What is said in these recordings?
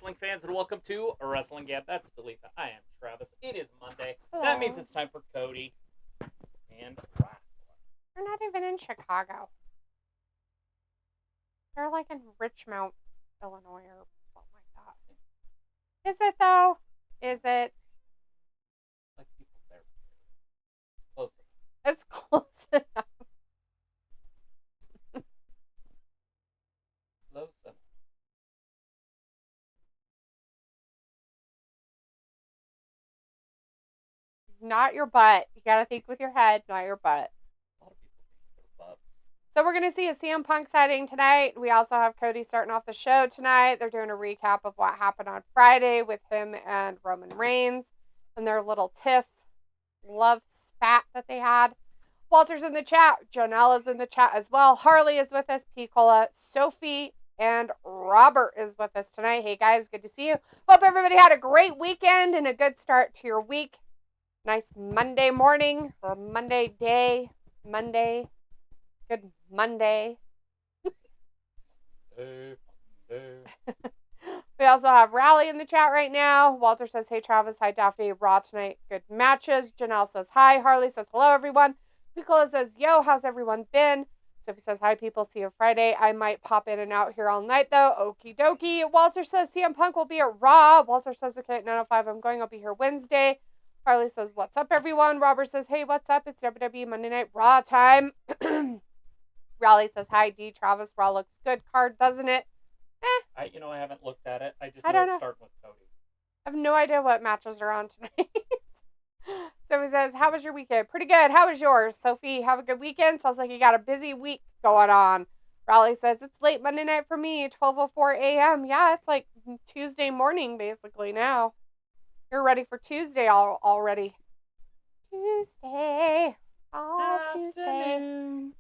wrestling fans, and welcome to Wrestling Gab. That's Delita. I am Travis. It is Monday. Hello. That means it's time for Cody and Wrestler. They're not even in Chicago. They're like in Richmond, Illinois, or something like that. Is it though? Is it? Like people there. Close enough. It's close enough. Close enough. Not your butt. You gotta think with your head, not your butt. A lot of people think their butt. So we're gonna see a CM Punk sighting tonight. We also have Cody starting off the show tonight. They're doing a recap of what happened on Friday with him and Roman Reigns and their little tiff love spat that they had. Walter's in the chat. Jonella's in the chat as well. Harley is with us. Piccola, Sophie, and Robert is with us tonight. Hey guys, good to see you. Hope everybody had a great weekend and a good start to your week. Nice Monday morning or Monday day. Monday. Good Monday. We also have Rally in the chat right now. Walter says, hey Travis, hi Daphne, Raw tonight, good matches. Janelle says hi. Harley says hello everyone. Nicola says, yo, how's everyone been? Sophie says, hi people, see you Friday. I might pop in and out here all night though. Okie dokie. Walter says CM Punk will be at Raw. Walter says, okay, at 9:05 I'm going. I'll be here Wednesday. Harley says, what's up everyone? Robert says, hey, what's up? It's WWE Monday Night Raw time. Raleigh says, hi D. Travis, Raw looks good card, doesn't it? I haven't looked at it. I just I know don't it's know. starting with Cody. I have no idea what matches are on tonight. Sophie says, how was your weekend? Pretty good. How was yours? Sophie, have a good weekend. Sounds like you got a busy week going on. Raleigh says, it's late Monday night for me, 12:04 a.m. Yeah, it's like Tuesday morning basically now. You're ready for Tuesday already. Tuesday. All Tuesday.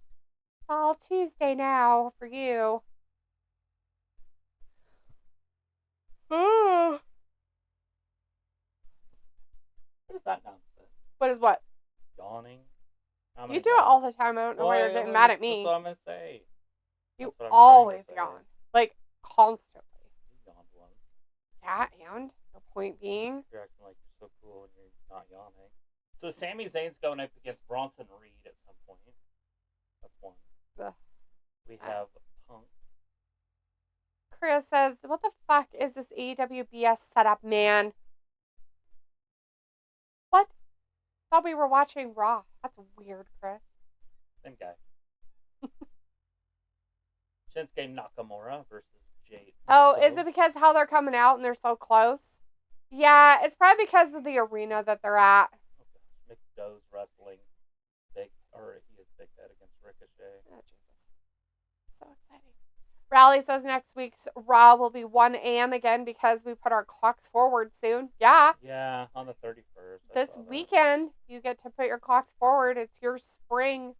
All Tuesday now for you. What is that nonsense? What is what? Yawning? You do it all the time. I don't know why you're getting mad at me. That's what I'm going to say. You always yawn. Like, constantly. You yawned once. Yeah, and the point being, You're acting like you're so cool and you're not yawning. So Sami Zayn's going up against Bronson Reed at some point. That's one. Ugh. We have Punk. Chris says, what the fuck is this AEW BS setup, man? What? Thought we were watching Raw. That's weird, Chris. Same guy. Shinsuke Nakamura versus Jade. Oh, is it because how they're coming out and they're so close? Yeah, it's probably because of the arena that they're at. Oh, McDowell's wrestling he is Big Head against Ricochet. Oh, Jesus. So exciting. Rally says next week's Raw will be 1 a.m. again because we put our clocks forward soon. Yeah. Yeah, on the 31st. This weekend, you get to put your clocks forward. It's your spring.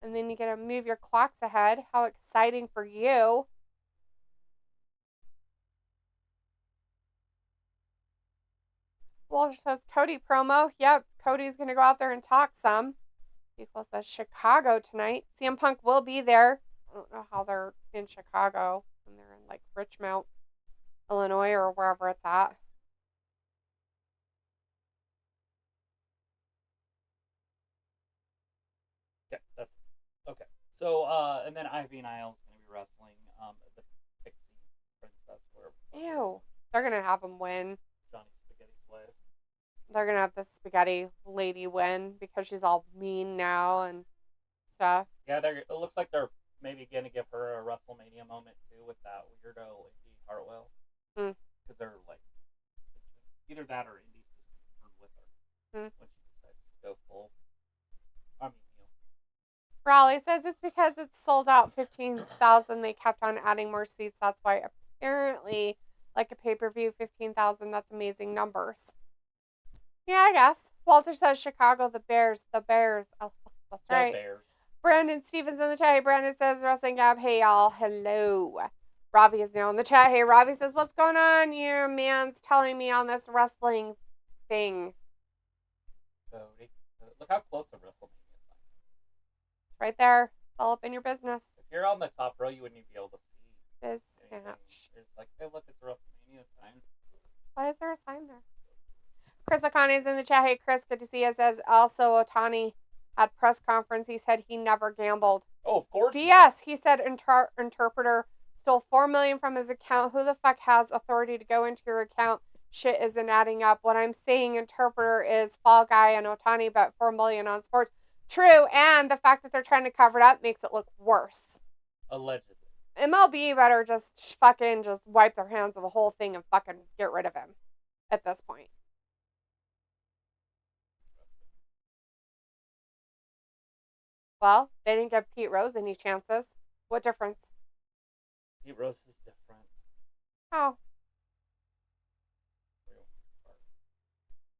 And then you get to move your clocks ahead. How exciting for you. Walter says, Cody promo. Yep, Cody's going to go out there and talk some. Equal says Chicago tonight. CM Punk will be there. I don't know how they're in Chicago. And they're in like Richmond, Illinois, or wherever it's at. Yeah, that's okay. So, and then Ivy Niles going to be wrestling the Pixie Princess. Ew. They're going to have him win. Johnny Spaghetti's wife. They're going to have the spaghetti lady win because she's all mean now and stuff. Yeah, it looks like they're maybe going to give her a WrestleMania moment too with that weirdo Indy Hartwell. Because they're like, either that or Indy's just confirmed with her when she decides to go full. Raleigh says it's because it's sold out 15,000. They kept on adding more seats. That's why apparently, like a pay-per-view, 15,000. That's amazing numbers. Yeah, I guess. Walter says Chicago, the Bears. The Bears. Oh, that's right. The Bears. Brandon Stevens in the chat. Hey, Brandon says Wrestling Gab. Hey, y'all. Hello. Ravi is now in the chat. Hey, Ravi says, what's going on? Your man's telling me on this wrestling thing. Cody. Look how close the WrestleMania is. Right there. It's all up in your business. If you're on the top row, you wouldn't even be able to see. Biz match. It's like, hey, look, it's WrestleMania. WrestleMania sign. Why is there a sign there? Chris Akane's in the chat. Hey, Chris, good to see you. Says also Otani at press conference. He said he never gambled. Oh, of course. BS. He said interpreter stole $4 million from his account. Who the fuck has authority to go into your account? Shit isn't adding up. What I'm saying, interpreter is Fall Guy and Otani bet $4 million on sports. True, and the fact that they're trying to cover it up makes it look worse. Allegedly. MLB better just fucking just wipe their hands of the whole thing and fucking get rid of him at this point. Well, they didn't give Pete Rose any chances. What difference? Pete Rose is different. How?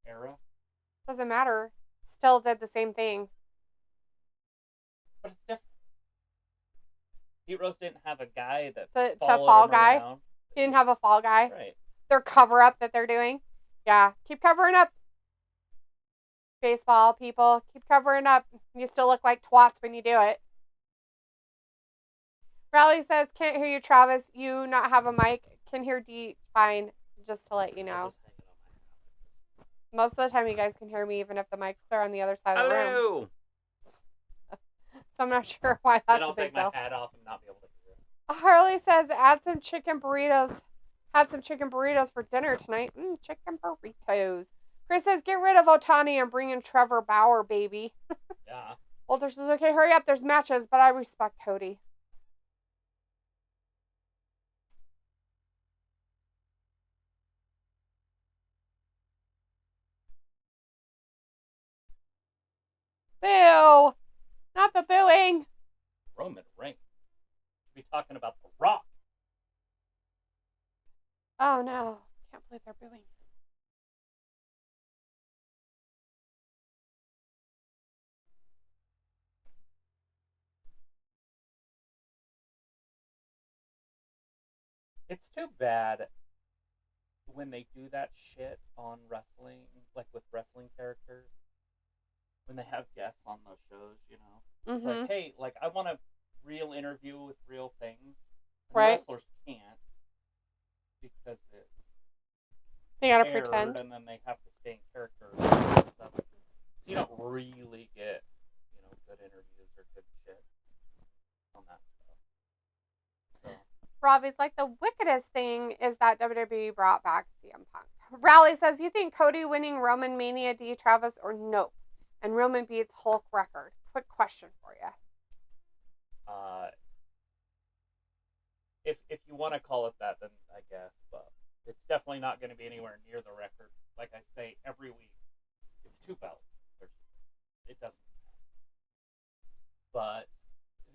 Era? Doesn't matter. Still did the same thing. But it's different. Pete Rose didn't have a guy that to Fall Guy. Around. He didn't have a Fall Guy. Right. Their cover up that they're doing. Yeah. Keep covering up. Baseball people. Keep covering up. You still look like twats when you do it. Riley says, can't hear you, Travis. You not have a mic. Can hear D fine, just to let you know. Most of the time you guys can hear me even if the mic's clear on the other side of the room. So I'm not sure why that's a big deal. I'll take my hat off and not be able to hear it. Harley says, add some chicken burritos. Had some chicken burritos for dinner tonight. Chicken burritos. Chris says, get rid of Otani and bring in Trevor Bauer, baby. Yeah. Walter says, okay, hurry up. There's matches, but I respect Cody. Boo! Not the booing. Roman Reigns. We're talking about The Rock. Oh no. Can't believe they're booing. It's too bad when they do that shit on wrestling, like with wrestling characters. When they have guests on those shows, you know. It's like, hey, like, I want a real interview with real things. And right. The wrestlers can't because it's they gotta pretend. And then they have to stay in character and stuff. So you don't really get, you know, good interviews or good shit on that stuff. So. Robbie's like, the wickedest thing is that WWE brought back CM Punk. Rally says, you think Cody winning Roman Mania D Travis or nope? And Roman beats Hulk record. Quick question for you. If you want to call it that, then I guess, but it's definitely not going to be anywhere near the record. Like I say, every week, it's 2 belts. It doesn't matter. But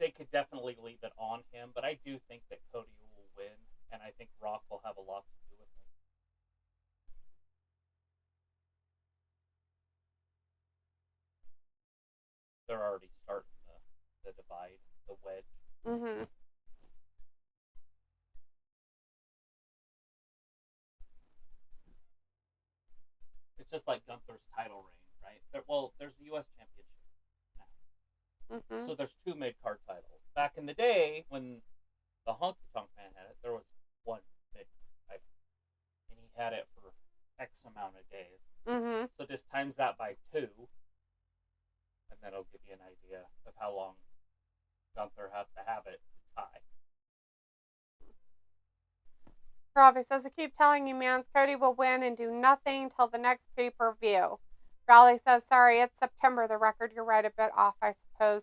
they could definitely leave it on him. But I do think that Cody will win, and I think Rock will have a lot to do with it. They're already starting the divide, the wedge. Mm-hmm. It's just like Gunther's title reign, right? There's the U.S. Championship now. Mm-hmm. So there's 2 mid-card titles. Back in the day, when the Honky Tonk Man had it, there was 1 mid-card title. And he had it for X amount of days. Mm-hmm. So just times that by 2, and that'll give you an idea of how long Gunther has to have it to tie. Robbie says, I keep telling you, man, Cody will win and do nothing till the next pay-per-view. Raleigh says, sorry, it's September, the record. You're right, a bit off, I suppose.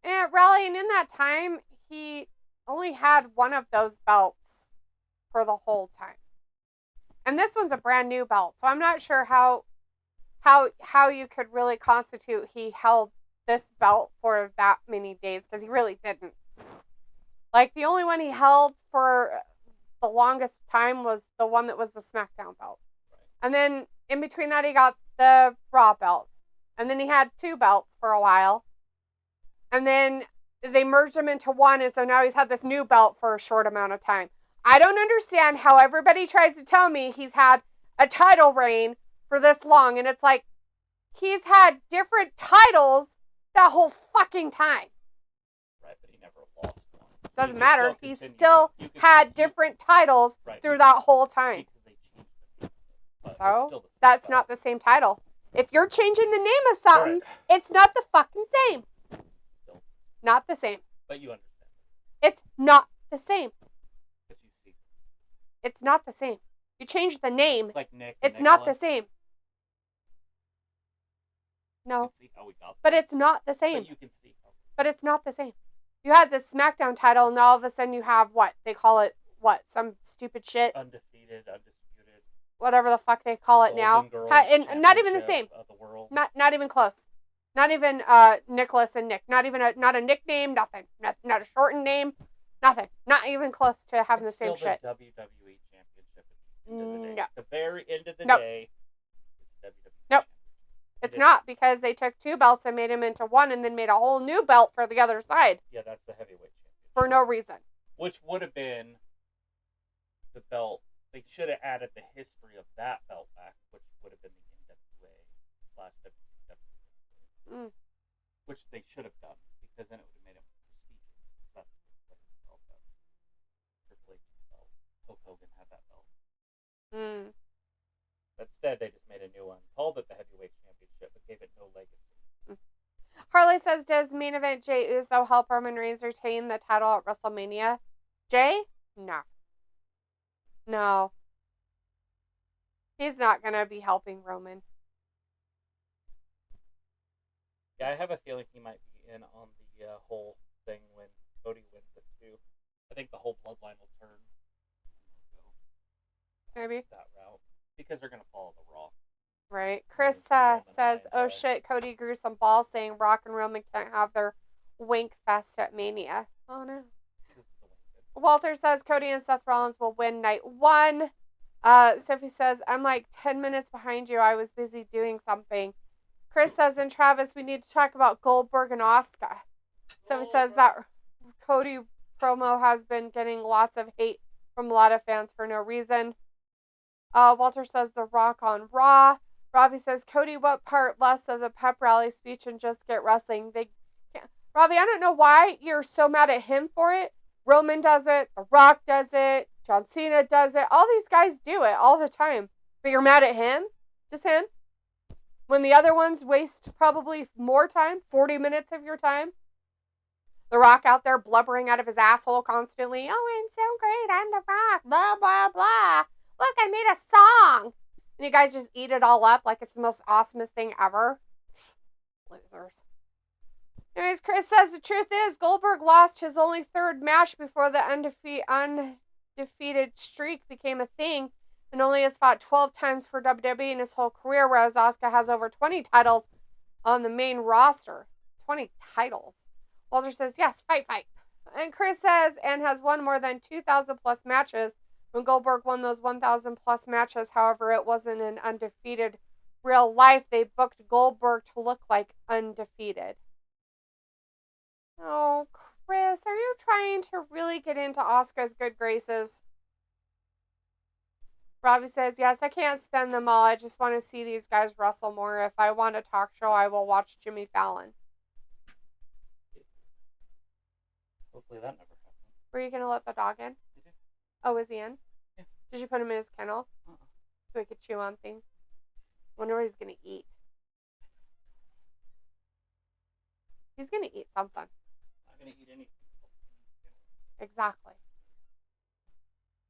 And Raleigh, and in that time, he only had one of those belts for the whole time. And this one's a brand new belt, so I'm not sure how you could really constitute he held this belt for that many days, because he really didn't. Like, the only one he held for the longest time was the one that was the SmackDown belt. Right. And then in between that, he got the Raw belt. And then he had 2 belts for a while. And then they merged them into one, and so now he's had this new belt for a short amount of time. I don't understand how everybody tries to tell me he's had a title reign for this long, and it's like, he's had different titles that whole fucking time. Right, but he never lost one. Doesn't matter. He still had different titles through that whole time. So, that's not the same title. If you're changing the name of something, it's not the fucking same. Not the same. But you understand. It's not the same. It's not the same. You change the name. It's like Nick. It's not the same. No. But it's not the same. But you can see how. But it's not the same. You had the SmackDown title, and all of a sudden you have what? They call it what? Some stupid shit? Undefeated, undisputed. Whatever the fuck they call it now. And not even the same. Of the world. Not even close. Not even Nicholas and Nick. Not a nickname. Nothing. Not a shortened name. Nothing. Not even close to having it's the same still shit. The WWE Championship. At the end of the day. No. The very end of the day. It's WWE. Nope. It's not, because they took 2 belts and made them into 1 and then made a whole new belt for the other side. Yeah, that's the heavyweight championship. For no reason. Which would have been the belt. They should have added the history of that belt back, which would have been the NWA/WCW. Which they should have done, because then it would have made it prestigious. That's what the belt does. Triple H's belt. Hulk Hogan had that belt. Instead, they just made a new one, called it the Heavyweight Championship, but gave it no legacy. Harley says, does main event Jey Uso help Roman Reigns retain the title at WrestleMania? Jey? No. No. He's not going to be helping Roman. Yeah, I have a feeling he might be in on the whole thing when Cody wins it, too. I think the whole bloodline will turn. Maybe. That route. Because they're going to follow the Raw. Right. Chris says, oh shit, Cody grew some balls saying Rock and Roman can't have their wink fest at Mania. Oh no. Walter says Cody and Seth Rollins will win night 1. Sophie says, I'm like 10 minutes behind you. I was busy doing something. Chris says, and Travis, we need to talk about Goldberg and Asuka. Sophie says that Cody promo has been getting lots of hate from a lot of fans for no reason. Walter says The Rock on Raw. Robbie says, Cody, what part less as a pep rally speech and just get wrestling? They can't. Robbie, I don't know why you're so mad at him for it. Roman does it. The Rock does it. John Cena does it. All these guys do it all the time. But you're mad at him? Just him? When the other ones waste probably more time, 40 minutes of your time. The Rock out there blubbering out of his asshole constantly. Oh, I'm so great. I'm The Rock. Blah, blah, blah. Look, I made a song. And you guys just eat it all up like it's the most awesomest thing ever. Losers. Anyways, Chris says the truth is Goldberg lost his only 3rd match before the undefeated streak became a thing, and only has fought 12 times for WWE in his whole career, whereas Asuka has over 20 titles on the main roster. 20 titles. Walter says, yes, fight. And Chris says, and has won more than 2,000 plus matches. When Goldberg won those 1,000 plus matches, however, it wasn't an undefeated real life. They booked Goldberg to look like undefeated. Oh, Chris, are you trying to really get into Asuka's good graces? Robbie says, yes, I can't stand them all. I just want to see these guys wrestle more. If I want a talk show, I will watch Jimmy Fallon. Hopefully that never happens. Were you going to let the dog in? Oh, is he in? Yeah. Did you put him in his kennel? So he could chew on things? Wonder what he's going to eat. He's going to eat something. Not going to eat anything. Exactly.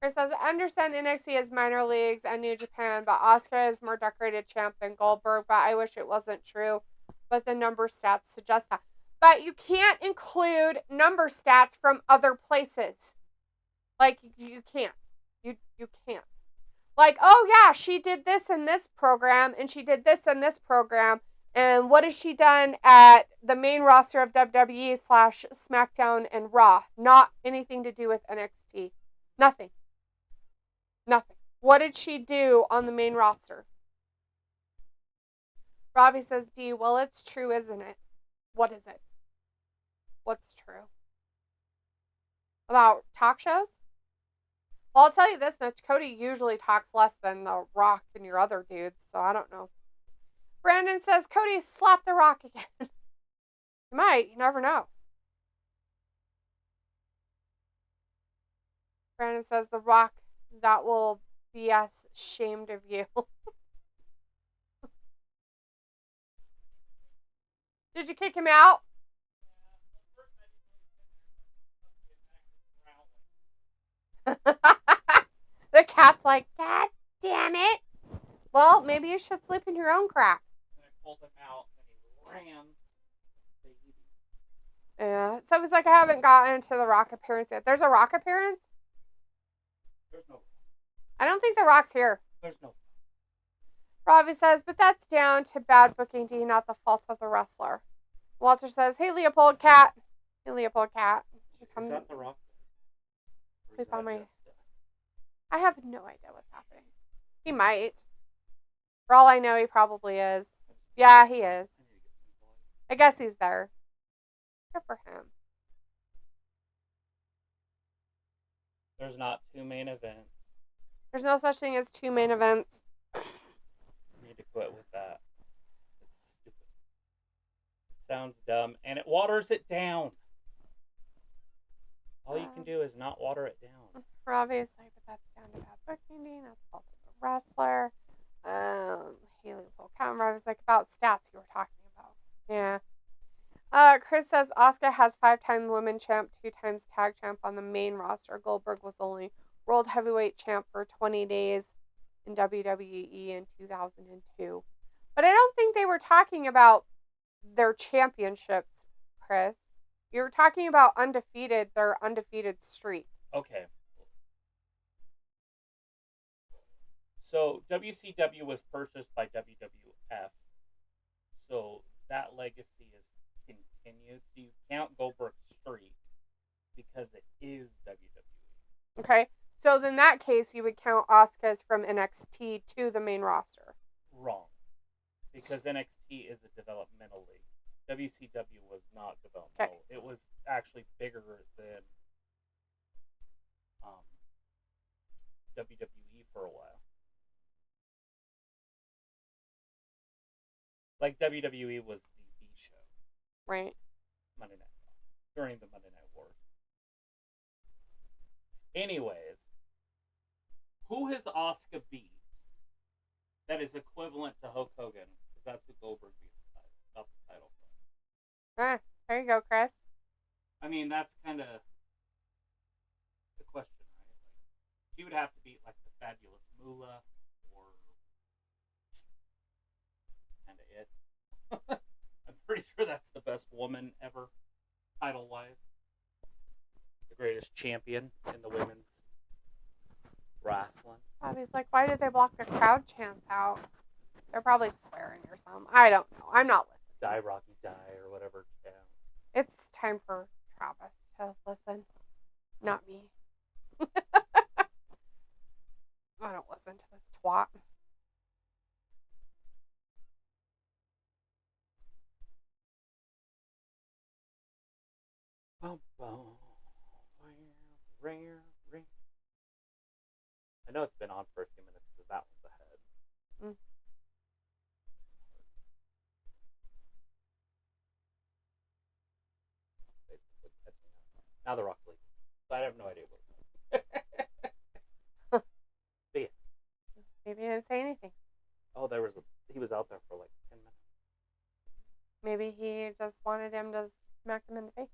Chris says, I understand NXT is minor leagues and New Japan, but Asuka is more decorated champ than Goldberg, but I wish it wasn't true. But the number stats suggest that. But you can't include number stats from other places. Like, you can't. You can't. Like, oh yeah, she did this in this program, and she did this in this program, and what has she done at the main roster of WWE / SmackDown and Raw? Not anything to do with NXT. Nothing. What did she do on the main roster? Robbie says, D, well, it's true, isn't it? What is it? What's true? About talk shows? Well, I'll tell you this much. Cody usually talks less than The Rock and your other dudes, so I don't know. Brandon says, Cody slapped The Rock again. You might. You never know. Brandon says, The Rock, that will be ashamed of you. Did you kick him out? The cat's like, God damn it. Well, maybe you should sleep in your own crap. And I pulled him out and he ran. Yeah. So it was like I haven't gotten to the Rock appearance yet. There's a Rock appearance? There's no. I don't think the Rock's here. There's no. Robbie says, but that's down to bad booking, D, not the fault of the wrestler. Walter says, hey, Leopold Cat. Hey, Leopold Cat. Is that the Rock? Sleep on my... I have no idea what's happening. He might. For all I know, he probably is. Yeah, he is. I guess he's there. Good for him. There's not 2 main events. There's no such thing as 2 main events. You need to quit with that. It's stupid. It sounds dumb, and it waters it down. All you can do is not water it down. Obviously, but that's down to bad booking. That's the fault of the wrestler. Haley Volcom. I was like, about stats you were talking about. Yeah. Chris says Asuka has 5-time women champ, 2 times tag champ on the main roster. Goldberg was only world heavyweight champ for 20 days in WWE in 2002. But I don't think they were talking about their championships, Chris. You were talking about their undefeated streak. Okay. So WCW was purchased by WWF. So that legacy is continued. So you count Goldberg's streak because it is WWE. Okay. So in that case, you would count Asuka's from NXT to the main roster. Wrong. Because NXT is a developmental league. WCW was not developmental. Okay. It was actually bigger than WWE for a while. Like WWE was the B show. Right. Monday Night Raw. During the Monday Night Wars. Anyways, who has Asuka beat that is equivalent to Hulk Hogan? Because that's who Goldberg beat the title from. There you go, Chris. I mean, that's kind of the question, right? Like, she would have to beat like the Fabulous Moolah or kind of it. I'm pretty sure that's the best woman ever, title-wise. The greatest champion in the women's wrestling. Bobby's like, why did they block the crowd chants out? They're probably swearing or something. I don't know. I'm not listening. Die, Rocky, die, or whatever. Yeah. It's time for Travis to listen, not me. I don't listen to this twat. I know it's been on for a few minutes because that one's ahead. Now the Rock's leaving. So I have no idea what. Yeah. Maybe he didn't say anything. Oh, he was out there for like 10 minutes. Maybe he just wanted him to smack him in the face.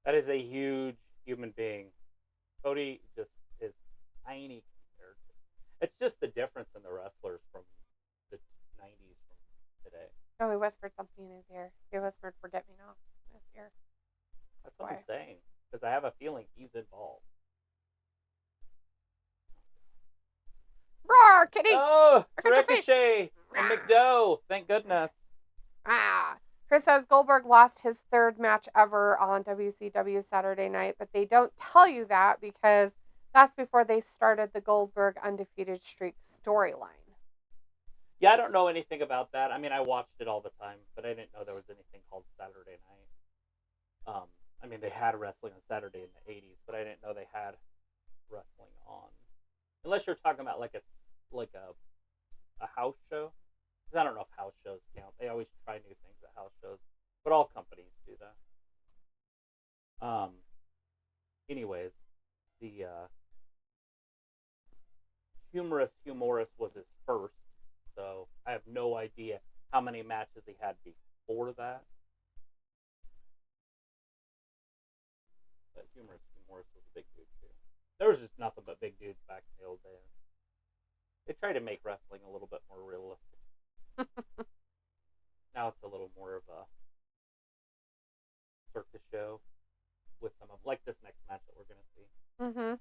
That is a huge human being. Cody just is tiny compared to. It's just the difference in the wrestlers from the 90s from today. Oh, he whispered something in his ear. He whispered "forget-me-nots" in his ear. That's what I'm saying. Because I have a feeling he's involved. Roar, kitty! Oh, Ricochet and McDowell. Thank goodness. Chris says Goldberg lost his 3rd match ever on WCW Saturday night, but they don't tell you that because that's before they started the Goldberg undefeated streak storyline. Yeah, I don't know anything about that. I mean, I watched it all the time, but I didn't know there was anything called Saturday night. I mean, they had wrestling on Saturday in the 80s, but I didn't know they had wrestling on. Unless you're talking about like a house show. Because I don't know if house shows count. They always try new things at house shows. But all companies do that. Um. Anyways, the Humoris was his first, so I have no idea how many matches he had before that. But Humoris was a big dude too. There was just nothing but big dudes back in the old days. They try to make wrestling a little bit more realistic. Now it's a little more of a circus show with some of, like this next match that we're going to see. Mm-hmm.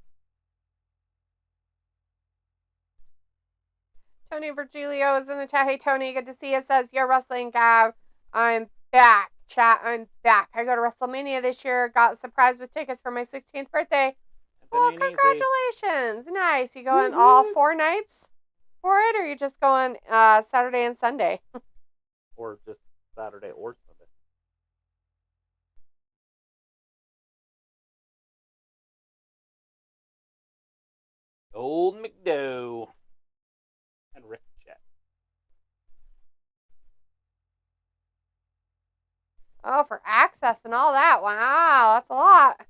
Tony Virgilio is in the chat. Hey, Tony, good to see you. Says, you're wrestling, Gav. I'm back. Chat, I'm back. I go to WrestleMania this year. Got surprised with tickets for my 16th birthday. Oh, congratulations. Easy. Nice. You going all 4 nights for it, or you just going Saturday and Sunday? Or just Saturday or Sunday. Old McDowell. And Ricochet. Oh, for access and all that. Wow, that's a lot.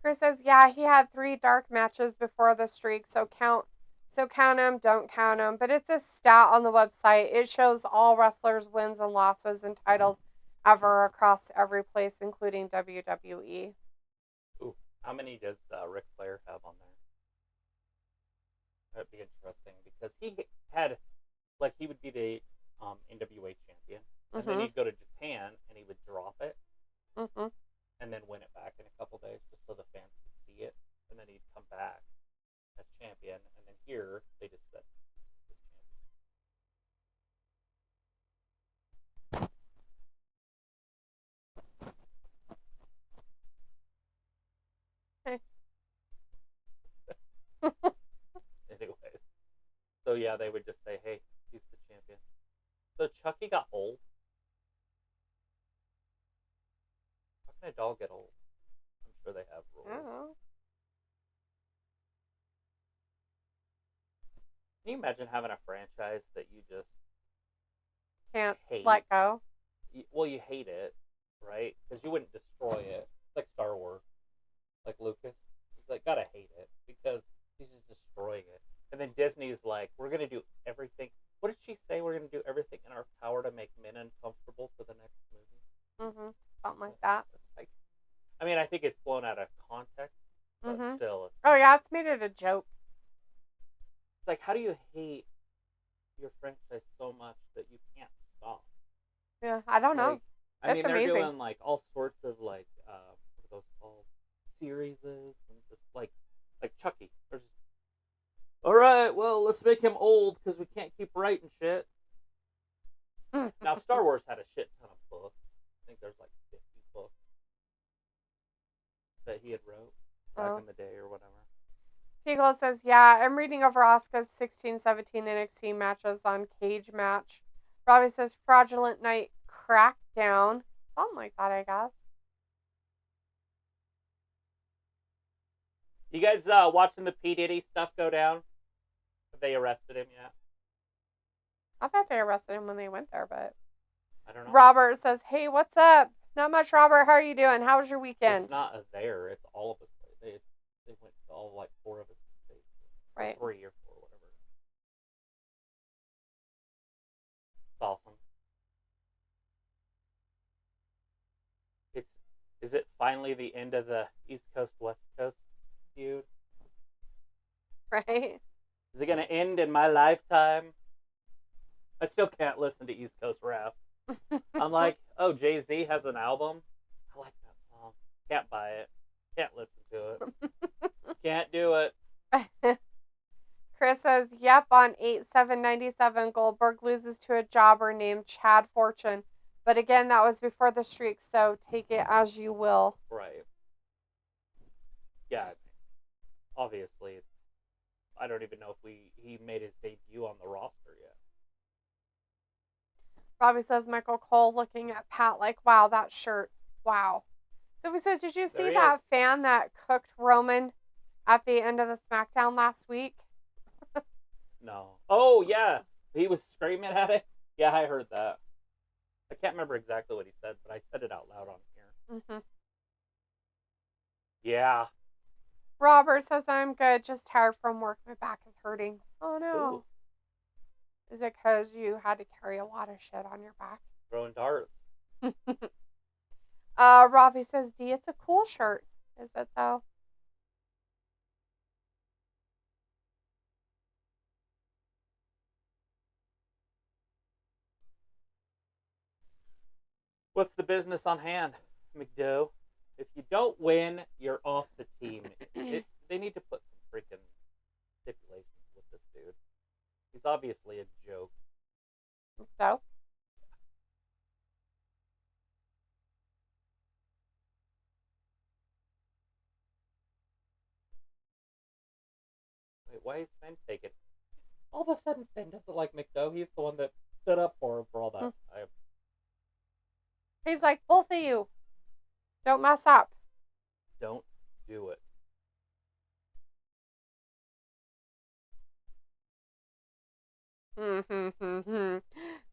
Chris says, yeah, he had 3 dark matches before the streak, so count them, don't count them. But it's a stat on the website. It shows all wrestlers' wins and losses and titles ever across every place, including WWE. Ooh, how many does Ric Flair have on there? That'd be interesting because he had, like, he would be the NWA champion, and then he'd go to Japan and he would drop it, and then win it back in a couple days just so the fans could see it, and then he'd come back as champion, and then here they just said anyways. So yeah, they would just say, hey, he's the champion. So Chucky got old. How can a doll get old? I'm sure they have rules. I don't know. Can you imagine having a franchise that you just can't hate? Let go? Well, you hate it, right? Because you wouldn't destroy it. It's like Star Wars. Like Lucas. He's like, gotta hate it because he's just destroying it. And then Disney's like, we're going to do everything. What did she say? We're going to do everything in our power to make men uncomfortable for the next movie. Something like that. It's like, I mean, I think it's blown out of context, but still. Oh, yeah, it's made it a joke. It's like, how do you hate your franchise so much that you can't stop? Yeah, I don't know. I mean, they're amazing. doing, like, all sorts of, like, what are those called? Series and just, like Chucky. They're just, all right, well, let's make him old because we can't keep writing shit. Now, Star Wars had a shit ton of books. I think there's like 50 books that he had wrote back in the day or whatever. Kegel says, yeah, I'm reading over Asuka's 16-17 NXT matches on Cage Match. Robbie says, Fraudulent Night Crackdown. Something like that, I guess. You guys watching the P. Diddy stuff go down? Have they arrested him yet? I thought they arrested him when they went there, but I don't know. Robert says, hey, what's up? Not much, Robert. How are you doing? How was your weekend? It's not there. It's all of his states. They went to all, like, 4 of his states. Right. 3 or 4, whatever. It's awesome. Is it finally the end of the East Coast, West Coast feud? Right. Is it going to end in my lifetime? I still can't listen to East Coast rap. I'm like, oh, Jay-Z has an album? I like that song. Can't buy it. Can't listen to it. Can't do it. Chris says, yep, on 8/7/97, Goldberg loses to a jobber named Chad Fortune. But again, that was before the streak, so take it as you will. Right. Yeah. Obviously, I don't even know if he made his debut on the roster yet. Robbie says, Michael Cole looking at Pat like, wow, that shirt. Wow. So he says, did you see that fan that cooked Roman at the end of the SmackDown last week? No. Oh, yeah. He was screaming at it? Yeah, I heard that. I can't remember exactly what he said, but I said it out loud on here. Mm-hmm. Yeah. Robert says, I'm good, just tired from work. My back is hurting. Oh, no. Ooh. Is it because you had to carry a lot of shit on your back? Throwing darts. Ravi says, D, it's a cool shirt. Is it, though? What's the business on hand, McDo? If you don't win, you're off the team. They need to put some freaking stipulations with this dude. He's obviously a joke. So? Wait, why is Finn taking? All of a sudden, Finn doesn't like McDo. He's the one that stood up for him for all that time. He's like, both of you, don't mess up. Don't do it. So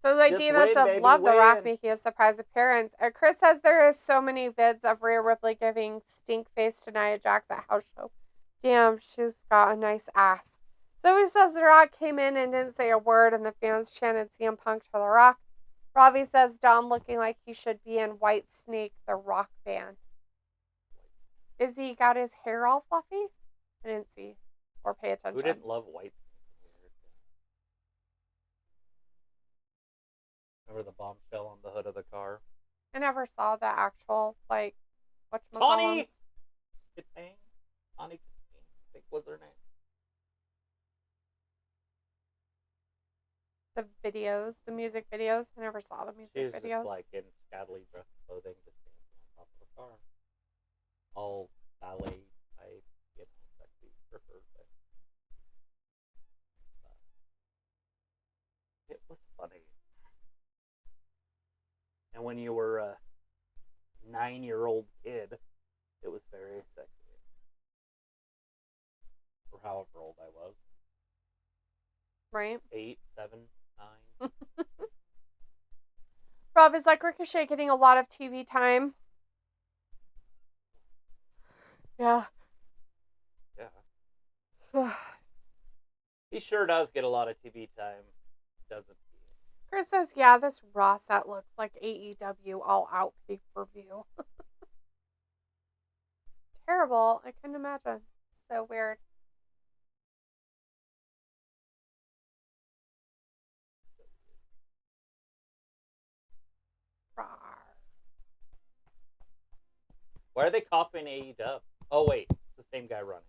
the divas of Love The Rock making a surprise appearance. Chris says there is so many vids of Rhea Ripley giving stink face to Nia Jax at house show. Damn, she's got a nice ass. So he says The Rock came in and didn't say a word, and the fans chanted CM Punk to The Rock. Ravi says Dom looking like he should be in White Snake, the rock band. Is he got his hair all fluffy? I didn't see or pay attention. Who didn't love White Snake? Remember the bombshell on the hood of the car? I never saw the actual, like, whatchamacallums. Tawny Katang? Tawny Katang, I think was her name. The videos, the music videos. I never saw the music videos. She was just like in scantily dressed clothing, just dancing on top of the car. All ballet type, sexy for her. It was funny. And when you were a 9-year-old kid, it was very sexy. Or however old I was. Right. 8, 7, 9. Rob is like Ricochet getting a lot of TV time. Yeah. Yeah. He sure does get a lot of TV time, doesn't he? Chris says, yeah, this Raw set looks like AEW all-out pay-per-view. Terrible. I couldn't imagine. So weird. Why are they copying AEW? Oh, wait. It's the same guy running.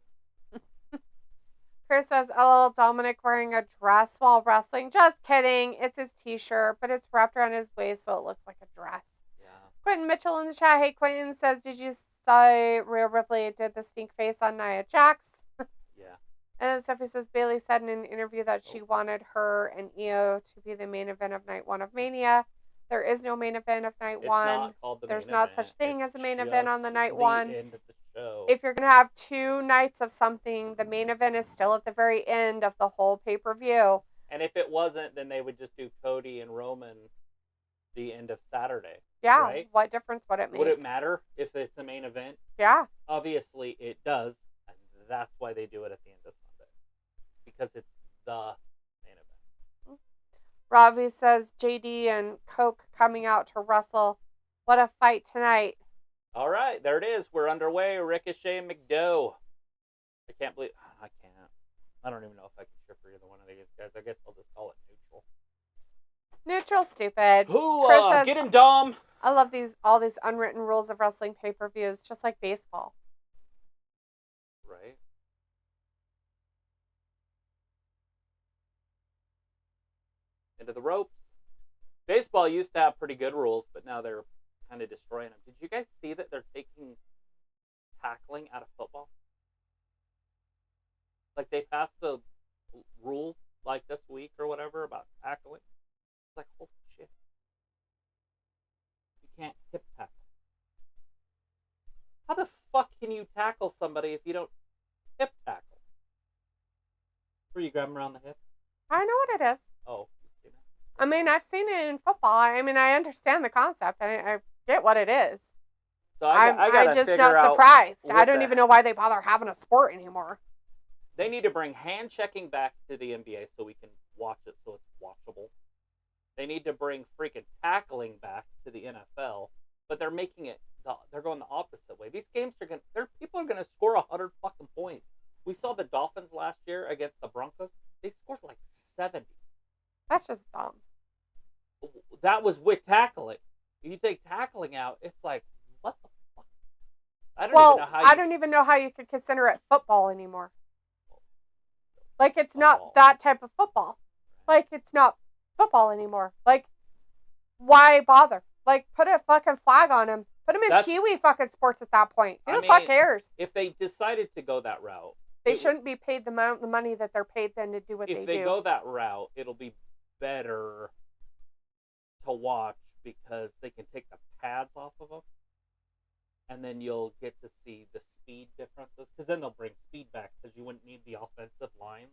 Chris says, LL Dominic wearing a dress while wrestling. Just kidding. It's his t-shirt, but it's wrapped around his waist, so it looks like a dress. Yeah. Quentin Mitchell in the chat. Hey, Quentin says, did you say Rhea Ripley did the stink face on Nia Jax? Yeah. And then Stephanie says, Bayley said in an interview that she wanted her and Io to be the main event of night 1 of Mania. There is no main event of night 1. Not called There's not such thing as a main event on the night 1. End of the show. If you're going to have 2 nights of something, the main event is still at the very end of the whole pay-per-view. And if it wasn't, then they would just do Cody and Roman the end of Saturday. Yeah, right? What difference would it make? Would it matter if it's a main event? Yeah. Obviously it does, and that's why they do it at the end of Sunday. Because it's the main event. Ravi says JD and Coke coming out to wrestle. What a fight tonight. All right, there it is. We're underway. Ricochet and McDo. I can't believe... I can't. I don't even know if I can cheer for either one of these guys. I guess I'll just call it neutral. Neutral, stupid. Who? Get him, Dom. I love all these unwritten rules of wrestling pay-per-views, just like baseball. Right. Into the ropes. Baseball used to have pretty good rules, but now they're kind of destroying them. Did you guys see that they're taking tackling out of football? Like they passed a rule like this week or whatever about tackling. It's like, holy shit. You can't hip tackle. How the fuck can you tackle somebody if you don't hip tackle? Where you grab them around the hip? I know what it is. Oh, you've seen it. I mean, I've seen it in football. I mean, I understand the concept. I get what it is. So I'm just not surprised. I don't even know why they bother having a sport anymore. They need to bring hand checking back to the NBA so we can watch it so it's watchable. They need to bring freaking tackling back to the NFL, but they're making it. They're going the opposite way. These games people are gonna score 100 fucking points. We saw the Dolphins last year against the Broncos. They scored like 70. That's just dumb. That was with tackling. If you take tackling out, it's like, what the fuck? I don't even know how you could consider it football anymore. Like, it's not that type of football. Like, it's not football anymore. Like, why bother? Like, put a fucking flag on him. Put him in Pee-wee fucking sports at that point. Who the fuck cares? If they decided to go that route, they shouldn't be paid the money that they're paid then to do what they do. If they go that route, it'll be better to watch because they can take the pads off of them, and then you'll get to see the speed differences. Because then they'll bring speed back because you wouldn't need the offensive line,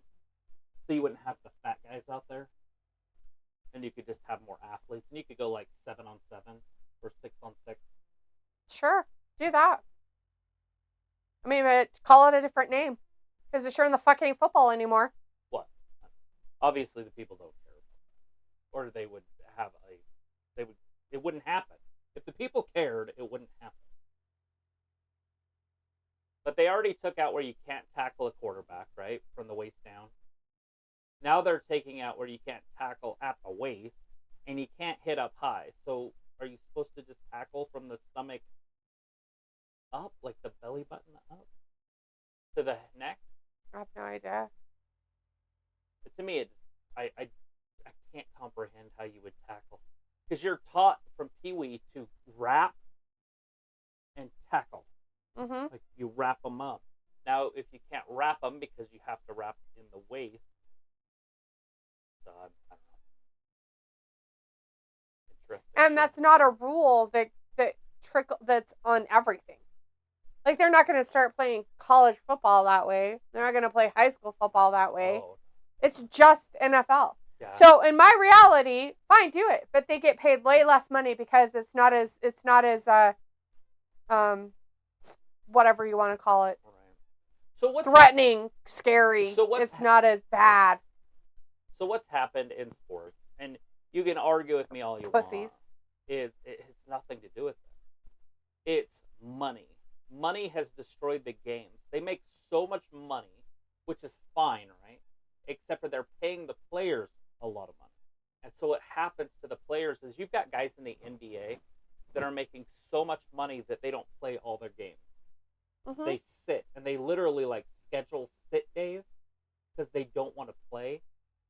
so you wouldn't have the fat guys out there, and you could just have more athletes, and you could go like 7-on-7 or 6-on-6. Sure, do that. I mean, but call it a different name. Because it sure in the fuck ain't football anymore. What? Obviously, the people don't care about that. Or they would have it wouldn't happen. If the people cared, it wouldn't happen. But they already took out where you can't tackle a quarterback, right? From the waist down. Now they're taking out where you can't tackle at the waist, and you can't hit up high. So are you supposed to just tackle from the stomach up, like the belly button up to the neck? I have no idea. But to me, I can't comprehend how you would tackle. Because you're taught from Pee-wee to wrap and tackle. Mm-hmm. Like you wrap them up. Now, if you can't wrap them because you have to wrap in the waist, so I don't know. Interesting. And that's not a rule that's on everything. Like, they're not going to start playing college football that way. They're not going to play high school football that way. Oh. It's just NFL. Yeah. So in my reality, fine, do it. But they get paid way less money because it's not as whatever you want to call it. Right. So what's threatening, scary. It's not as bad. So what's happened in sports, and you can argue with me all you want, is it has nothing to do with it. It's money. Money has destroyed the games. They make so much money, which is fine, right? Except for they're paying the players a lot of money. And so what happens to the players is you've got guys in the NBA that are making so much money that they don't play all their games. Mm-hmm. They sit, and they literally like schedule sit days because they don't want to play.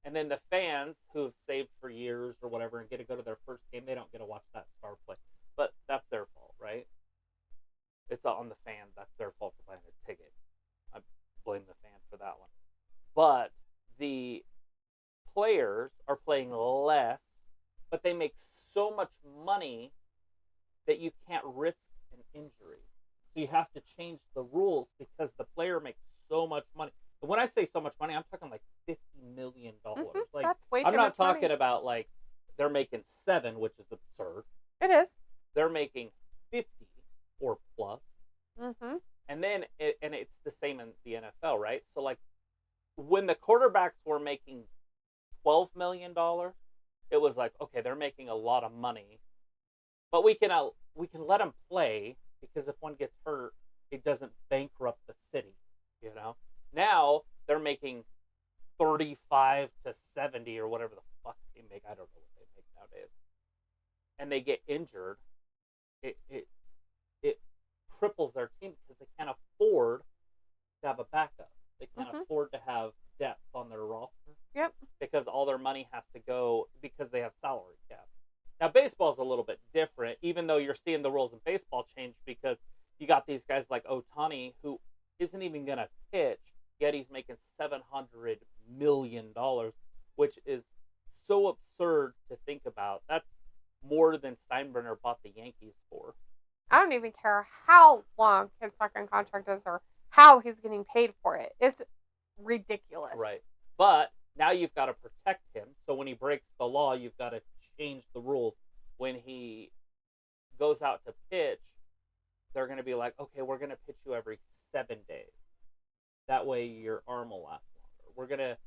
And then the fans who have saved for years or whatever and get to go to their first game, they don't get to watch that star play. But that's their fault, right? It's on the fan. That's their fault for buying a ticket. I blame the fan for that one. But the players are playing less, but they make so much money that you can't risk an injury. So you have to change the rules because the player makes so much money. And when I say so much money, I'm talking like $50 million. Mm-hmm. Like, that's way too much I'm not talking money. about like they're making 7, which is absurd. It is. They're making 50 or plus. Mm-hmm. And then it's the same in the NFL, right? So like when the quarterbacks were making $12 million, it was like, okay, they're making a lot of money, but we can let them play because if one gets hurt, it doesn't bankrupt the city, you know. Now they're making 35 to 70 or whatever the fuck they make. I don't know what they make nowadays, and they get injured. it cripples their team because they can't afford to have a backup. They can't afford to have depth on their roster. Yep. Because all their money has to go because they have salary cap. Now, baseball's a little bit different, even though you're seeing the rules in baseball change because you got these guys like Ohtani who isn't even going to pitch, yet he's making $700 million, which is so absurd to think about. That's more than Steinbrenner bought the Yankees for. I don't even care how long his fucking contract is or how he's getting paid for it. It's ridiculous. Right. But now you've got to protect him. So when he breaks the law, you've got to change the rules. When he goes out to pitch, they're going to be like, okay, we're going to pitch you every 7 days. That way your arm will last longer. We're going to,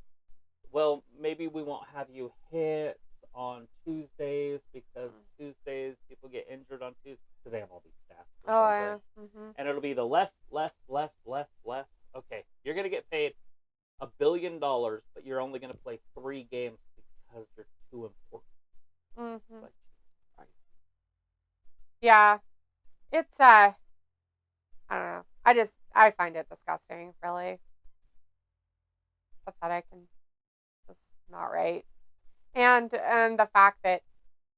well, maybe we won't have you hit on Tuesdays because Tuesdays people get injured on Tuesdays because they have all these stats. Oh, yeah. Mm-hmm. And it'll be the less. Okay, you're going to get paid $1 billion, but you're only going to play 3 games because you're too important. Mm-hmm. Like, right. Yeah. It's, I don't know. I find it disgusting, really. Pathetic and just not right. And the fact that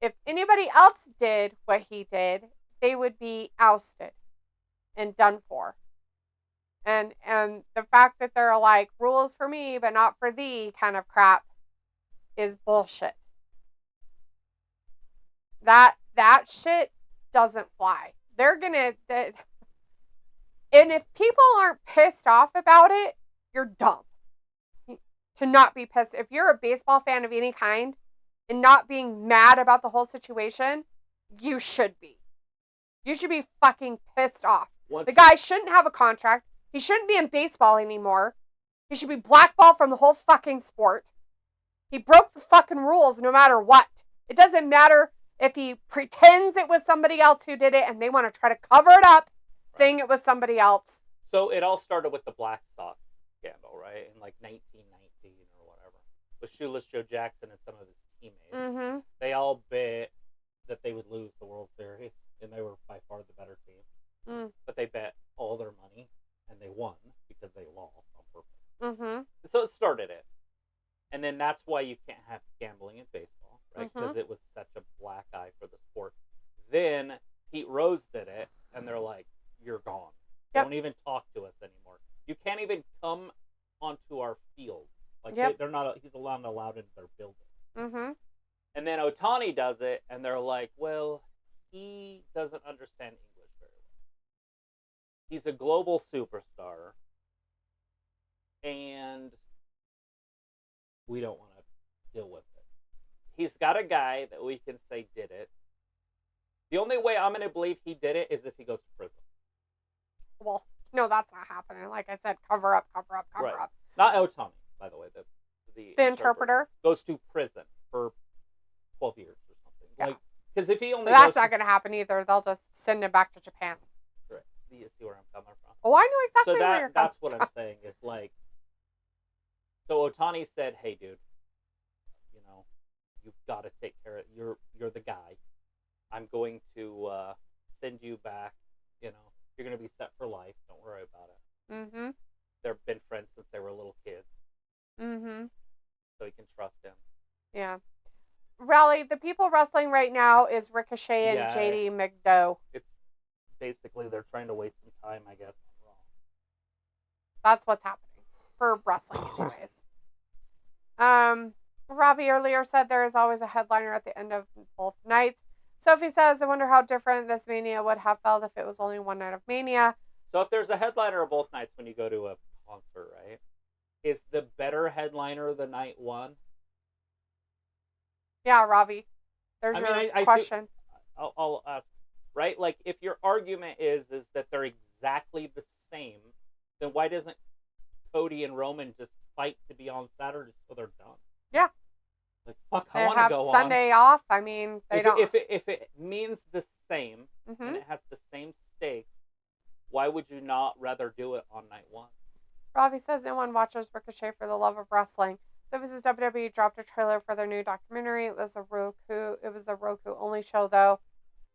if anybody else did what he did, they would be ousted and done for. And the fact that they're like rules for me but not for thee kind of crap is bullshit. That shit doesn't fly. They're gonna and if people aren't pissed off about it, you're dumb. To not be pissed. If you're a baseball fan of any kind and not being mad about the whole situation, you should be. You should be fucking pissed off. The guy shouldn't have a contract. He shouldn't be in baseball anymore. He should be blackballed from the whole fucking sport. He broke the fucking rules no matter what. It doesn't matter if he pretends it was somebody else who did it and they want to try to cover it up, saying it was somebody else. So it all started with the Black Sox scandal, right? In like 1919 or whatever. With Shoeless Joe Jackson and some of his teammates. Mm-hmm. They all bet that they would lose the World Series, and they were by far the better team. But they bet all their money, and they won because they lost on purpose. Mm-hmm. So it started it. And then that's why you can't have gambling in baseball, right? Because it was such a black eye for the sport. Then Pete Rose did it, and they're like, you're gone. Yep. Don't even talk to us anymore. You can't even come onto our field. Like, they're not, he's not allowed into their building. Mm-hmm. And then Ohtani does it, and they're like, well, he doesn't understand English very well. He's a global superstar, and we don't want to deal with it. He's got a guy that we can say did it. The only way I'm going to believe he did it is if he goes to prison. Well, no, that's not happening. Like I said, cover up. Not Ohtani, by the way. The interpreter goes to prison for 12 years or something. Yeah. Like, because if he only that's not going to happen either. They'll just send him back to Japan. Right. You see where I'm coming from? Oh, I know exactly where you're coming from. So that's what I'm saying. Is like, so Ohtani said, "Hey, dude, you know, you've got to take care of. You're the guy. I'm going to send you back. You know, you're going to be set for life. Don't worry about it." Mm-hmm. They've been friends since they were little kids. Mm-hmm. So you can trust him. Yeah. Raleigh, the people wrestling right now is Ricochet and JD McDowell. It's basically they're trying to waste some time, I guess, on Raw. That's what's happening for wrestling, anyways. Robbie earlier said there is always a headliner at the end of both nights. Sophie says, I wonder how different this Mania would have felt if it was only one night of Mania. So if there's a headliner of both nights when you go to a concert, right? Is the better headliner the night one? Yeah, Robbie. There's your question. I'll ask, right? Like, if your argument is that they're exactly the same, then why doesn't Cody and Roman just fight to be on Saturday so they're done? Yeah. Like, fuck, I want to go on. They have Sunday off. I mean, they don't. If it means the same, and it has the same stakes, why would you not rather do it on night one? Robbie says no one watches Ricochet for the love of wrestling. So this is WWE dropped a trailer for their new documentary. It was a Roku only show though.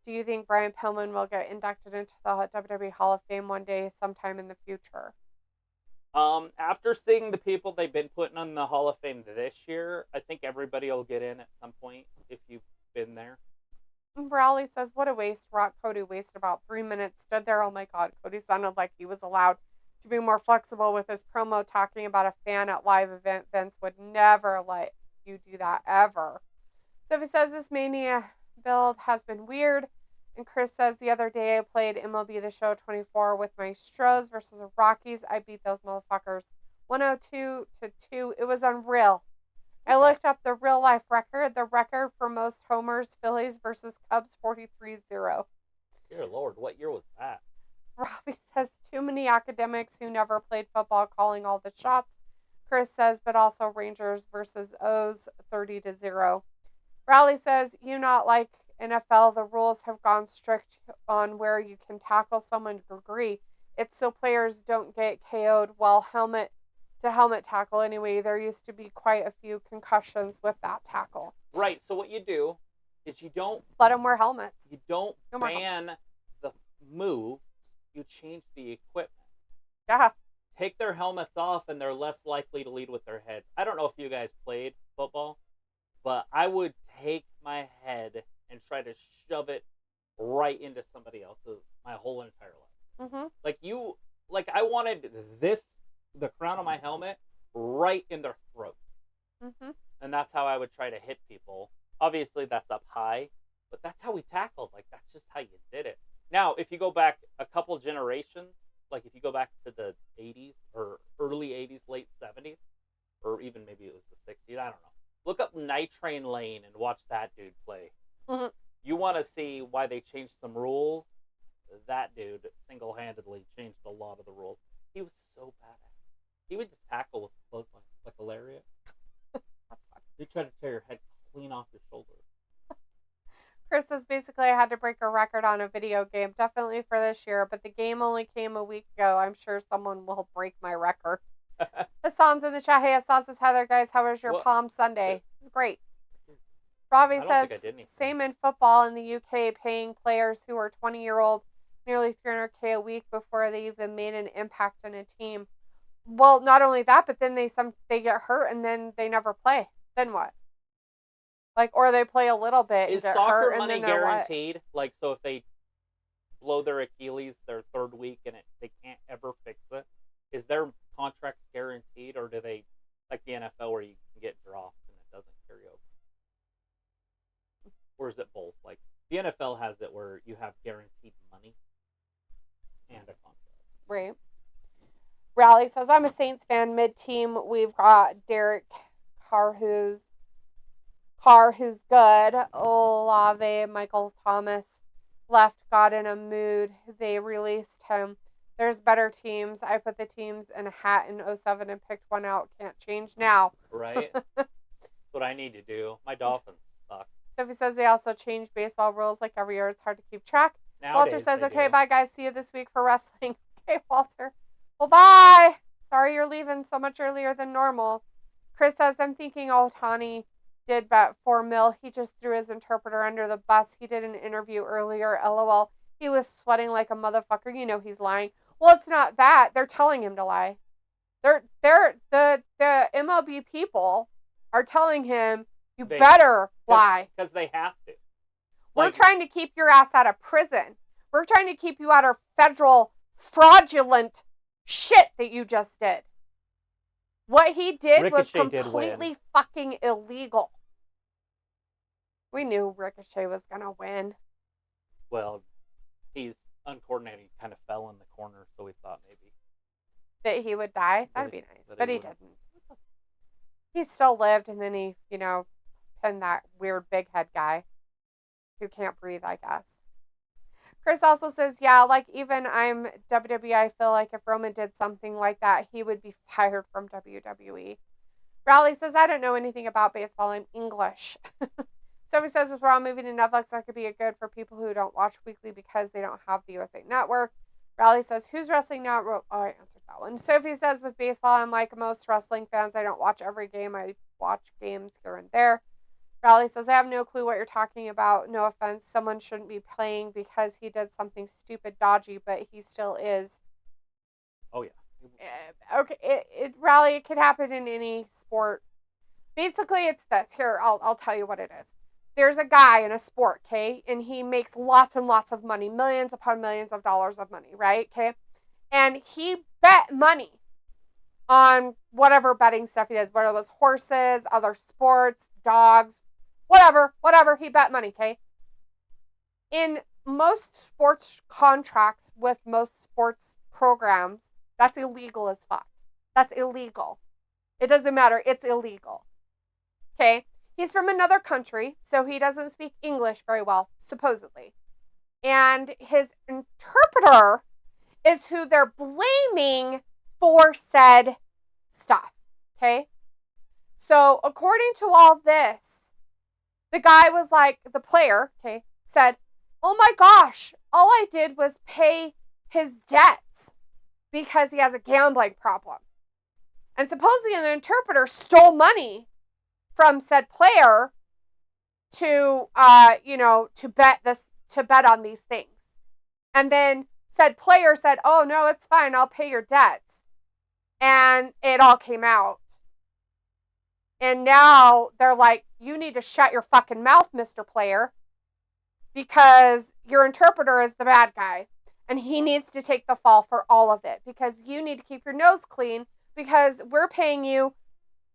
do you think Brian Pillman will get inducted into the WWE Hall of Fame one day sometime in the future? After seeing the people they've been putting on the Hall of Fame this year, I think everybody will get in at some point if you've been there. Rowley says, what a waste. Rock Cody wasted about 3 minutes. Stood there. Oh my God. Cody sounded like he was allowed to be more flexible with his promo talking about a fan at live event. Vince would never let you do that ever. Sophie says this Mania build has been weird. And Chris says the other day I played MLB The Show 24 with my Stros versus the Rockies. I beat those motherfuckers 102-2. It was unreal. I looked up the real life record. The record for most homers, Phillies versus Cubs, 43-0. Dear Lord, what year was that? Robbie says too many academics who never played football calling all the shots. Chris says, but also Rangers versus O's, 30-0. Rowley says, you not like NFL, the rules have gone strict on where you can tackle someone to agree. It's so players don't get KO'd while helmet to helmet tackle anyway. There used to be quite a few concussions with that tackle. Right. So what you do is you don't let them wear helmets. You don't ban the move. You change the equipment. Yeah. Take their helmets off, and they're less likely to lead with their heads. I don't know if you guys played football, but I would take my head and try to shove it right into somebody else's my whole entire life. Mm-hmm. I wanted the crown of my helmet right in their throat. Mm-hmm. And that's how I would try to hit people. Obviously, that's up high, but that's how we tackled. That's just how you did it. Now, if you go back a couple generations, if you go back to the 80s or early 80s, late 70s, or even maybe it was the 60s, I don't know. Look up Night Train Lane and watch that dude play. Mm-hmm. You want to see why they changed some rules? That dude single-handedly changed a lot of the rules. He was so badass. He would just tackle with a clothesline, like a lariat. That's fun. You try to tear your head clean off your shoulder. Chris says, basically, I had to break a record on a video game. Definitely for this year, but the game only came a week ago. I'm sure someone will break my record. Hassan's in the chat. Hey, Hassan says, hi there, guys. How was your Palm Sunday? It was great. Robbie says, same in football in the UK, paying players who are 20-year-old nearly $300K a week before they even made an impact on a team. Well, not only that, but then they get hurt and then they never play. Then what? Or they play a little bit and get hurt and then they're guaranteed? So if they blow their Achilles their third week and they can't ever fix it, is their contract guaranteed, or do they, like the NFL, where you can get dropped and it doesn't carry over? Or is it both? The NFL has it where you have guaranteed money and a contract. Right. Rally says, I'm a Saints fan mid-team. We've got Derek Carr, who's good. Olave, Michael Thomas left, got in a mood. They released him. There's better teams. I put the teams in a hat in 07 and picked one out. Can't change now. Right. That's what I need to do. My Dolphins suck. Sophie says they also change baseball rules every year. It's hard to keep track. Nowadays, Walter says, okay, bye, guys. See you this week for wrestling. Okay, Walter. Well, bye. Sorry you're leaving so much earlier than normal. Chris says, I'm thinking Otani did bet $4 million. He just threw his interpreter under the bus. He did an interview earlier. LOL. He was sweating like a motherfucker. You know he's lying. Well, it's not that. They're telling him to lie. The MLB people are telling him, you better lie. Because they have to. We're trying to keep your ass out of prison. We're trying to keep you out of federal fraudulent shit that you just did. What he did was completely fucking illegal. We knew Ricochet was going to win. Well, he's uncoordinated, kind of fell in the corner, so we thought maybe that he would die. That'd be nice. But he didn't. He still lived, and then he, pinned that weird big head guy who can't breathe, I guess. Chris also says, yeah, even I'm WWE, I feel like if Roman did something like that, he would be fired from WWE. Rowley says, I don't know anything about baseball. I'm English. Sophie says, with Raw moving to Netflix, that could be good for people who don't watch weekly because they don't have the USA Network. Rowley says, who's wrestling now? Oh, I answered that one. Sophie says, with baseball, I'm like most wrestling fans. I don't watch every game. I watch games here and there. Riley says, I have no clue what you're talking about. No offense. Someone shouldn't be playing because he did something stupid, dodgy, but he still is. Oh, yeah. Okay, Riley, it could happen in any sport. Basically, it's this. Here, I'll tell you what it is. There's a guy in a sport, okay, and he makes lots and lots of money, millions upon millions of dollars of money, right, okay? And he bet money on whatever betting stuff he does, whether it was horses, other sports, dogs, whatever, he bet money, okay? In most sports contracts with most sports programs, that's illegal as fuck. That's illegal. It doesn't matter. It's illegal. Okay? He's from another country, so he doesn't speak English very well, supposedly. And his interpreter is who they're blaming for said stuff. Okay? So, according to all this, the guy was like, the player, okay, said, oh my gosh, all I did was pay his debts because he has a gambling problem. And supposedly the interpreter stole money from said player to bet on these things. And then said player said, oh no, it's fine, I'll pay your debts. And it all came out. And now they're like, you need to shut your fucking mouth, Mr. Player, because your interpreter is the bad guy. And he needs to take the fall for all of it, because you need to keep your nose clean, because we're paying you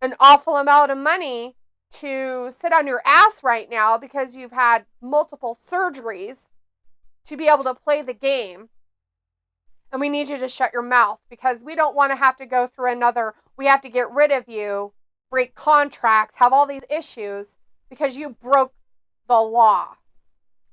an awful amount of money to sit on your ass right now because you've had multiple surgeries to be able to play the game. And we need you to shut your mouth, because we don't want to have to go through another, we have to get rid of you, break contracts, have all these issues because you broke the law.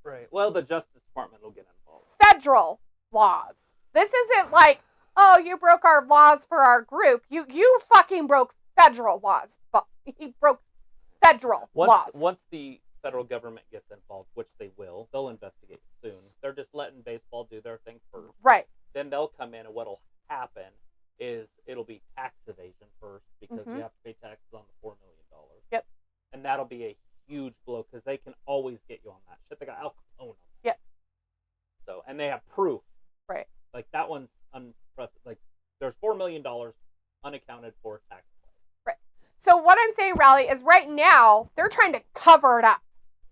Right. Well, the Justice Department will get involved. Federal laws. This isn't like, oh, you broke our laws for our group. You fucking broke federal laws. But he broke federal laws. Once the federal government gets involved, which they will, they'll investigate soon. They're just letting baseball do their thing first. Right. Then they'll come in, and what'll happen is it'll be tax evasion first, because you have to pay taxes on the $4 million. Yep. And that'll be a huge blow, because they can always get you on that shit. They got Al Capone on that. Yep. So, and they have proof. Right. Like, that one's unprecedented. Like, there's $4 million unaccounted for tax play. Right. So what I'm saying, Rally, is right now they're trying to cover it up.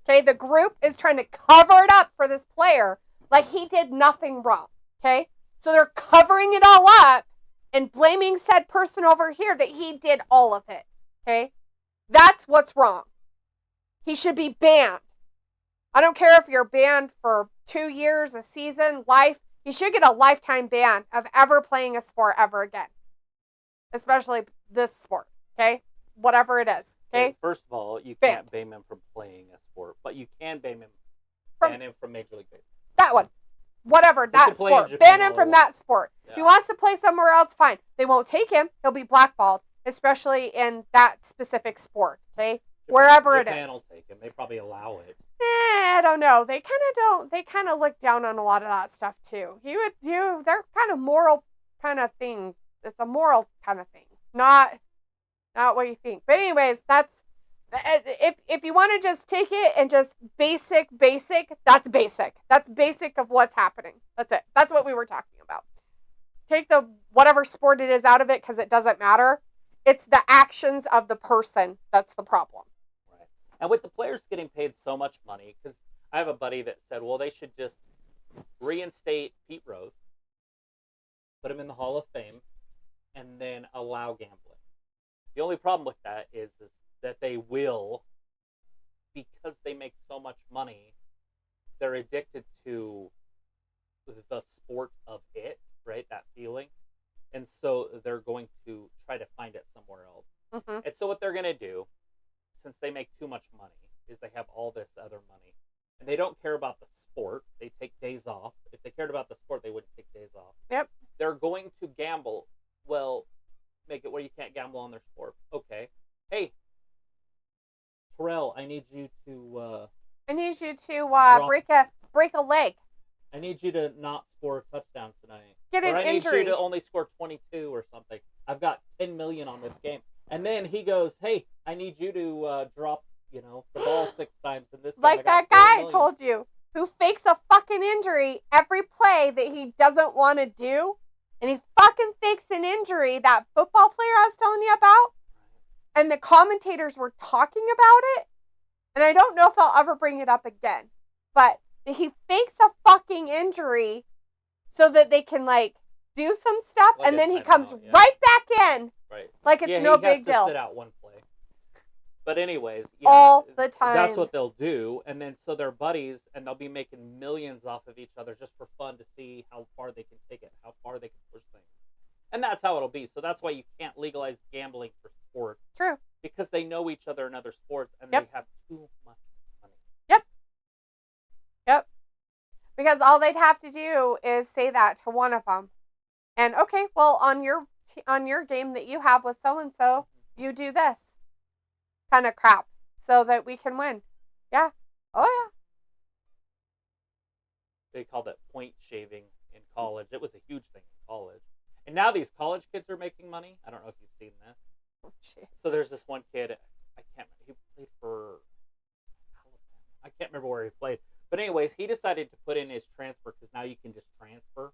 Okay, the group is trying to cover it up for this player like he did nothing wrong. Okay, so they're covering it all up and blaming said person over here that he did all of it. Okay, that's what's wrong. He should be banned. I don't care if you're banned for 2 years, a season, life. You should get a lifetime ban of ever playing a sport ever again. Especially this sport, okay? Whatever it is, okay? First of all, you can't ban him from playing a sport, but you can ban him from Major League Baseball. That one. Whatever, that sport. Ban him from that sport. Yeah. If he wants to play somewhere else, fine. They won't take him. He'll be blackballed, especially in that specific sport, okay? Wherever it is. Japan will take him. They probably allow it. I don't know. They kind of don't. They kind of look down on a lot of that stuff too. They're kind of moral kind of thing. It's a moral kind of thing, not what you think. But anyways, that's if you want to just take it and just basic. That's basic. That's basic of what's happening. That's it. That's what we were talking about. Take the whatever sport it is out of it, because it doesn't matter. It's the actions of the person that's the problem. And with the players getting paid so much money, because I have a buddy that said, well, they should just reinstate Pete Rose, put him in the Hall of Fame, and then allow gambling. The only problem with that is that they will, because they make so much money, they're addicted to the sport of it, right? That feeling. And so they're going to try to find it somewhere else. Mm-hmm. And so what they're going to do, since they make too much money, is they have all this other money. And they don't care about the sport. They take days off. If they cared about the sport, they wouldn't take days off. Yep. They're going to gamble. Well, make it where you can't gamble on their sport. Okay. Hey, Terrell, I need you to break a leg. I need you to not score a touchdown tonight. Get an injury. I need you to only score 22 or something. I've got 10 million on this game. And then he goes, hey, I need you to drop, the ball 6 times, and this time like that guy I told you, who fakes a fucking injury every play that he doesn't want to do, and he fucking fakes an injury, that football player I was telling you about, and the commentators were talking about it, and I don't know if I'll ever bring it up again, but he fakes a fucking injury so that they can, like, do some stuff, like, and then he comes right back in. Right. Like it's no big deal. He has to sit out one play. But anyways, all the time. That's what they'll do, and then so they're buddies, and they'll be making millions off of each other just for fun to see how far they can take it, how far they can push things. And that's how it'll be. So that's why you can't legalize gambling for sport. True. Because they know each other in other sports, and they have too much money. Yep. Because all they'd have to do is say that to one of them. And, okay, well, on your game that you have with so-and-so, you do this kind of crap so that we can win. Yeah. Oh, yeah. They called it point shaving in college. It was a huge thing in college. And now these college kids are making money. I don't know if you've seen this. Oh, so there's this one kid, I can't remember, he played for Alabama. I can't remember where he played. But anyways, he decided to put in his transfer because now you can just transfer.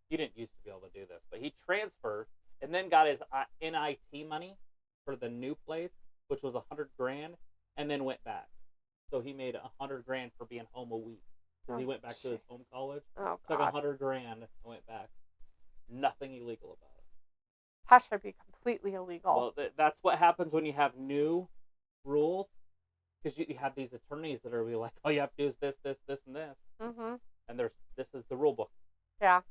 You didn't used to be able to do this, but he transferred and then got his NIT money for the new place, which was $100,000, and then went back. So he made $100,000 for being home a week because he went back to his home college. Oh, took $100,000 and went back. Nothing illegal about it. That should be completely illegal. Well, that's what happens when you have new rules, because you have these attorneys that are like, all you have to do is this, this, this, and this. Mm-hmm. And this is the rule book. Yeah.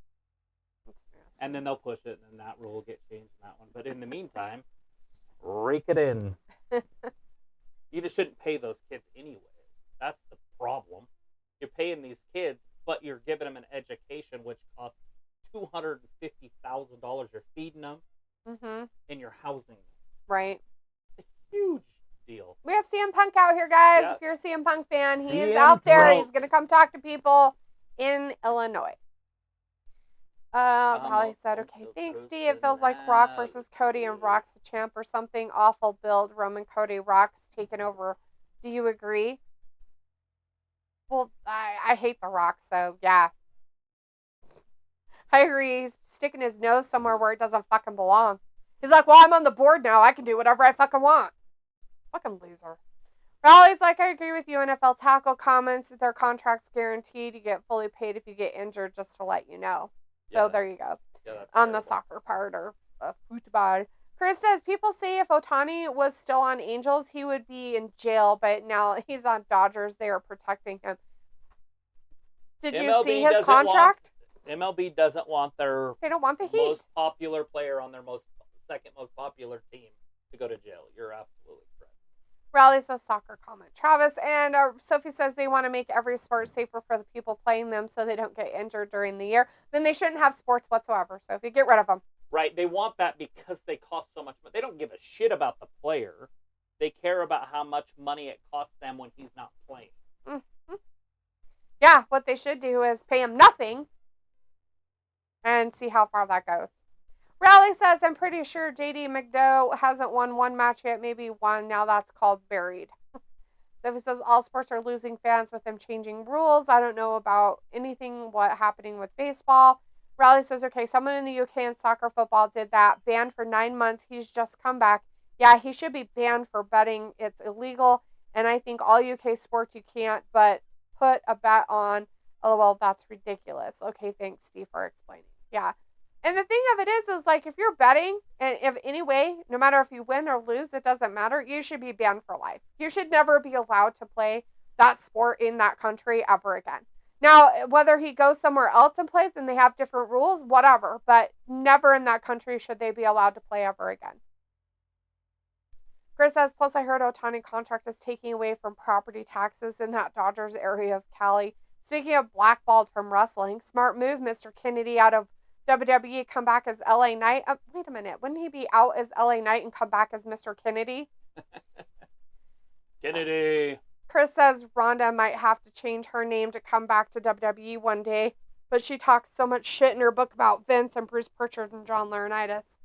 And then they'll push it, and then that rule will get changed in that one. But in the meantime, rake it in. You just shouldn't pay those kids anyway. That's the problem. You're paying these kids, but you're giving them an education which costs $250,000. You're feeding them, and you're housing them. Right. It's a huge deal. We have CM Punk out here, guys. Yep. If you're a CM Punk fan, he is out there. He's going to come talk to people in Illinois. Holly said, okay, thanks, Steve. It feels like Rock versus Cody and Rock's the champ or something. Awful build. Roman Cody, Rock's taken over. Do you agree? Well, I hate The Rock, so yeah. I agree. He's sticking his nose somewhere where it doesn't fucking belong. He's like, well, I'm on the board now. I can do whatever I fucking want. Fucking loser. Raleigh's like, I agree with you. NFL tackle comments. Their contract's guaranteed. You get fully paid if you get injured, just to let you know. So there you go. Yeah, on the soccer part or football. Chris says, people say if Ohtani was still on Angels, he would be in jail, but now he's on Dodgers. They are protecting him. Did you see his contract? MLB doesn't want they don't want the heat. Most popular player on their second most popular team to go to jail. You're absolutely correct. Raleigh says soccer comment. Travis and Sophie says they want to make every sport safer for the people playing them so they don't get injured during the year. Then they shouldn't have sports whatsoever. Sophie, get rid of them. Right. They want that because they cost so much money. They don't give a shit about the player. They care about how much money it costs them when he's not playing. Mm-hmm. Yeah, what they should do is pay him nothing and see how far that goes. Raleigh says, I'm pretty sure JD McDowell hasn't won one match yet, maybe one. Now that's called buried. Sophie says, all sports are losing fans with them changing rules. I don't know about anything happening with baseball. Raleigh says, okay, someone in the UK in soccer football did that. Banned for 9 months. He's just come back. Yeah, he should be banned for betting. It's illegal. And I think all UK sports you can't, but put a bet on. Oh, well, that's ridiculous. Okay, thanks, Steve, for explaining. Yeah. And the thing of it is like, if you're betting, and if anyway, no matter if you win or lose, it doesn't matter. You should be banned for life. You should never be allowed to play that sport in that country ever again. Now, whether he goes somewhere else and plays and they have different rules, whatever. But never in that country should they be allowed to play ever again. Chris says, plus I heard Ohtani contract is taking away from property taxes in that Dodgers area of Cali. Speaking of blackballed from wrestling, smart move, Mr. Kennedy out of WWE, come back as LA Knight. Wait a minute. Wouldn't he be out as LA Knight and come back as Mr. Kennedy? Kennedy. Chris says Rhonda might have to change her name to come back to WWE one day, but she talks so much shit in her book about Vince and Bruce Pritchard and John Laurinaitis.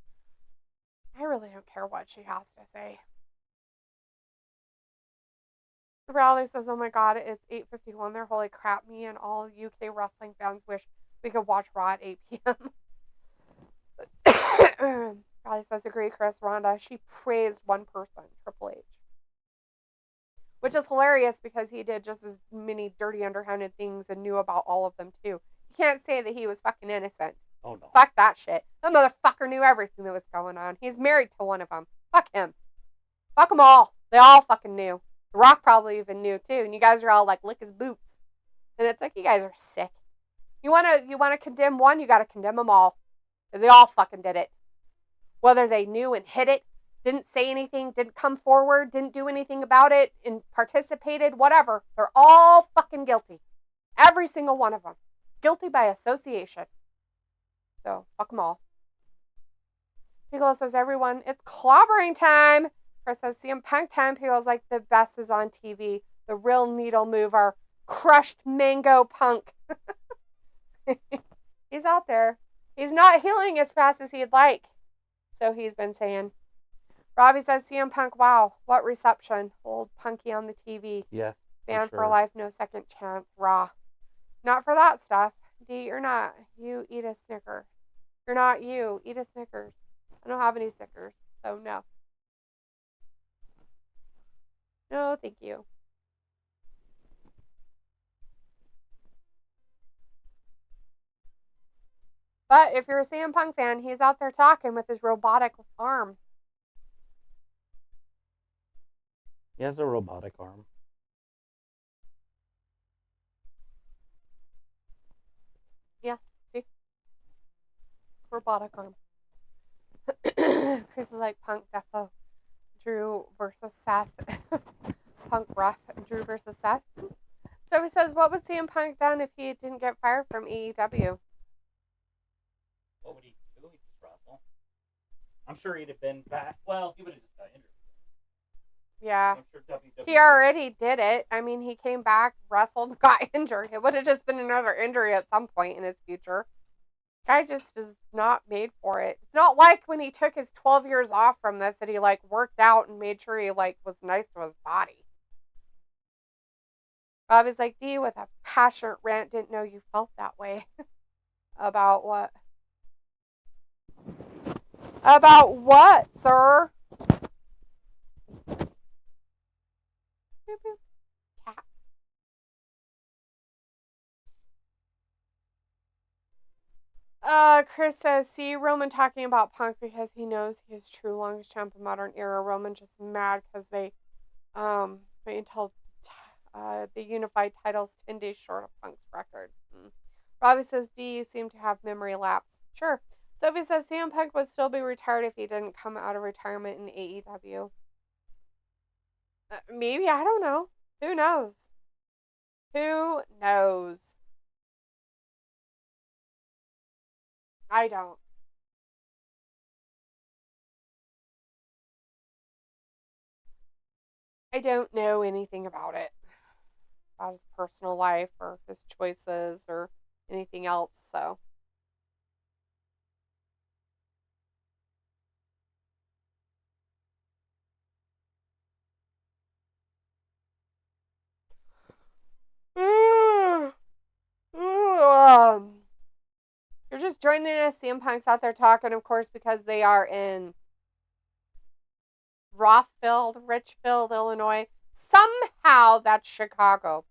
I really don't care what she has to say. Raleigh says, oh my god, it's 8:51 there. Holy crap, me and all UK wrestling fans wish we could watch Raw at 8 p.m. Raleigh says, agree, Chris. Rhonda, she praised one person, Triple H. Which is hilarious because he did just as many dirty, underhanded things and knew about all of them too. You can't say that he was fucking innocent. Oh no. Fuck that shit. That motherfucker knew everything that was going on. He's married to one of them. Fuck him. Fuck them all. They all fucking knew. The Rock probably even knew too. And you guys are all like, lick his boots. And it's like, you guys are sick. You wanna condemn one, you gotta condemn them all. Because they all fucking did it. Whether they knew and hid it, didn't say anything, didn't come forward, didn't do anything about it, and participated, whatever. They're all fucking guilty. Every single one of them. Guilty by association. So, fuck them all. Piccolo says, everyone, it's clobbering time. Chris says, CM Punk time. Piccolo's like, the best is on TV. The real needle mover. Crushed mango Punk. He's out there. He's not healing as fast as he'd like. So he's been saying. Robbie says, CM Punk, wow, what reception. Old Punky on the TV. Yes. Fan for life, no second chance. Raw. Not for that stuff. D, you're not. You eat a Snicker. You're not you. Eat a Snickers. I don't have any Snickers, so no. No, thank you. But if you're a CM Punk fan, he's out there talking with his robotic arm. He has a robotic arm. Yeah, see? Robotic arm. Chris is like, Punk defo. Drew versus Seth. Punk rough. Drew versus Seth. So he says, what would CM Punk done if he didn't get fired from AEW? What would he do? He'd just wrestle. I'm sure he'd have been back. Well, he would have just got injured. Yeah. I'm sure WWE. He already did it. I mean, he came back, wrestled, got injured. It would have just been another injury at some point in his future. Guy just is not made for it. It's not like when he took his 12 years off from this that he like worked out and made sure he like was nice to his body. Rob is like, D with a passionate rant, didn't know you felt that way. About what? About what, sir? Cat. Chris says, see Roman talking about Punk because he knows he is true longest champ of modern era. Roman just mad because they wait until the unified titles 10 days short of Punk's record. Robbie says, D, you seem to have memory lapse. Sure. Sophie says CM Punk would still be retired if he didn't come out of retirement in AEW. Maybe, I don't know. Who knows? Who knows? I don't. I don't know anything about it. About his personal life or his choices or anything else, so. You're just joining us. CM Punk's out there talking, of course, because they are in Richfield, Illinois. Somehow that's Chicago,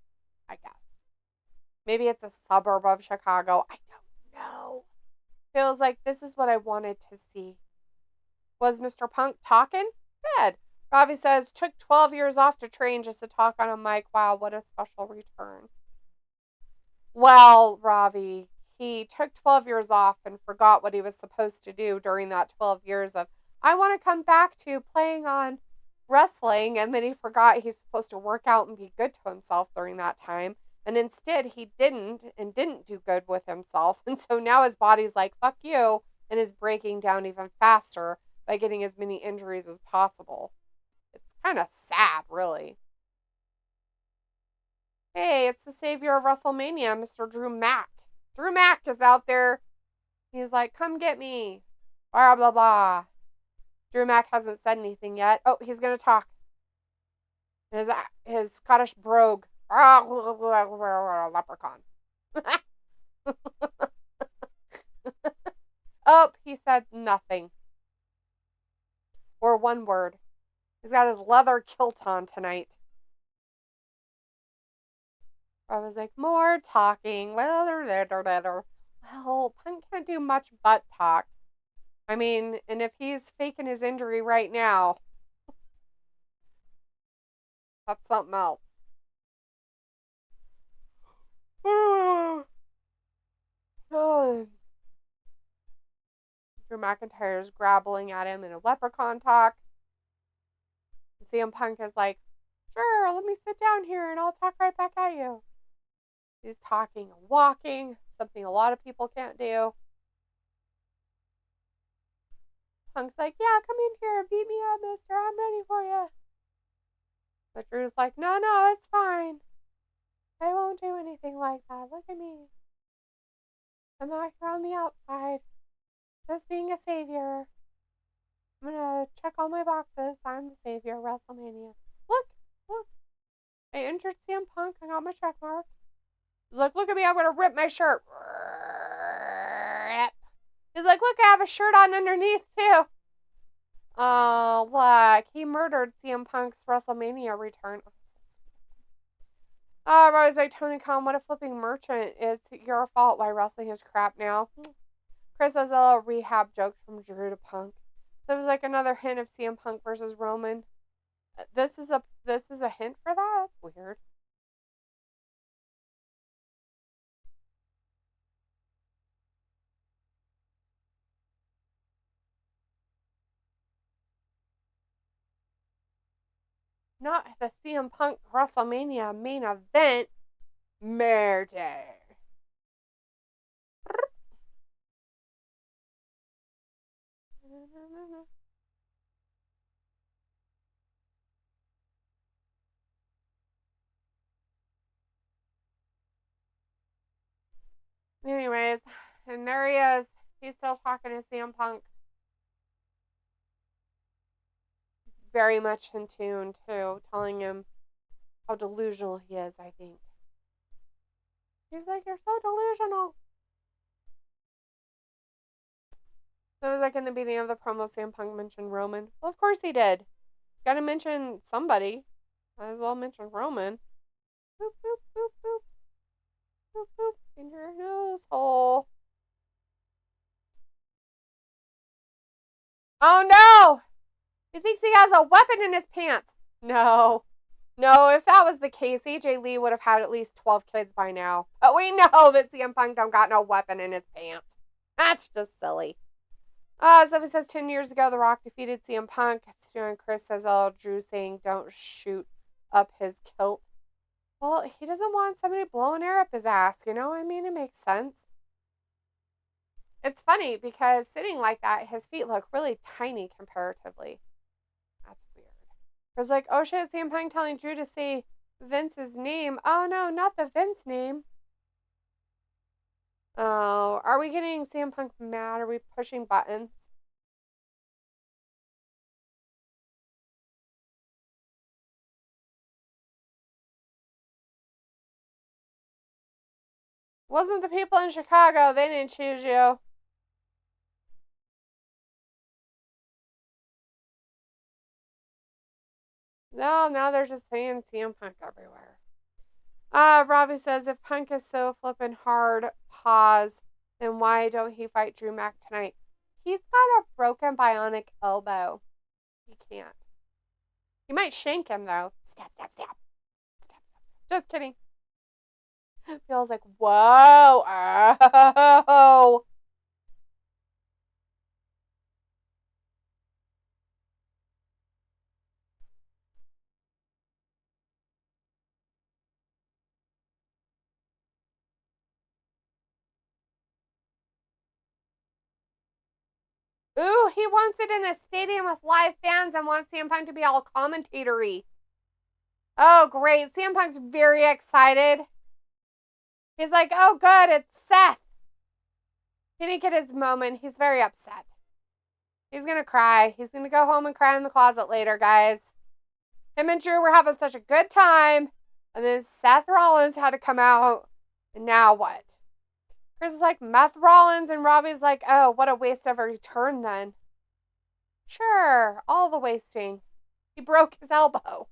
I guess. Maybe it's a suburb of Chicago. I don't know. Feels like this is what I wanted to see. Was Mr. Punk talking? Good. Robbie says, took 12 years off to train just to talk on a mic. Wow, what a special return. Well, Robbie, he took 12 years off and forgot what he was supposed to do during that 12 years of, I want to come back to playing on wrestling, and then he forgot he's supposed to work out and be good to himself during that time. And instead, he didn't do good with himself. And so now his body's like, fuck you, and is breaking down even faster by getting as many injuries as possible. It's kind of sad, really. Hey, it's the savior of WrestleMania, Mr. Drew Mack. Drew Mack is out there. He's like, come get me. Blah, blah, blah. Drew Mack hasn't said anything yet. Oh, he's going to talk. His Scottish brogue. Leprechaun. Oh, he said nothing. Or one word. He's got his leather kilt on tonight. I was like, more talking. Well, Punk can't do much but talk. I mean, and if he's faking his injury right now, that's something else. Oh. Drew McIntyre's grappling at him in a leprechaun talk. CM Punk is like, sure, let me sit down here and I'll talk right back at you. He's talking and walking, something a lot of people can't do. Punk's like, yeah, come in here and beat me up, mister. I'm ready for you. But Drew's like, no, it's fine. I won't do anything like that. Look at me. I'm out here on the outside, just being a savior. I'm gonna check all my boxes. I'm the savior of WrestleMania. Look. I injured CM Punk. I got my check mark. He's like, look at me. I'm gonna rip my shirt. He's like, look, I have a shirt on underneath too. Oh, look. He murdered CM Punk's WrestleMania return. Oh, I was like, Tony Khan, what a flipping merchant. It's your fault why wrestling is crap now. Chris has a little rehab joke from Drew to Punk. So it was like another hint of CM Punk versus Roman. This is a hint for that? That's weird. Not the CM Punk WrestleMania main event. Murder. Anyways, and there he is. He's still talking to CM Punk. Very much in tune, too, telling him how delusional he is, I think. He's like, you're so delusional. So it was like in the beginning of the promo, CM Punk mentioned Roman. Well, of course he did. He's got to mention somebody. Might as well mention Roman. Boop, boop, boop, boop. Boop, boop. In your nose hole. Oh, no! He thinks he has a weapon in his pants. No, if that was the case, AJ Lee would have had at least 12 kids by now. But we know that CM Punk don't got no weapon in his pants. That's just silly. So it says 10 years ago, The Rock defeated CM Punk. And Chris says, oh, Drew saying don't shoot up his kilt. Well, he doesn't want somebody blowing air up his ass, you know? I mean, it makes sense. It's funny because sitting like that, his feet look really tiny comparatively. That's weird. It was like, oh shit, CM Punk telling Drew to say Vince's name. Oh no, not the Vince name. Oh, are we getting CM Punk mad? Are we pushing buttons? Wasn't the people in Chicago. They didn't choose you. No, now they're just saying CM Punk everywhere. Robbie says, if Punk is so flippin' hard, pause, then why don't he fight Drew Mac tonight? He's got a broken bionic elbow. He can't. He might shank him, though. Stab, stab, stab. Stab, stab. Just kidding. Feels like, whoa. Oh. Ooh, he wants it in a stadium with live fans and wants CM Punk to be all commentatory. Oh, great. CM Punk's very excited. He's like, oh, good, it's Seth. He didn't get his moment. He's very upset. He's going to cry. He's going to go home and cry in the closet later, guys. Him and Drew were having such a good time. And then Seth Rollins had to come out. And now what? Chris is like, Seth Rollins. And Robbie's like, oh, what a waste of a return then. Sure, all the wasting. He broke his elbow.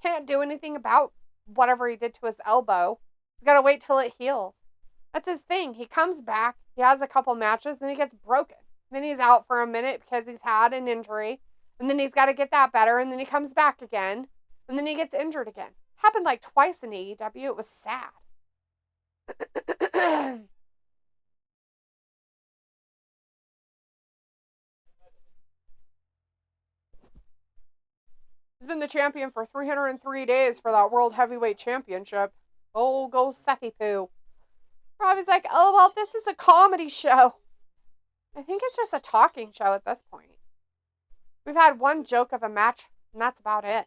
Can't do anything about whatever he did to his elbow. He's got to wait till it heals. That's his thing. He comes back. He has a couple matches. Then he gets broken. Then he's out for a minute because he's had an injury. And then he's got to get that better. And then he comes back again. And then he gets injured again. Happened like twice in AEW. It was sad. He's been the champion for 303 days for that World Heavyweight Championship. Oh, go Sethy Poo. Robbie's like, oh, well, this is a comedy show. I think it's just a talking show at this point. We've had one joke of a match, and that's about it.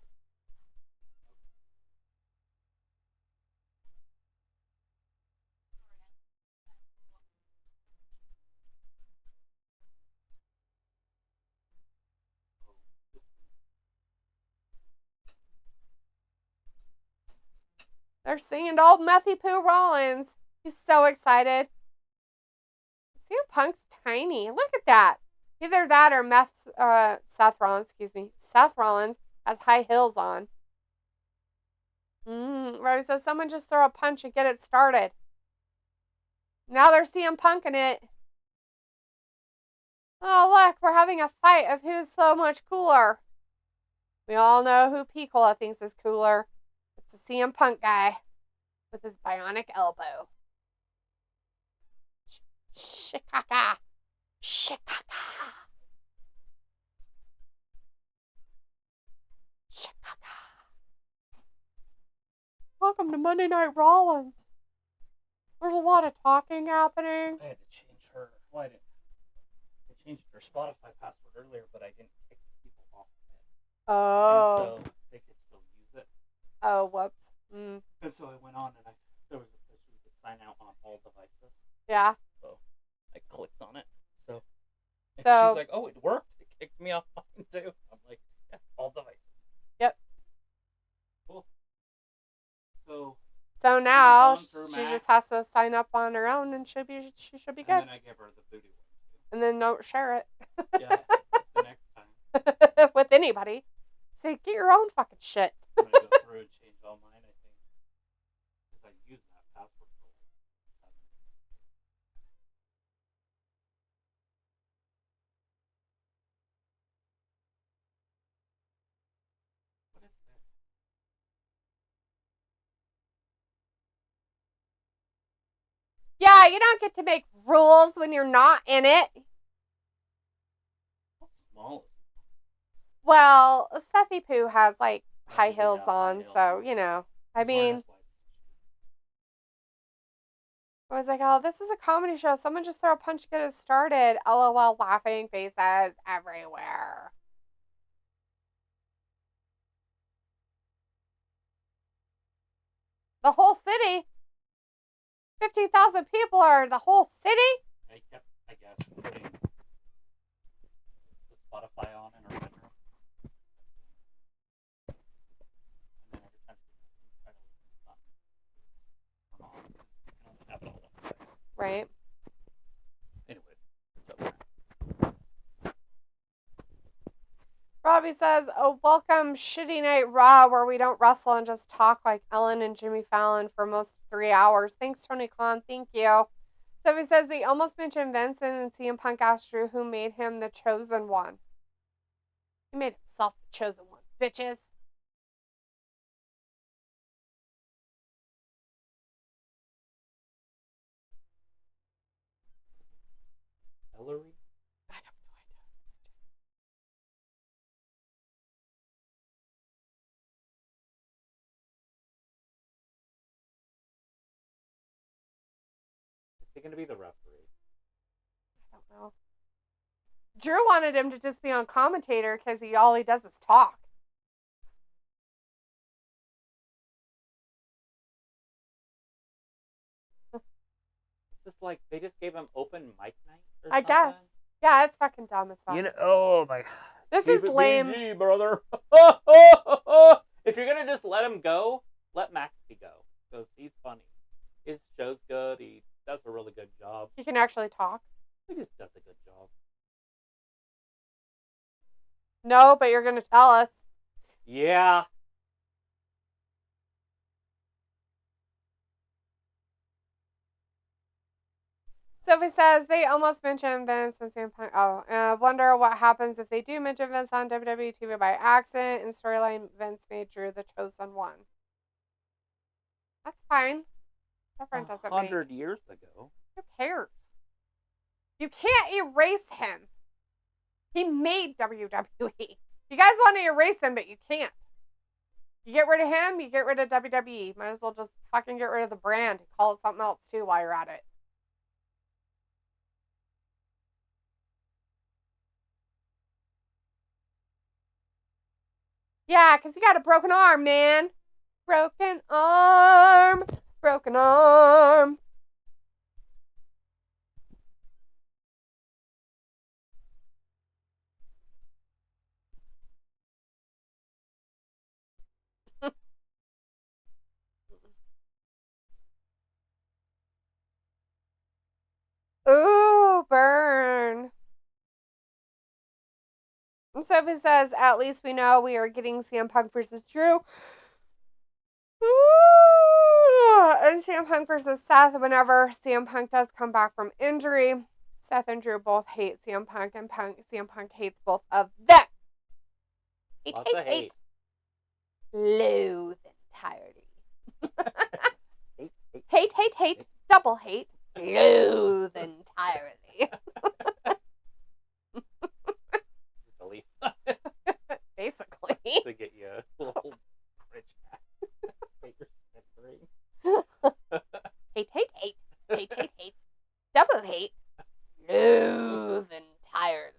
They're singing to old Methy Poo Rollins. He's so excited. CM Punk's tiny. Look at that. Either that or Seth Rollins, Seth Rollins has high heels on. Robbie says, someone just throw a punch and get it started. Now they're CM Punking it. Oh, look, we're having a fight of who's so much cooler. We all know who P-Cola thinks is cooler. It's the CM Punk guy with his bionic elbow. Shikaka. Shikaka. Shikaka. Welcome to Monday Night Rollins. There's a lot of talking happening. I had to change her. Well, I changed her Spotify password earlier, but I didn't kick people off of it. Oh. And so they could still use it. Oh, whoops. And so I went on and there was a place where you could sign out on all devices. Yeah. So I clicked on it. So she's like, oh, it worked. It kicked me off mine too. I'm like, yeah, all devices. Yep. Cool. So now she just has to sign up on her own and she should be good. And then I give her the booty one too. And then don't share it. Yeah, the next time. With anybody. Say, get your own fucking shit. I'm going to go through and change all mine, I think. Because I used that password for like 7 years. What is this? Yeah, you don't get to make rules when you're not in it. How small is it? Well, Sethy Poo has like high heels on, so you know. I mean, I was like, oh, this is a comedy show. Someone just throw a punch to get it started. LOL, laughing faces everywhere. The whole city. 15,000 people are the whole city? I kept, I guess, putting the Spotify on in her bedroom. And then every time she try to listen to something, turn on. You can only have it all one way. Right. Anyways, it's up there. Robbie says, oh, welcome Shitty Night Raw, where we don't wrestle and just talk like Ellen and Jimmy Fallon for most 3 hours. Thanks, Tony Khan. Thank you. So he says they almost mentioned Vincent and CM Punk asked Drew who made him the chosen one. He made himself the chosen one, bitches. Ellery? I have no idea. Is he going to be the referee? I don't know. Drew wanted him to just be on commentator because all he does is talk. It's just like they just gave him open mic night or I something? guess. Yeah, it's fucking dumb as fuck. You know, oh my. This is lame. PG, brother. If you're gonna just let him go, let McAfee go because he's funny. His show's good. He does a really good job. He can actually talk. He just does a good job. No, but you're gonna tell us. Yeah. Sophie says they almost mentioned Vince with CM Punk. Oh, I wonder what happens if they do mention Vince on WWE TV by accident. In storyline, Vince made Drew the chosen one. That's fine. Different doesn't 100 years ago. Who cares? You can't erase him. He made WWE. You guys want to erase him, but you can't. You get rid of him, you get rid of WWE. Might as well just fucking get rid of the brand. Call it something else too while you're at it. Yeah, because you got a broken arm, man. Broken arm. Broken arm. Ooh, burn. And Sophie says, at least we know we are getting CM Punk versus Drew. Ooh, and CM Punk versus Seth whenever CM Punk does come back from injury. Seth and Drew both hate CM Punk, and CM Punk hates both of them. Hate. Loathe entirely. hate. Double hate. Loathe entirely. Delete. Basically. To get you a little rich hat. hate. Double hate. Loathe entirely.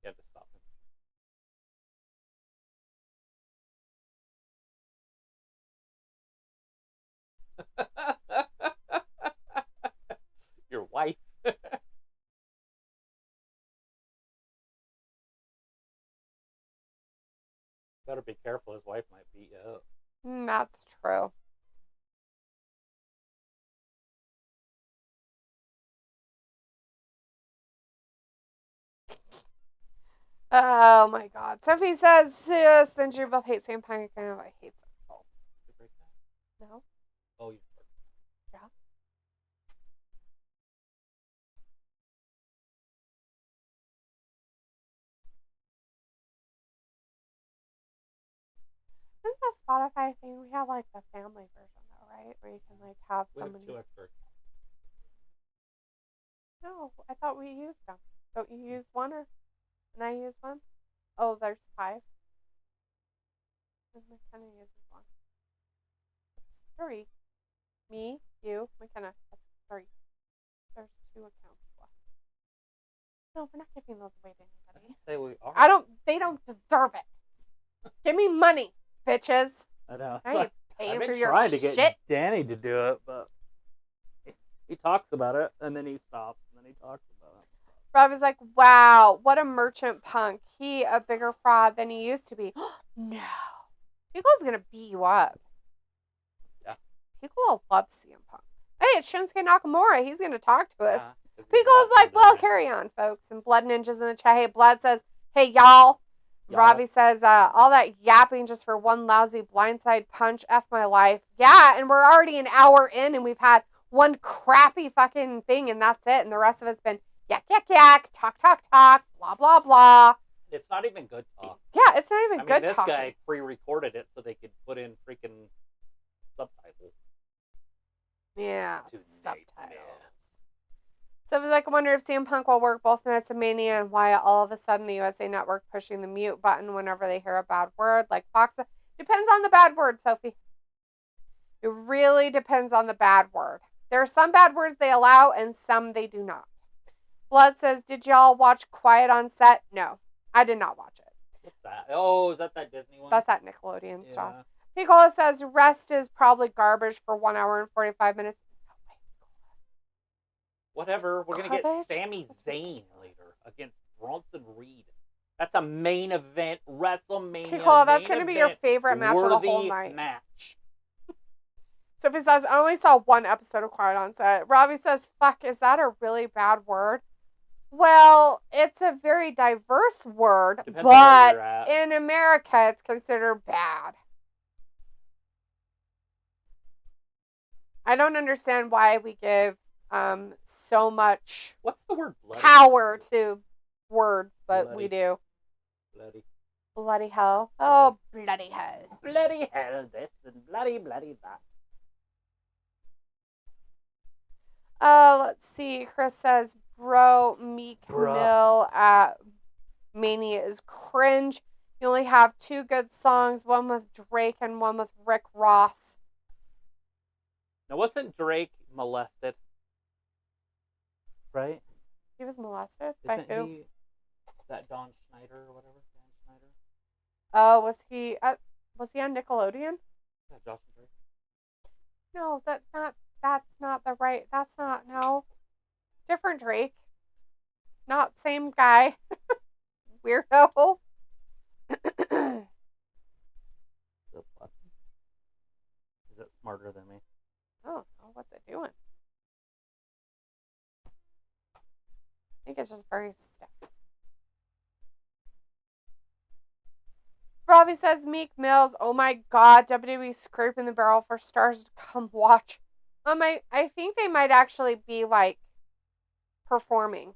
You have to stop him. Your wife. Better be careful. His wife might beat you up. That's true. Oh my god. Sophie says, yes, then Drew both hate CM Punk. I know I hate them both. Did you break that? No. Oh, you broke Yeah. Isn't the Spotify thing, we have like the family version though, right? Where you can like have somebody. We have 2 extra. No, I thought we used them. Don't you use one and I use one? Oh, there's 5. And McKenna uses 1. It's 3. Me, you, McKenna. That's 3. There's 2 accounts left. No, we're not giving those away to anybody. Say we are. They don't deserve it. Give me money, bitches. I know. I ain't paying I've for been your trying to shit. get Danny to do it, but he talks about it, and then he stops, and then he talks about it. Rob is like, wow, what a merchant punk. He a bigger fraud than he used to be. No. People's going to beat you up. Yeah. People will love CM Punk. Hey, it's Shinsuke Nakamura. He's going to talk to us. Yeah, People's like, well, carry on, folks. And Blood Ninja's in the chat. Hey, Blood says, hey, y'all. Ravi says, all that yapping just for one lousy blindside punch. F my life. Yeah, and we're already an hour in, and we've had one crappy fucking thing, and that's it. And the rest of it's been yak, talk, blah, blah, blah. It's not even good talk. Yeah, it's not even good this talking. guy pre-recorded it so they could put in freaking subtitles. Yeah, subtitles. Man. So it was like, I wonder if CM Punk will work both nights of Mania and why all of a sudden the USA Network pushing the mute button whenever they hear a bad word. Like Fox, depends on the bad word, Sophie. It really depends on the bad word. There are some bad words they allow and some they do not. Blood says, did y'all watch Quiet on Set? No, I did not watch it. What's that? Oh, is that Disney one? That's that Nickelodeon stuff. Nicola says, rest is probably garbage for 1 hour and 45 minutes. Whatever. We're going to get Sami Zayn later against Bronson Reed. That's a main event WrestleMania. Nicola, that's going to be your favorite match of the whole night. Sophie says, I only saw one episode of Quiet on Set. Robbie says, fuck, is that a really bad word? Well, it's a very diverse word, but in America, it's considered bad. I don't understand why we give so much power to words, but we do. Bloody hell. Oh, bloody hell. Bloody hell this and bloody that. Let's see. Chris says, bro, Meek Mill at Mania is cringe. You only have 2 good songs, one with Drake and one with Rick Ross. Now, wasn't Drake molested? Right? He was molested? By who? He, that Don Schneider or whatever? Dan Schneider? Oh, was he on Nickelodeon? Yeah, Josh and Drake. No, that's not the right, no. Different Drake. Not same guy. Weirdo. Is it smarter than me? Oh, what's it doing? I think it's just very stiff. Robbie says, Meek Mills, oh my god, WWE scraping the barrel for stars to come watch. I think they might actually be, like, performing,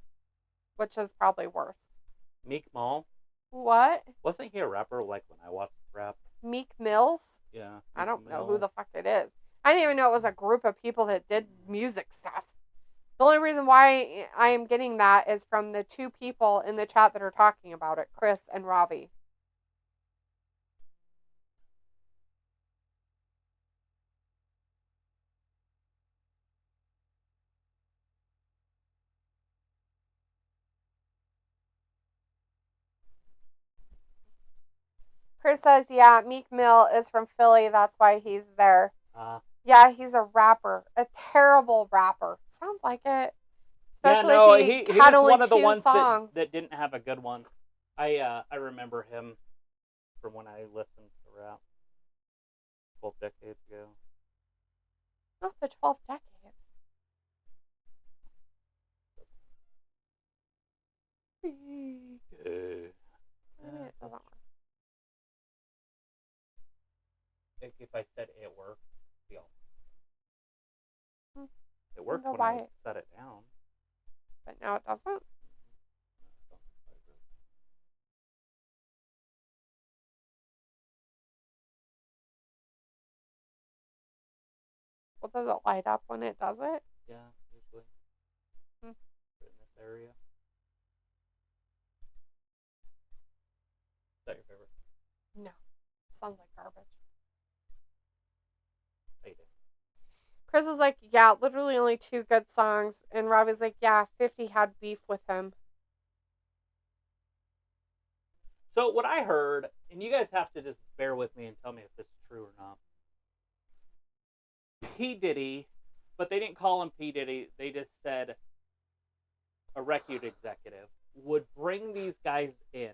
which is probably worse. Meek Mill? What? Wasn't he a rapper, like, when I watched rap? Meek Mills? Yeah. I don't know who the fuck it is. I didn't even know it was a group of people that did music stuff. The only reason why I am getting that is from the 2 people in the chat that are talking about it, Chris and Ravi. Chris says, yeah, Meek Mill is from Philly. That's why he's there. Yeah, he's a rapper. A terrible rapper. Sounds like it. Especially if he had was only one of the 2 ones songs. that didn't have a good one. I remember him from when I listened to rap 12 decades ago. Not the 12 decades. It doesn't work. If I said it worked, it I worked when I set it down. But now it doesn't? Well, does it light up when it does it? Yeah, usually. In this area. Is that your favorite? No. Sounds like garbage. Chris is like, yeah, literally only 2 good songs. And Robbie's like, yeah, 50 had beef with him. So what I heard, and you guys have to just bear with me and tell me if this is true or not. P. Diddy, but they didn't call him P. Diddy. They just said a record executive would bring these guys in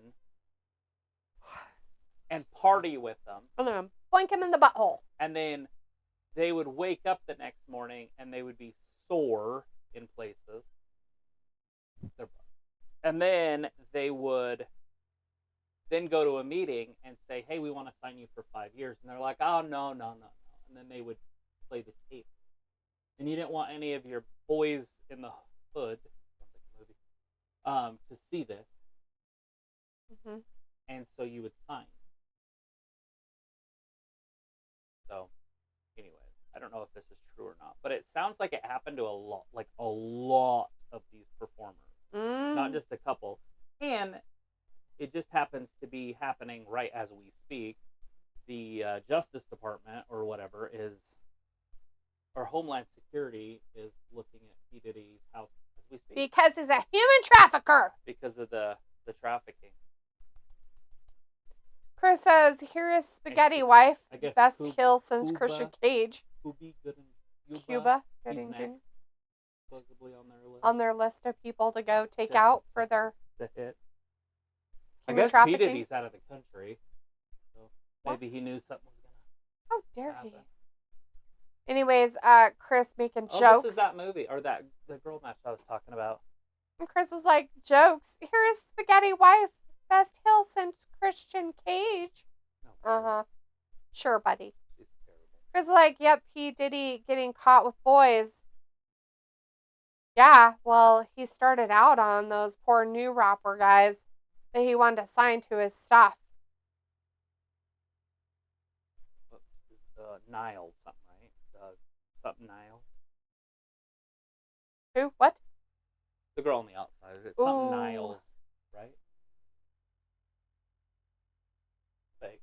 and party with them. And then blink him in the butthole. And then they would wake up the next morning and they would be sore in places. And then they would then go to a meeting and say, hey, we want to sign you for 5 years. And they're like, oh, no. And then they would play the tape. And you didn't want any of your boys in the hood, sounds like a movie, to see this. Mm-hmm. And so you would sign. So, anyway, I don't know if this is true or not, but it sounds like it happened to a lot of these performers, not just a couple. And it just happens to be happening right as we speak. The Justice Department or whatever or Homeland Security is looking at P. Diddy's house as we speak. Because he's a human trafficker. Because of the trafficking. Chris says, here is spaghetti wife. Best heel since Cuba, Christian Cage. Cuba Gooding Jr. Supposedly on their list of people to go take out for their hit. I human guess trafficking. P. Diddy's out of the country. So maybe he knew something was going to How dare happen. he? Anyways, Chris making jokes. Oh, this is that movie, or the girl match I was talking about. And Chris is like, jokes. Here is spaghetti wife. Best heel since Christian Cage. No, Sure, buddy. She's terrible. Chris is like, yep, P. Diddy getting caught with boys. Yeah, well, he started out on those poor new rapper guys that he wanted to sign to his stuff. Nile, something, right? Something Nile. Who? What? The girl on the outside. It's something Nile, right? Fake.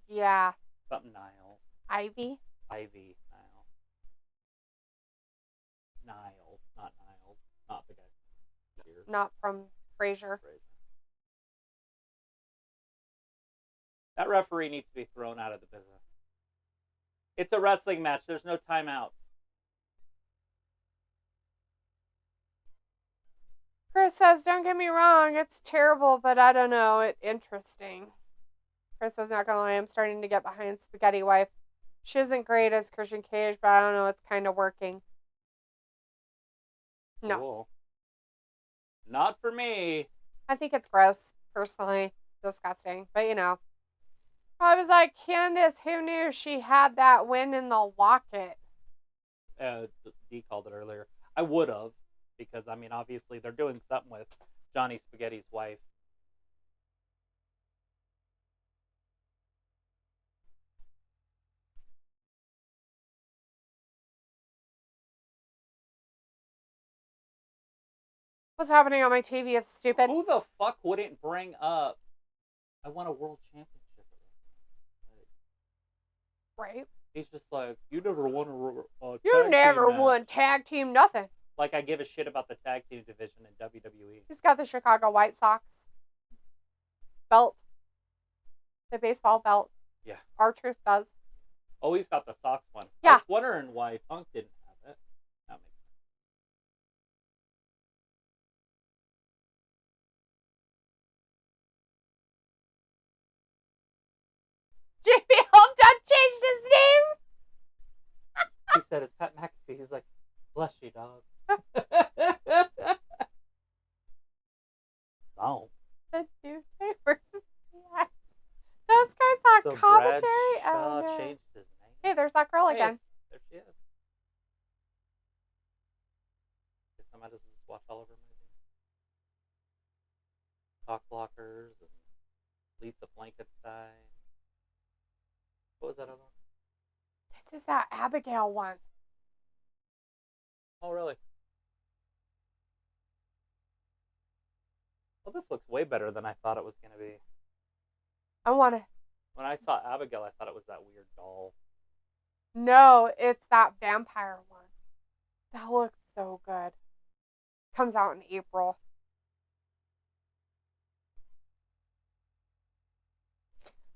Yeah. Something Nile. Ivy? Ivy Nile. Nile, not Nile. Not the guy from Cheers. Not from Frasier. That referee needs to be thrown out of the business. It's a wrestling match. There's no timeouts. Chris says, don't get me wrong, it's terrible, but I don't know, it's interesting. Chris says, not gonna lie, I'm starting to get behind Spaghetti Wife. She isn't great as Christian Cage, but I don't know, it's kind of working. No. Cool. Not for me. I think it's gross, personally. Disgusting. But, you know. I was like, Candace, who knew she had that win in the locket? Dee called it earlier. I would have, because, I mean, obviously they're doing something with Johnny Spaghetti's wife. What's happening on my TV? It's stupid. Who the fuck wouldn't bring up, I won a world championship? Right? He's just like, you never won a You never won tag team nothing. Like I give a shit about the tag team division in WWE. He's got the Chicago White Sox belt. The baseball belt. Yeah. R-Truth does. Oh, he's got the Sox one. Yeah. I was wondering why Punk didn't have it. That makes sense. Jimmy Holden changed his name. He said it's Pat McAfee. He's like, bless you, dog. No. The New Day versus DX. Those guys on commentary. Oh, no. Changed his name. Hey, there's that girl again. There she is. Guess I might as well just watch all of her movies. Cock Blockers and Lisa Frankenstein. What was that other one? This is that Abigail one. Oh, really? Well, this looks way better than I thought it was going to be. I want to. When I saw Abigail, I thought it was that weird doll. No, it's that vampire one. That looks so good. Comes out in April.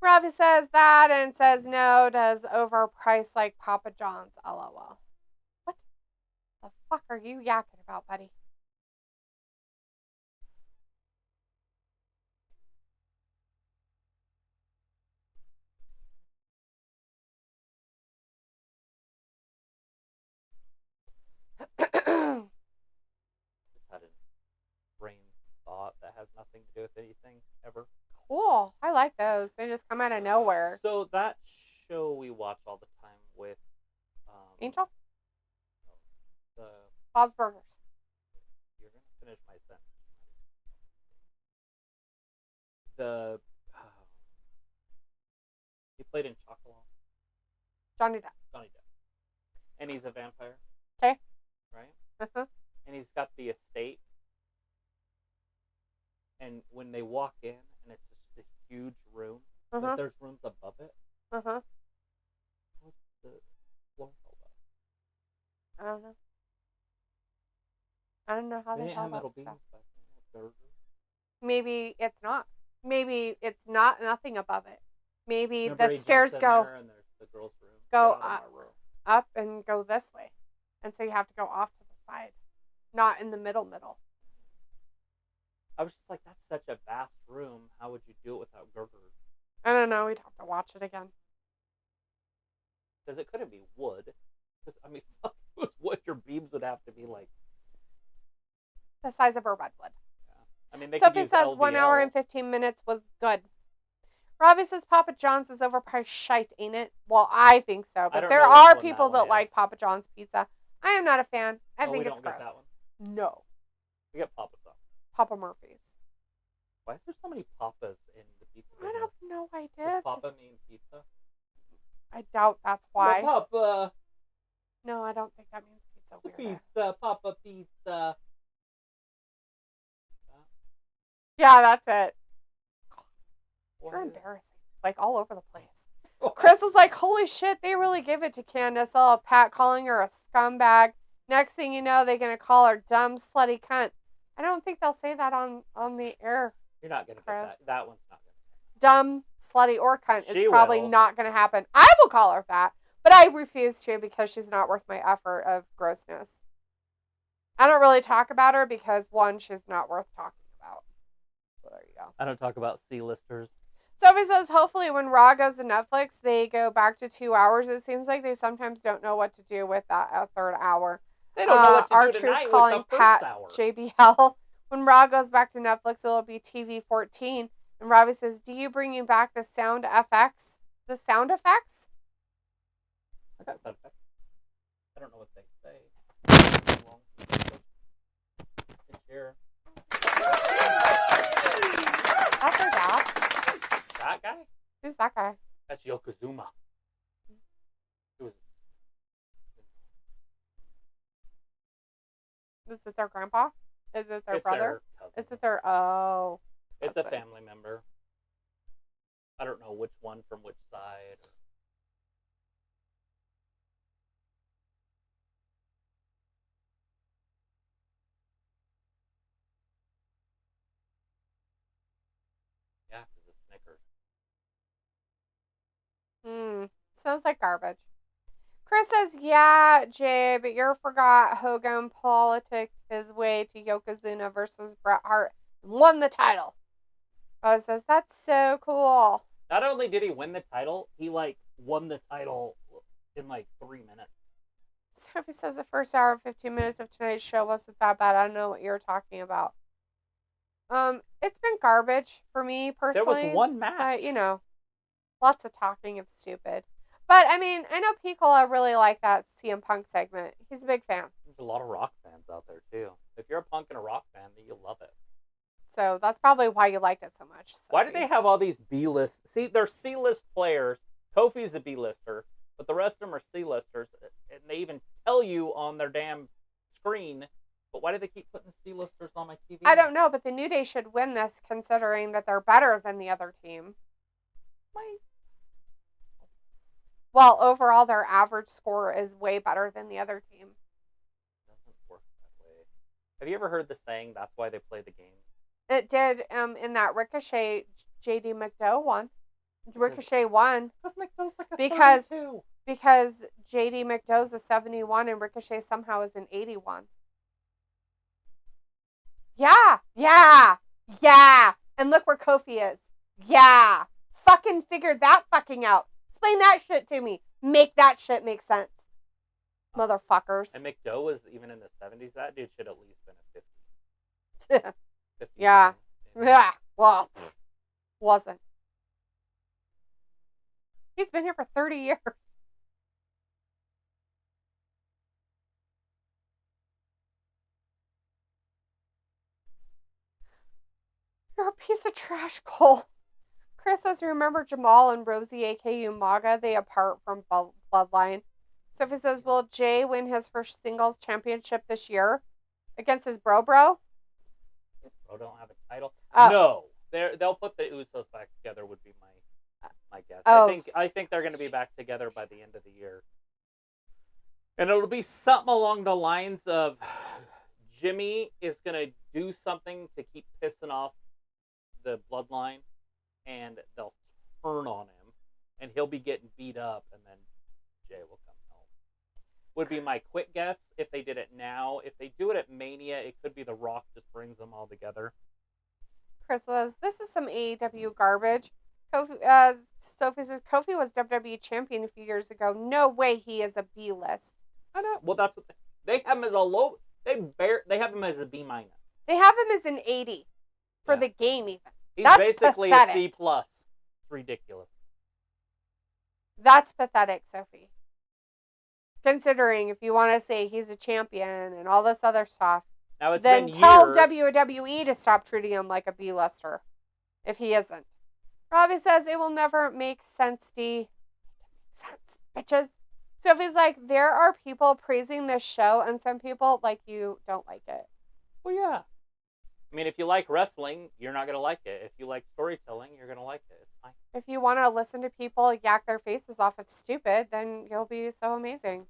Robbie says that and says no, does overpriced like Papa John's. LOL. What the fuck are you yakking about, buddy? Just had a brain thought that has nothing to do with anything ever. Cool. I like those. They just come out of nowhere. So that show we watch all the time with Angel? The Bob's Burgers. You're gonna finish my sentence. The he played in Chocolat. Johnny Depp. Johnny Depp. And he's a vampire. Okay. Right? Uh-huh. And he's got the estate. And when they walk in, and it's just a huge room, but there's rooms above it. Uh-huh. What's the floor called? I don't know. I don't know how they held up stuff. Maybe it's not. Maybe it's not nothing above it. Maybe the stairs go and there's the girls' room. Go up and go this way. And so you have to go off to the side. Not in the middle. I was just like, that's such a vast room. How would you do it without girders? I don't know. We'd have to watch it again. Because it couldn't be wood. Because, I mean, fuck, if it was wood, your beams would have to be like... the size of a redwood. Yeah. I mean, Sophie says 1 hour and 15 minutes was good. Robbie says Papa John's is overpriced shite, ain't it? Well, I think so. But there are people that like Papa John's pizza. I am not a fan. I think it's gross. That one. No. We get Papa sauce. Papa Murphy's. Why is there so many Papas in the pizza? I don't know. I did. Does Papa mean pizza? I doubt that's why. Papa. No, I don't think that means pizza. Pizza, Papa Pizza. Yeah, that's it. You're embarrassing. Like, all over the place. Chris was like, holy shit, they really give it to Candace. Oh, Pat calling her a scumbag. Next thing you know, they're going to call her dumb, slutty cunt. I don't think they'll say that on the air. You're not going to get that. That one's not going to. Dumb, slutty, or cunt is probably not going to happen. I will call her that, but I refuse to because she's not worth my effort of grossness. I don't really talk about her because, one, she's not worth talking about. So there you go. I don't talk about C-listers. Sophie says, hopefully when Raw goes to Netflix, they go back to 2 hours. It seems like they sometimes don't know what to do with that third hour. They don't know what to do tonight calling with the Pat first hour. JBL. When Raw goes back to Netflix, it'll be TV 14. And Robbie says, do you bringing back the sound effects? The sound effects? I got sound effects. I don't know what they say. It's here. I heard that. That guy? Who's that guy? That's Yokozuna. Is it their grandpa? Is it their brother? Is it their... Oh. It's a family member. I don't know which one from which side. Yeah, because it's Snickers. Sounds like garbage. Chris says, yeah, Jay, but you forgot Hogan politicked his way to Yokozuna versus Bret Hart and won the title. Oh, it says, that's so cool. Not only did he win the title, he, won the title in, 3 minutes. Sophie says the first hour and 15 minutes of tonight's show wasn't that bad. I don't know what you're talking about. It's been garbage for me, personally. There was one match. But, lots of talking of stupid. But, I mean, I know Piccola really like that CM Punk segment. He's a big fan. There's a lot of Rock fans out there, too. If you're a Punk and a Rock fan, then you'll love it. So, that's probably why you liked it so much. Sophie. Why do they have all these B-list... See, they're C-list players. Kofi's a B-lister, but the rest of them are C-listers. And they even tell you on their damn screen, but why do they keep putting C-listers on my TV? I don't know, but the New Day should win this, considering that they're better than the other team. Well, overall, their average score is way better than the other team. It doesn't work that way. Have you ever heard the saying, that's why they play the game? It did in that Ricochet, JD McDowell won. Ricochet won. Because JD McDowell's a 71 and Ricochet somehow is an 81. Yeah. And look where Kofi is. Yeah. Fucking figured that fucking out. Explain that shit to me. Make that shit make sense. Motherfuckers. And McDowell was even in the 70s. That dude should at least been a 50. 50 yeah. Yeah. Well, wasn't. He's been here for 30 years. You're a piece of trash, Cole. Chris says, remember Jamal and Rosie, a.k.a. Umaga? They apart from Bloodline. Sophie says, will Jay win his first singles championship this year against his bro? Bro don't have a title? No. They'll put the Usos back together would be my guess. I think they're going to be back together by the end of the year. And it'll be something along the lines of Jimmy is going to do something to keep pissing off the bloodline, and they'll turn on him, and he'll be getting beat up, and then Jay will come home. Would be my quick guess if they did it now. If they do it at Mania, it could be The Rock just brings them all together. Chris says, this is some AEW garbage. Sophie says, Kofi was WWE champion a few years ago. No way he is a B-list. I know. Well, that's what they have him as a low. They have him as a B-. They have him as an 80 for the game even. He's That's basically pathetic. a C+. It's ridiculous. That's pathetic, Sophie. Considering if you want to say he's a champion and all this other stuff, now it's then been tell years. WWE to stop treating him like a B-lister if he isn't. Robbie says it will never make sense, D. Sense, bitches. Sophie's like, there are people praising this show, and some people, like you, don't like it. Well, yeah. I mean, if you like wrestling, you're not going to like it. If you like storytelling, you're going to like it. It's fine. If you want to listen to people yak their faces off of stupid, then you'll be so amazing.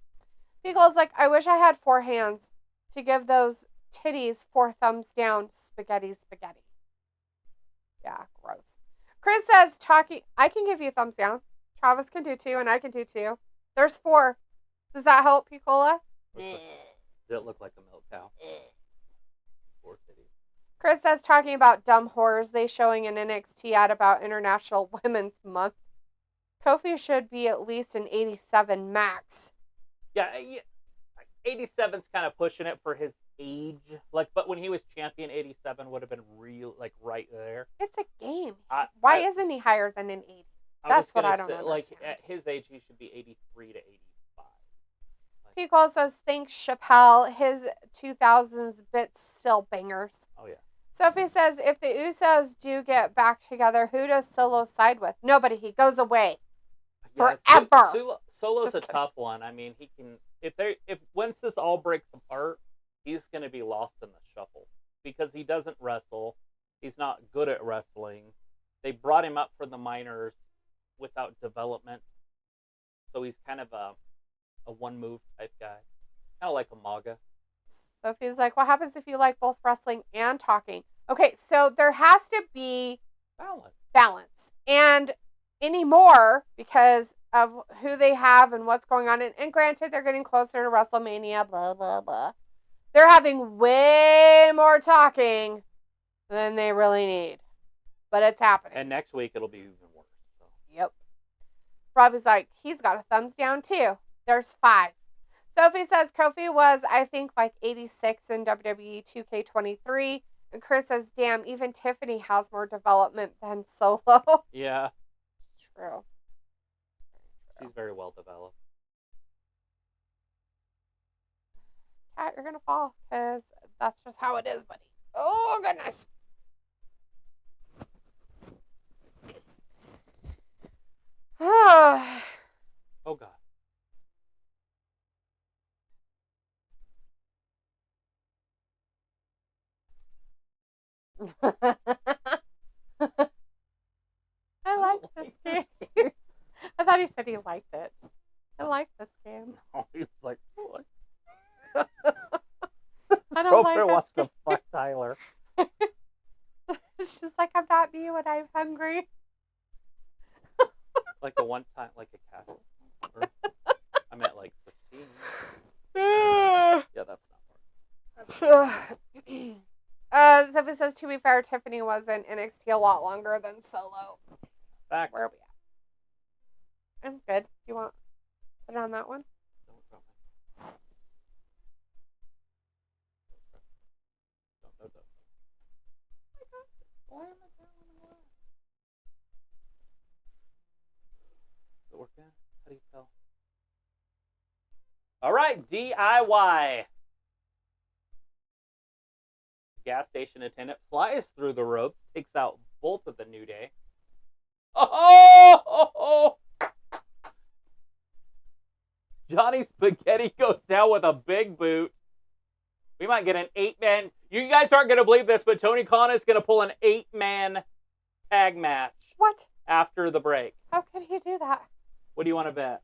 Beagle's like, I wish I had 4 hands to give those titties 4 thumbs down. Spaghetti, spaghetti. Yeah, gross. Chris says, I can give you thumbs down. Travis can do 2, and I can do 2. There's 4. Does that help, Picola? Did it look like a milk cow? 4 titties. Chris says, talking about dumb horrors they showing an NXT ad about International Women's Month. Kofi should be at least an 87 max. Yeah, 87's kind of pushing it for his age. But when he was champion, 87 would have been real, right there. It's a game. Why isn't he higher than an 80? That's what I don't understand. At his age, he should be 83 to 85. Pico says, thanks, Chappelle. His 2000s bits still bangers. Oh, yeah. Sophie says, if the Usos do get back together, who does Solo side with? Nobody. He goes away. Yeah, forever. Solo's a tough one. I mean, he can... If once this all breaks apart, he's going to be lost in the shuffle. Because he doesn't wrestle. He's not good at wrestling. They brought him up for the minors without development. So he's kind of a one-move type guy. Kind of like a MAGA. Sophie's like, what happens if you like both wrestling and talking? Okay, so there has to be balance. And anymore, because of who they have and what's going on. And granted, they're getting closer to WrestleMania, blah, blah, blah. They're having way more talking than they really need. But it's happening. And next week, it'll be even worse. So. Yep. Robbie's like, he's got a thumbs down, too. There's 5. Sophie says Kofi was, I think, 86 in WWE 2K23. And Chris says, damn, even Tiffany has more development than Solo. Yeah. True. She's very well developed. Cat, you're going to fall, because that's just how it is, buddy. Oh, goodness. Oh, God. I like this game. I thought he said he liked it. I like this game. Oh, he was like, what? I don't like wants this to fuck Tyler. It's just like, I'm not me when I'm hungry. Like the one time, like a cat. Or, I meant 16. Yeah, that's not working. Sophie says, to be fair, Tiffany was in NXT a lot longer than Solo. Fact. Where are we at? I'm good. Do you want to put it on that one? Why am I down? Is it working? How do you tell? All right, DIY. Gas station attendant flies through the ropes, takes out both of the New Day. Oh! Johnny Spaghetti goes down with a big boot. We might get an 8-man. You guys aren't going to believe this, but Tony Khan is going to pull an 8-man tag match. What? After the break. How could he do that? What do you want to bet?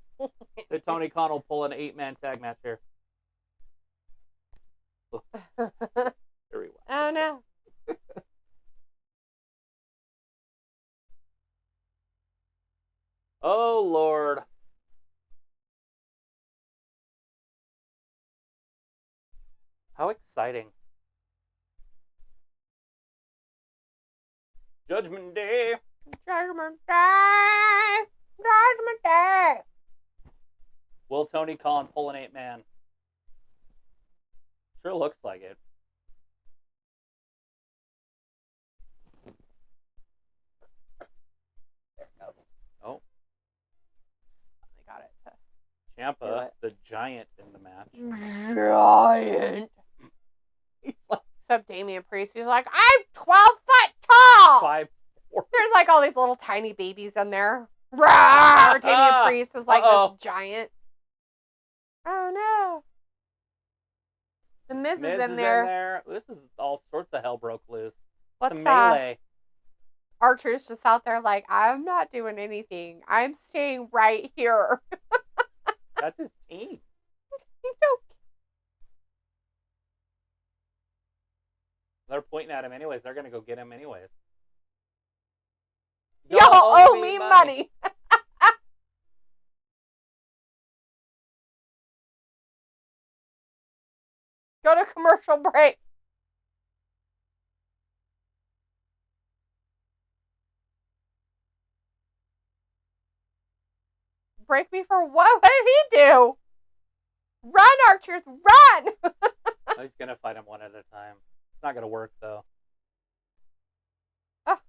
That Tony Khan will pull an 8-man tag match here. Very well. Oh no. Oh Lord. How exciting. Judgment Day. Judgment Day. Judgment Day. Will Tony Khan pull an 8-man? Sure looks like it. There it goes. Oh. They got it. Ciampa, the giant in the match. Giant. He's like, except Damian Priest, he's like, I'm 12 foot tall. 5'4". There's like all these little tiny babies in there. Rawr! Damian Priest was like this giant. Oh no. The Miz is in there. This is all sorts of hell broke loose. What's it's a melee. Archer's just out there like, I'm not doing anything. I'm staying right here. That's his team. They're pointing at him anyways. They're going to go get him anyways. Y'all owe me money. Go to commercial break. Break me for what? What did he do? Run, Archers, run! Oh, he's going to fight him one at a time. It's not going to work, though. Oh.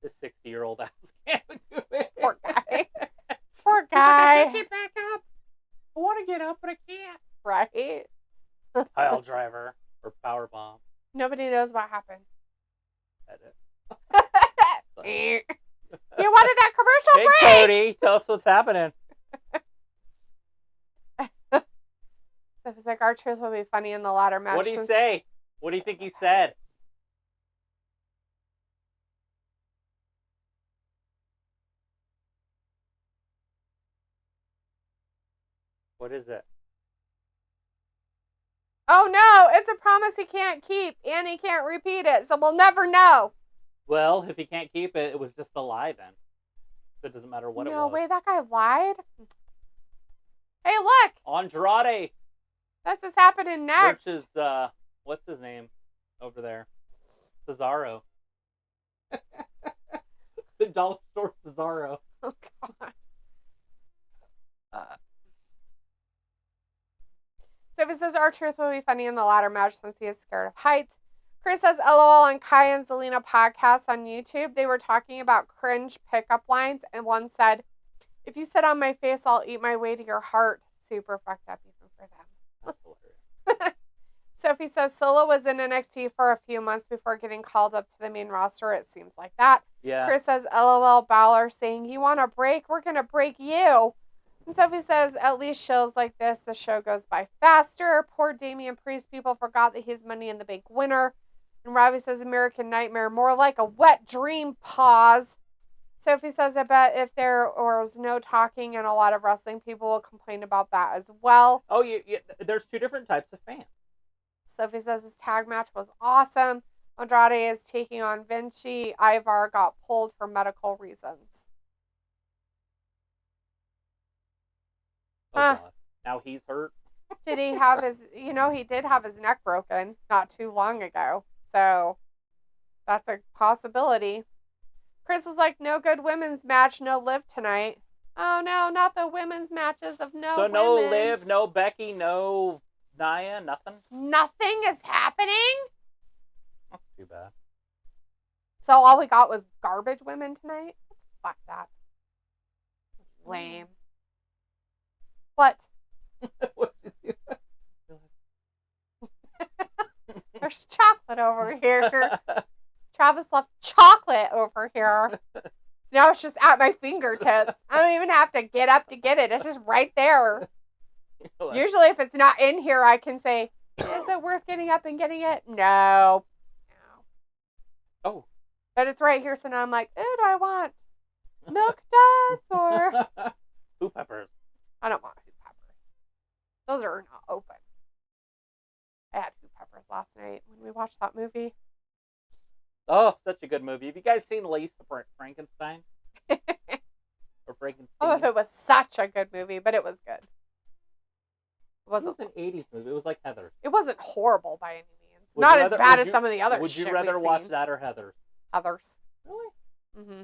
This 60-year-old ass can't do it. Poor guy. Poor guy. I can't get back up. I want to get up, but I can't. Right? Pile driver or power bomb. Nobody knows what happened. Edit. You wanted that commercial break? Hey, Cody, tell us what's happening. So it's like Archers will be funny in the ladder match. What did he say? What do you think he said? What is it? Oh no, it's a promise he can't keep and he can't repeat it, so we'll never know. Well, if he can't keep it, it was just a lie then. So it doesn't matter what it was. No way, that guy lied? Hey, look! Andrade! This is happening next. Versus, what's his name over there? Cesaro. The dollar store Cesaro. Oh, God. So it says R-Truth will be funny in the ladder match since he is scared of heights. Chris says LOL on Kai and Zelina podcast on YouTube. They were talking about cringe pickup lines, and one said, if you sit on my face, I'll eat my way to your heart. Super fucked up even for them. That's hilarious. Sophie says Solo was in NXT for a few months before getting called up to the main roster. It seems like that. Yeah. Chris says LOL Balor saying, you want a break? We're going to break you. And Sophie says, at least shows like this, the show goes by faster. Poor Damian Priest, people forgot that he's Money in the Bank winner. And Robbie says, American Nightmare, more like a wet dream. Pause. Sophie says, I bet if there was no talking and a lot of wrestling, people will complain about that as well. Oh, there's two different types of fans. Sophie says his tag match was awesome. Andrade is taking on Vinci. Ivar got pulled for medical reasons. Oh, God. Now he's hurt. Did he have his, he did have his neck broken not too long ago. So that's a possibility. Chris is like, no good women's match, no Liv tonight. Oh no, not the women's matches of no women. So no Liv, no Becky, no Nia, nothing? Nothing is happening? That's too bad. So all we got was garbage women tonight? Fuck that. Lame. What? What did you do? There's chocolate over here. Travis left chocolate over here. Now it's just at my fingertips. I don't even have to get up to get it. It's just right there. Usually if it's not in here, I can say, is it worth getting up and getting it? No. Oh. But it's right here, so now I'm like, ooh, do I want milk duds or... Who peppers? I don't want hoop peppers. Those are not open. last night when we watched that movie. Oh, such a good movie. Have you guys seen Lisa Frankenstein? Or Frankenstein? Oh, if it was such a good movie, but it was good. It was an 80s movie. It was like Heather. It wasn't horrible by any means. Not as bad as some of the other shit. Would you rather watch that or Heather? Heathers. Really? Mm-hmm.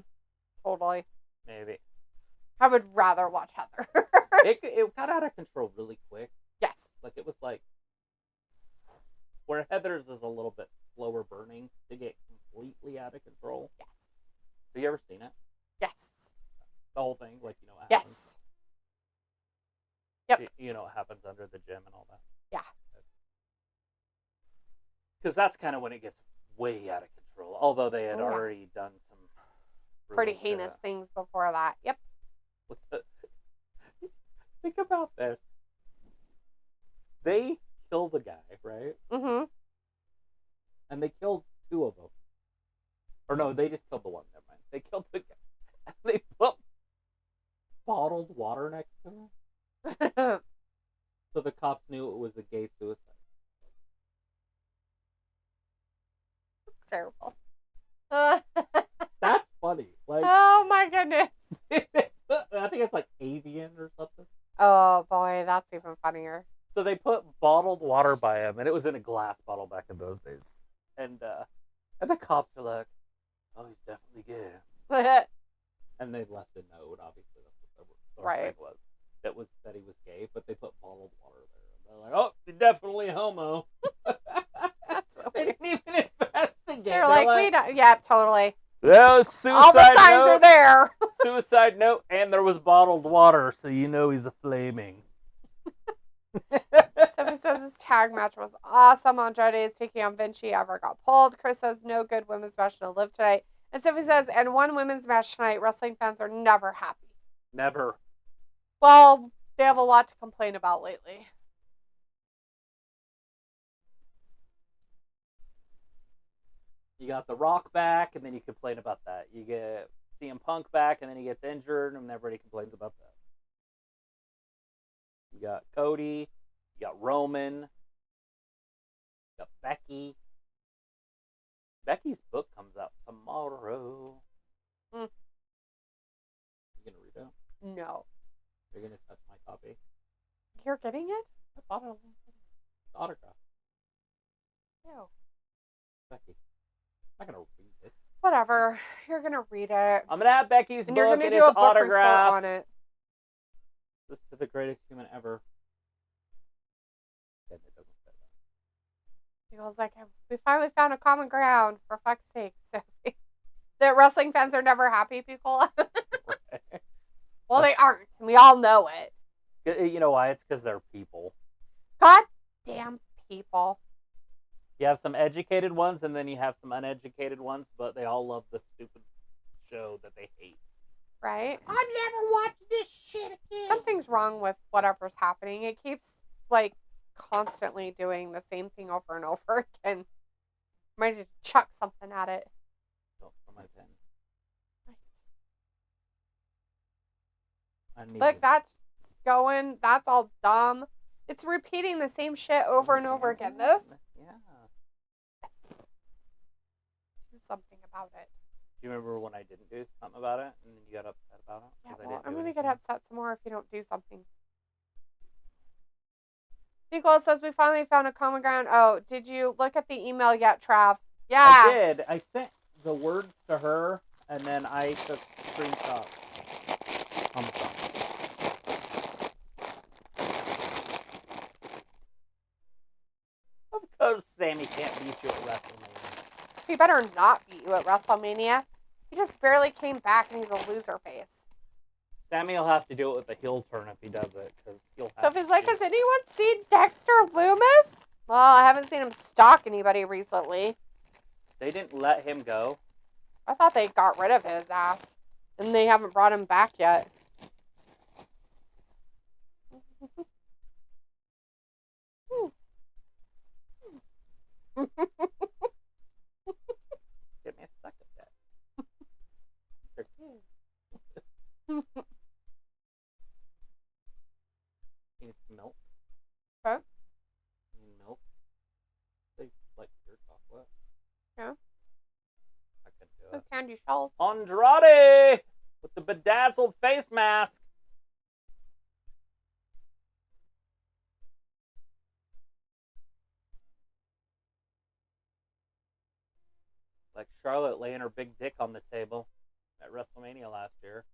Totally. Maybe. I would rather watch Heather. It got out of control really quick. Yes. Like, it was like... Where Heather's is a little bit slower burning to get completely out of control. Yes. Have you ever seen it? Yes. The whole thing? Like, you know what happens? Yes. Yep. You know what happens under the gym and all that? Yeah. Because that's kind of when it gets way out of control. Although they had already done some... pretty heinous things before that. Yep. Think about this. They killed the guy, right? Mm-hmm. And they killed 2 of them. Or no, they just killed the one. Never mind. They killed the guy. And they put bottled water next to him. So the cops knew it was a gay suicide. It's terrible. That's funny. Like, oh my goodness. I think it's like avian or something. Oh boy, that's even funnier. So they put bottled water by him, and it was in a glass bottle back in those days. And the cops are like, "Oh, he's definitely gay." And they left a note. Obviously, that's what the thing was. That he was gay, but they put bottled water there. And they're like, "Oh, you're definitely homo." They didn't even investigate. They're like, "We don't." Yeah, totally. Yeah, suicide all the signs note, are there. Suicide note, and there was bottled water, so you know he's a flaming. Sophie says his tag match was awesome. Andrade is taking on Vinci. Ever got pulled. Chris says no good women's match to live tonight. And Sophie says, and one women's match tonight. Wrestling fans are never happy. Never. Well, they have a lot to complain about lately. You got The Rock back, and then you complain about that. You get CM Punk back, and then he gets injured, and everybody complains about that. You got Cody. You got Roman. You got Becky. Becky's book comes out tomorrow. You gonna read it? No. You're gonna touch my copy? You're getting it? I bought it. Autograph. Ew. Becky. I'm not gonna read it. Whatever. You're gonna read it. I'm gonna have Becky's and book, you're gonna and do a it's book report autographed. on it. This is the greatest human ever. It doesn't say that. He goes like, we finally found a common ground, for fuck's sake. Sophie. That wrestling fans are never happy people. Right. Well, they aren't. We all know it. You know why? It's because they're people. God damn people. You have some educated ones, and then you have some uneducated ones, but they all love the stupid show that they hate. Right? I'll never watch this shit again. Something's wrong with whatever's happening. It keeps, like, constantly doing the same thing over and over again. I'm ready to chuck something at it. Don't for my pen. Look, that's going. That's all dumb. It's repeating the same shit over and over again. This? Yeah. Do something about it. Do you remember when I didn't do something about it, and then you got upset about it? Yeah, well, I'm going to get upset some more if you don't do something. Nicole says, we finally found a common ground. Oh, did you look at the email yet, Trav? Yeah. I did. I sent the words to her, and then I took screenshots on the phone. Of course Sammy can't beat you at WrestleMania. He better not beat you at WrestleMania. He just barely came back, and he's a loser face. Sammy will have to do it with a heel turn if he does it, because he'll have Sophie's like, has anyone seen Dexter Loomis? Well, I haven't seen him stalk anybody recently. They didn't let him go. I thought they got rid of his ass. And they haven't brought him back yet. Give me a second, Dad. You need some milk? Huh? You need milk? They candy shells. Andrade with the bedazzled face mask. Like Charlotte laying her big dick on the table at WrestleMania last year.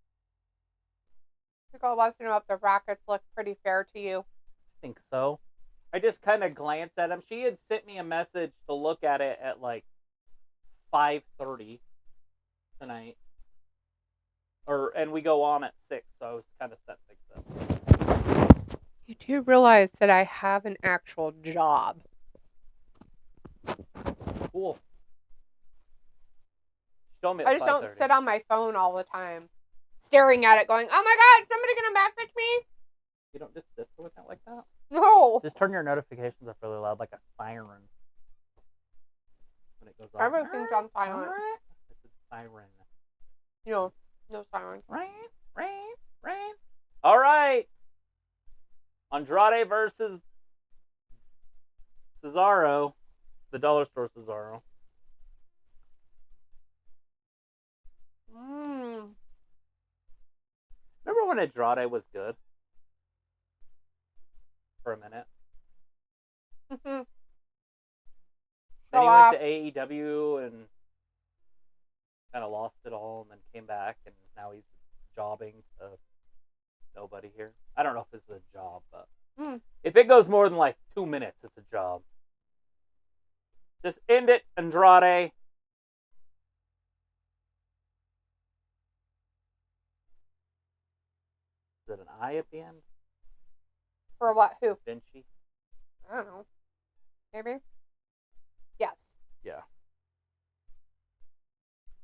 Nicole wants to know if the brackets look pretty fair to you. I think so. I just kind of glanced at them. She had sent me a message to look at it at like 5:30 tonight. And we go on at 6, so I was kind of set things up. You do realize that I have an actual job. Cool. I just don't sit on my phone all the time, staring at it going, oh my God, somebody gonna message me? You don't just sit with it like that? No. Just turn your notifications up really loud, like a siren. When it goes on. Everything's on silent. It's a siren. No siren. Rain. All right. Andrade versus Cesaro. The dollar store Cesaro. Remember when Andrade was good? For a minute. Then he went to AEW and kind of lost it all and then came back and now he's jobbing to nobody here. I don't know if this is a job, but if it goes more than like 2 minutes, it's a job. Just end it, Andrade. Is it an I at the end? For what? Who? Vinci? I don't know. Maybe? Yes. Yeah.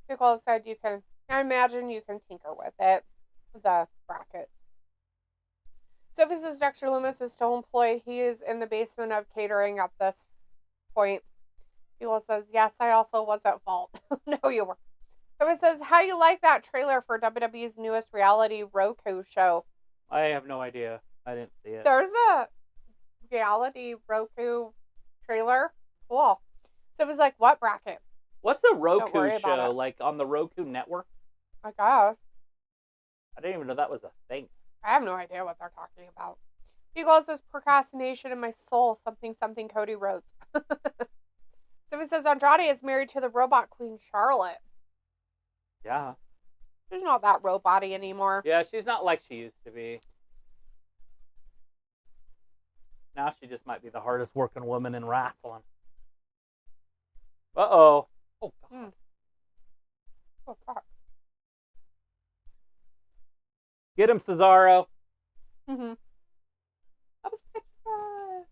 Nicole said I imagine you can tinker with it. The bracket. So this is Dexter Loomis is still employed. He is in the basement of catering at this point. Nicole says, yes, I also was at fault. No, you were. So it says, how you like that trailer for WWE's newest reality Roku show? I have no idea. I didn't see it. There's a reality Roku trailer. Cool. So it was like, what bracket? What's a Roku show? Like on the Roku network? I guess. I didn't even know that was a thing. I have no idea what they're talking about. He calls this procrastination in my soul, something Cody wrote. So it says Andrade is married to the robot queen Charlotte. Yeah. She's not that robot-y anymore. Yeah, she's not like she used to be. Now she just might be the hardest working woman in wrestling. Uh-oh. Oh, God. Oh, fuck. Get him, Cesaro. Mm-hmm. I was petrified.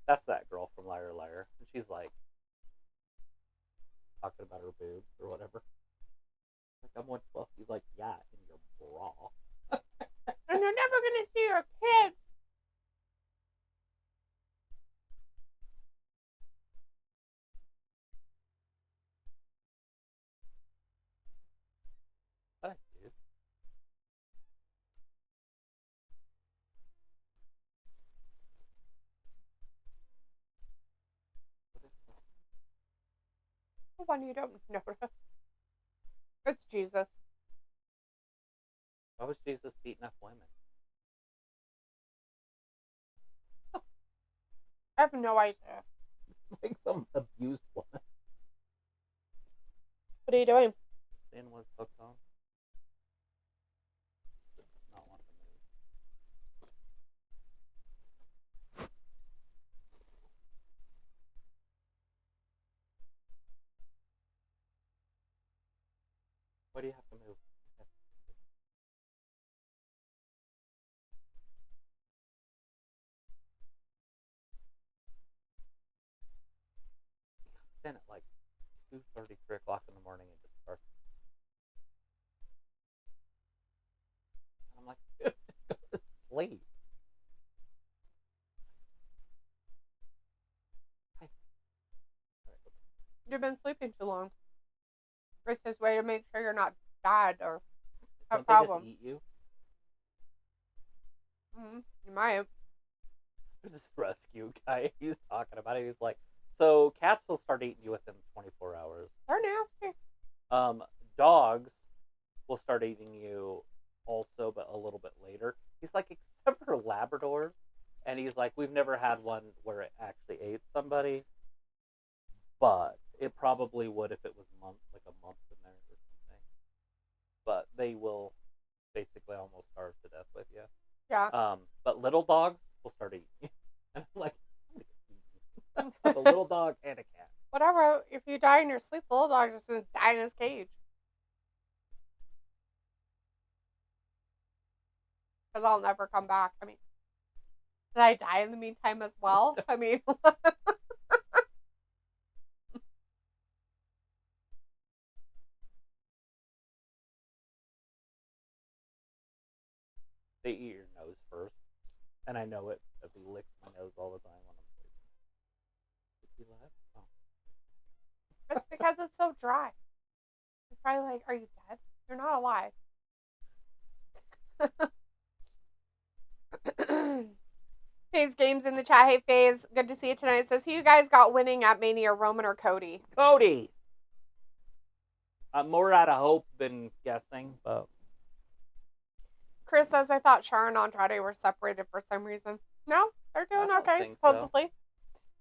That's that girl from Liar Liar. And she's like talking about her boobs or whatever. Like, I'm 112. He's like, yeah, in your bra. And you're never gonna see your kids. Thanks, dude. The one you don't notice. It's Jesus. Why was Jesus beating up women? I have no idea. It's like some abused woman. What are you doing? Stan was hooked on. Does not want to move. Why do you have to move? He comes in at like 2:30, 3 o'clock in the morning and just starts. And I'm like, dude, just go to sleep. Hi. You've been sleeping too long. It's his way to make sure you're not dead or have Don't they problems. just eat you? You might. There's this rescue guy. He's talking about it. He's like, so cats will start eating you within 24 hours. They're nasty. Dogs will start eating you also, but a little bit later. He's like, except for Labradors. And he's like, we've never had one where it actually ate somebody. But it probably would if it was like a month in there or something. But they will basically almost starve to death with you. Yeah. But little dogs will start eating you. And I'm like, a little dog and a cat. Whatever. If you die in your sleep, the little dog's just gonna die in his cage. Because I'll never come back. I mean, did I die in the meantime as well? I mean, they eat your nose first. And I know it because he licks my nose all the time when I'm sleeping. Did he laugh? Oh. it's because it's so dry. He's probably like, are you dead? You're not alive. FaZe Games in the chat. Hey, FaZe. Good to see you tonight. It says, who you guys got winning at Mania, Roman or Cody? Cody! I'm more out of hope than guessing, but... Chris says, I thought Char and Andrade were separated for some reason. No, they're doing okay, supposedly.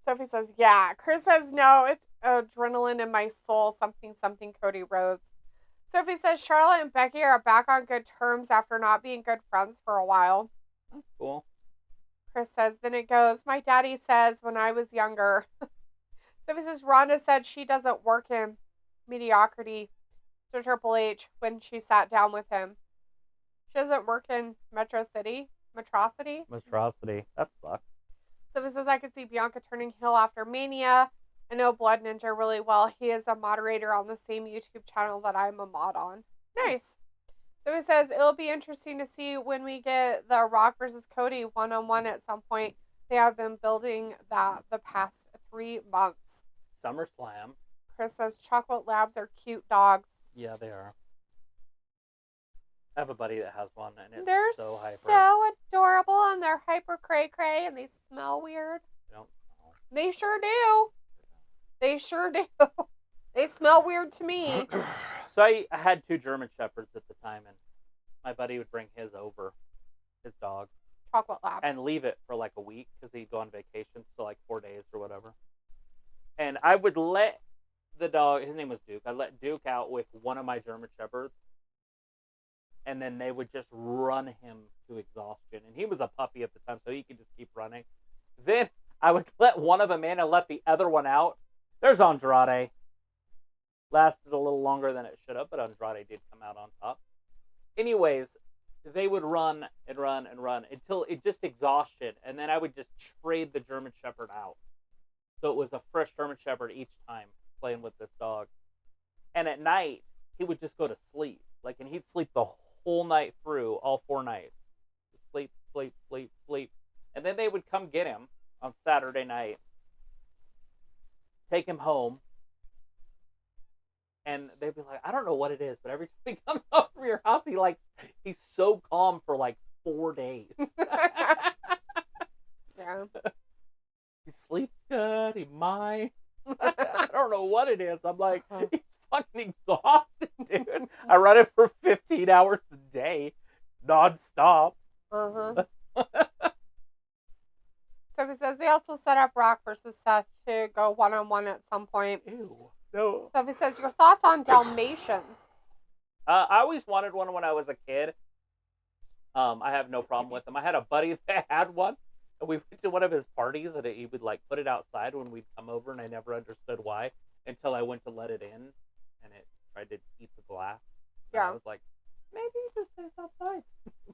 So. Sophie says, yeah. Chris says, no, it's adrenaline in my soul, something, Cody Rhodes. Sophie says, Charlotte and Becky are back on good terms after not being good friends for a while. That's cool. Chris says, then it goes, my daddy says when I was younger. Sophie says, Rhonda said she doesn't work in mediocrity to Triple H when she sat down with him. She doesn't work in Metro City? Metrocity? Metrocity. That sucks. Sophie says, I could see Bianca turning heel after Mania. I know Blood Ninja really well. He is a moderator on the same YouTube channel that I'm a mod on. Nice. So he says, it'll be interesting to see when we get the Rock versus Cody one-on-one at some point. They have been building that the past 3 months. SummerSlam. Chris says, Chocolate Labs are cute dogs. Yeah, they are. I have a buddy that has one, and it's they're so hyper. So adorable, and they're hyper cray-cray, and they smell weird. They don't smell. They sure do. They sure do. They smell weird to me. So I had 2 German Shepherds at the time, and my buddy would bring his over, his dog. Chocolate Lab. And leave it for like a week because he'd go on vacation, so like 4 days or whatever. And I would let the dog, his name was Duke, I'd let Duke out with one of my German Shepherds, and then they would just run him to exhaustion. And he was a puppy at the time, so he could just keep running. Then I would let one of them in and let the other one out. There's Andrade. Lasted a little longer than it should have, but Andrade did come out on top. Anyways, they would run and run and run until it just exhausted, and then I would just trade the German Shepherd out. So it was a fresh German Shepherd each time playing with this dog. And at night, he would just go to sleep. And he'd sleep the whole night through, all 4 nights. Sleep, sleep, sleep, sleep. And then they would come get him on Saturday night, take him home, and they'd be like, I don't know what it is, but every time he comes over your house, he's so calm for 4 days. Yeah. He sleeps good, he minds. I don't know what it is. I'm like, he's fucking exhausted, dude. I run it for 15 hours a day, non-stop. Uh-huh. So it says they also set up Rock versus Seth to go one-on-one at some point. Ew. No. So it says, your thoughts on Dalmatians? I always wanted one when I was a kid. I have no problem with them. I had a buddy that had one, and we went to one of his parties, and he would put it outside when we'd come over, and I never understood why until I went to let it in, and it tried to eat the glass. And I was like, maybe it just stays outside.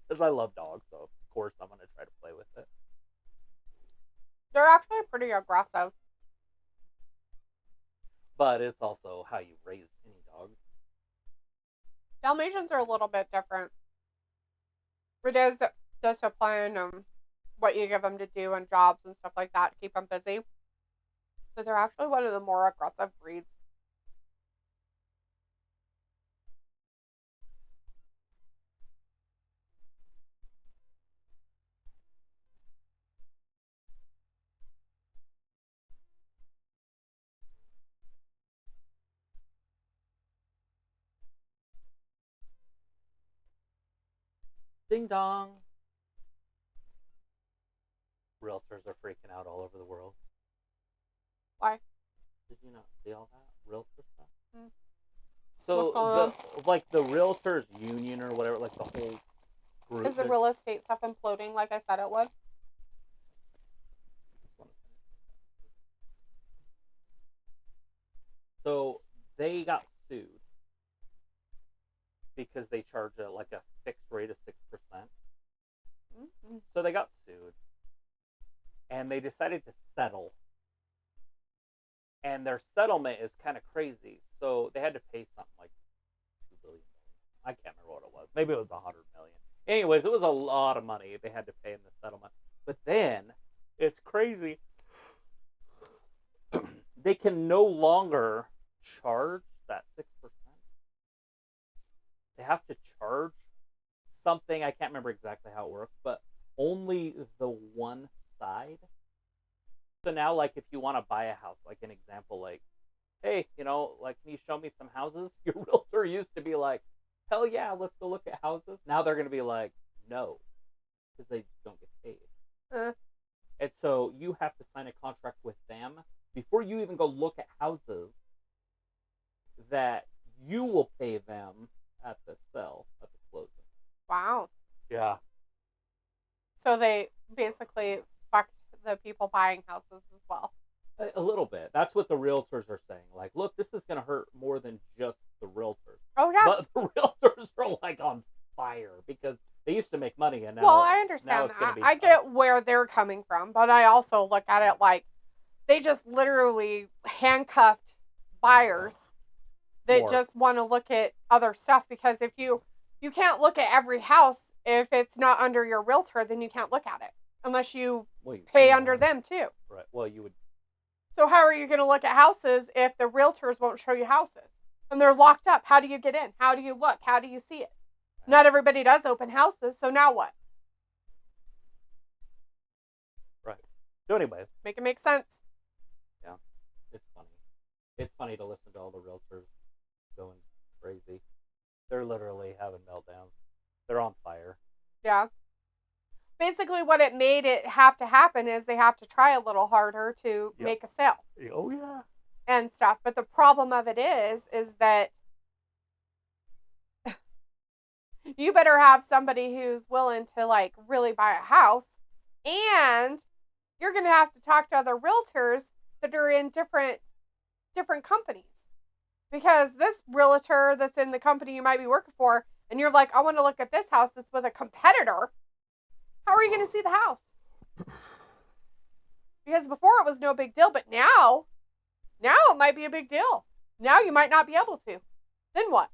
Because I love dogs, so of course I'm going to try to play with it. They're actually pretty aggressive. But it's also how you raise any dog. Dalmatians are a little bit different. It is discipline and what you give them to do and jobs and stuff like that to keep them busy. But they're actually one of the more aggressive breeds. Ding dong. Realtors are freaking out all over the world. Why? Did you not see all that realtor stuff? Mm. So the realtors union or whatever, like the whole group. Is the real estate stuff imploding like I said it would? So they got sued because they charge a fixed rate of 6%. Mm-hmm. So they got sued, and they decided to settle. And their settlement is kind of crazy. So they had to pay something like $2 billion. I can't remember what it was. Maybe it was $100 million. Anyways, it was a lot of money they had to pay in the settlement. But then it's crazy. They can no longer charge that 6%. They have to charge something. I can't remember exactly how it works, but only the one side. So now, like, if you want to buy a house, like an example, like, hey, can you show me some houses? Your realtor used to be like, hell yeah, let's go look at houses. Now they're going to be like, no, because they don't get paid. And so you have to sign a contract with them before you even go look at houses that you will pay them at the sale, at the closing. Wow. Yeah. So they basically fucked the people buying houses as well. A little bit. That's what the realtors are saying. Like, look, this is going to hurt more than just the realtors. Oh, yeah. But the realtors are, like, on fire because they used to make money, and now... Well, I understand that. I get where they're coming from, but I also look at it like they just literally handcuffed buyers that just want to look at other stuff, because if you can't look at every house if it's not under your realtor, then you can't look at it unless you pay under them too. Right. Well, you would. So how are you going to look at houses if the realtors won't show you houses and they're locked up? How do you get in? How do you look? How do you see it? Right. Not everybody does open houses, so now what? Right. So anyway, make it make sense. Yeah, it's funny. It's funny to listen to all the realtors going crazy. They're literally having meltdowns. They're on fire. Yeah. Basically, what it made it have to happen is they have to try a little harder to make a sale. Oh, yeah. And stuff. But the problem of it is that you better have somebody who's willing to, like, really buy a house. And you're going to have to talk to other realtors that are in different companies. Because this realtor that's in the company you might be working for, and you're like, I want to look at this house that's with a competitor. How are you going to see the house? Because before it was no big deal, but now it might be a big deal. Now you might not be able to. Then what?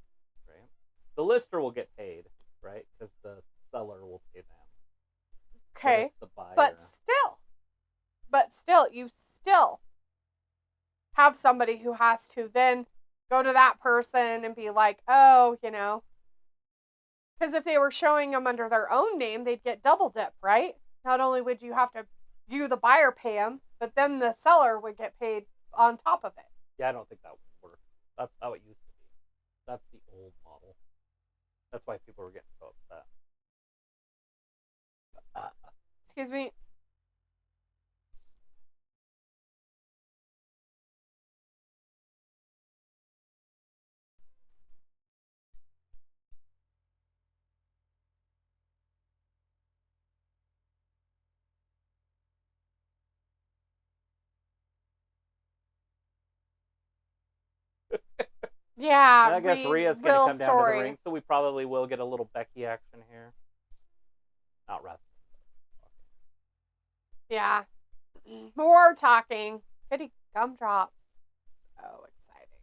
Right. The lister will get paid, right? Because the seller will pay them. Okay. But still, you still have somebody who has to then go to that person and be like, oh, because if they were showing them under their own name, they'd get double dip, right? Not only would you have to, the buyer, pay them, but then the seller would get paid on top of it. Yeah, I don't think that would work. That's how it used to be. That's the old model. That's why people were getting so upset. Excuse me. Yeah, I guess Rhea's going to come down to the ring, so we probably will get a little Becky action here. Not wrestling. Yeah. More talking. Goody gumdrops. So exciting.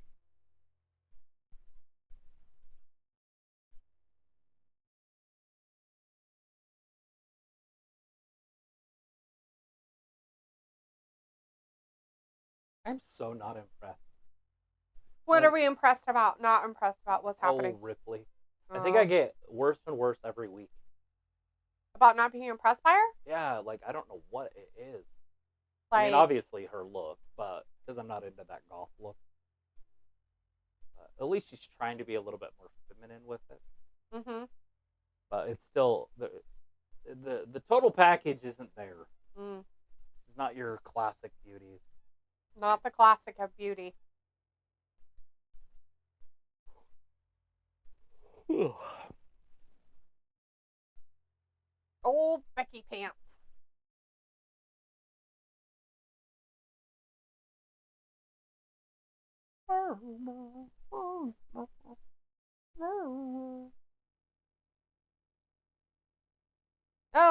I'm so not impressed. What are we impressed about? Not impressed about what's happening. Oh, Ripley. I think I get worse and worse every week. About not being impressed by her? Yeah, like, I don't know what it is. Like, I mean, obviously her look, but because I'm not into that golf look. At least she's trying to be a little bit more feminine with it. Mm-hmm. but it's still the total package isn't there. It's not your classic beauties. Not the classic of beauty. Old Becky pants. Oh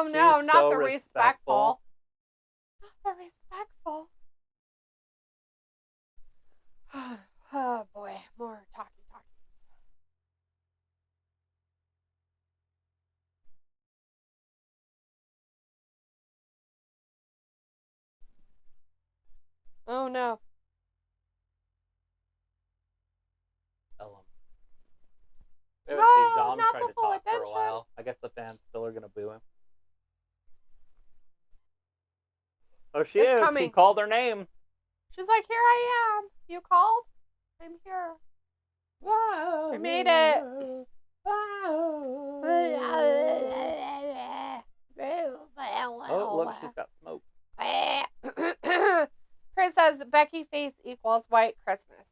no, not so the respectful. Not the respectful. Oh boy, more talkie. Oh no. We haven't seen Dom not try the to full talk attention. for a while. I guess the fans still are going to boo him. Oh, she It's is. coming. He called her name. She's like, here I am. You called? I'm here. Whoa, I made it. Oh, look, she's got smoke. Chris says Becky face equals white Christmas.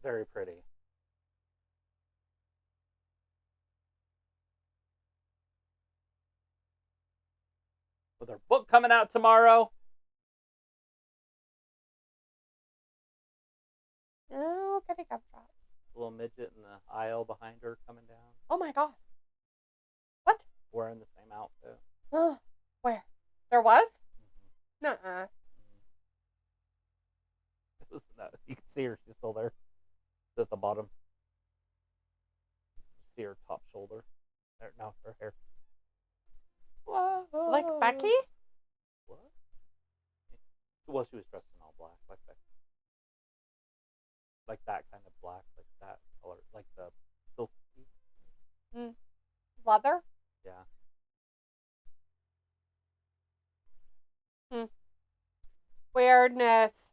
Very pretty. With her book coming out tomorrow. Oh, goody gumdrops. A little midget in the aisle behind her coming down. Oh my god. What? Wearing the same outfit. Where? There was? Nuh-uh. You can see her. She's still there. She's at the bottom. See her top shoulder. There, no, her hair. Whoa. Like Becky? What? Well, she was dressed in all black, like Becky. Like that kind of black, like that color, like the silky. Leather? Yeah. Weirdness.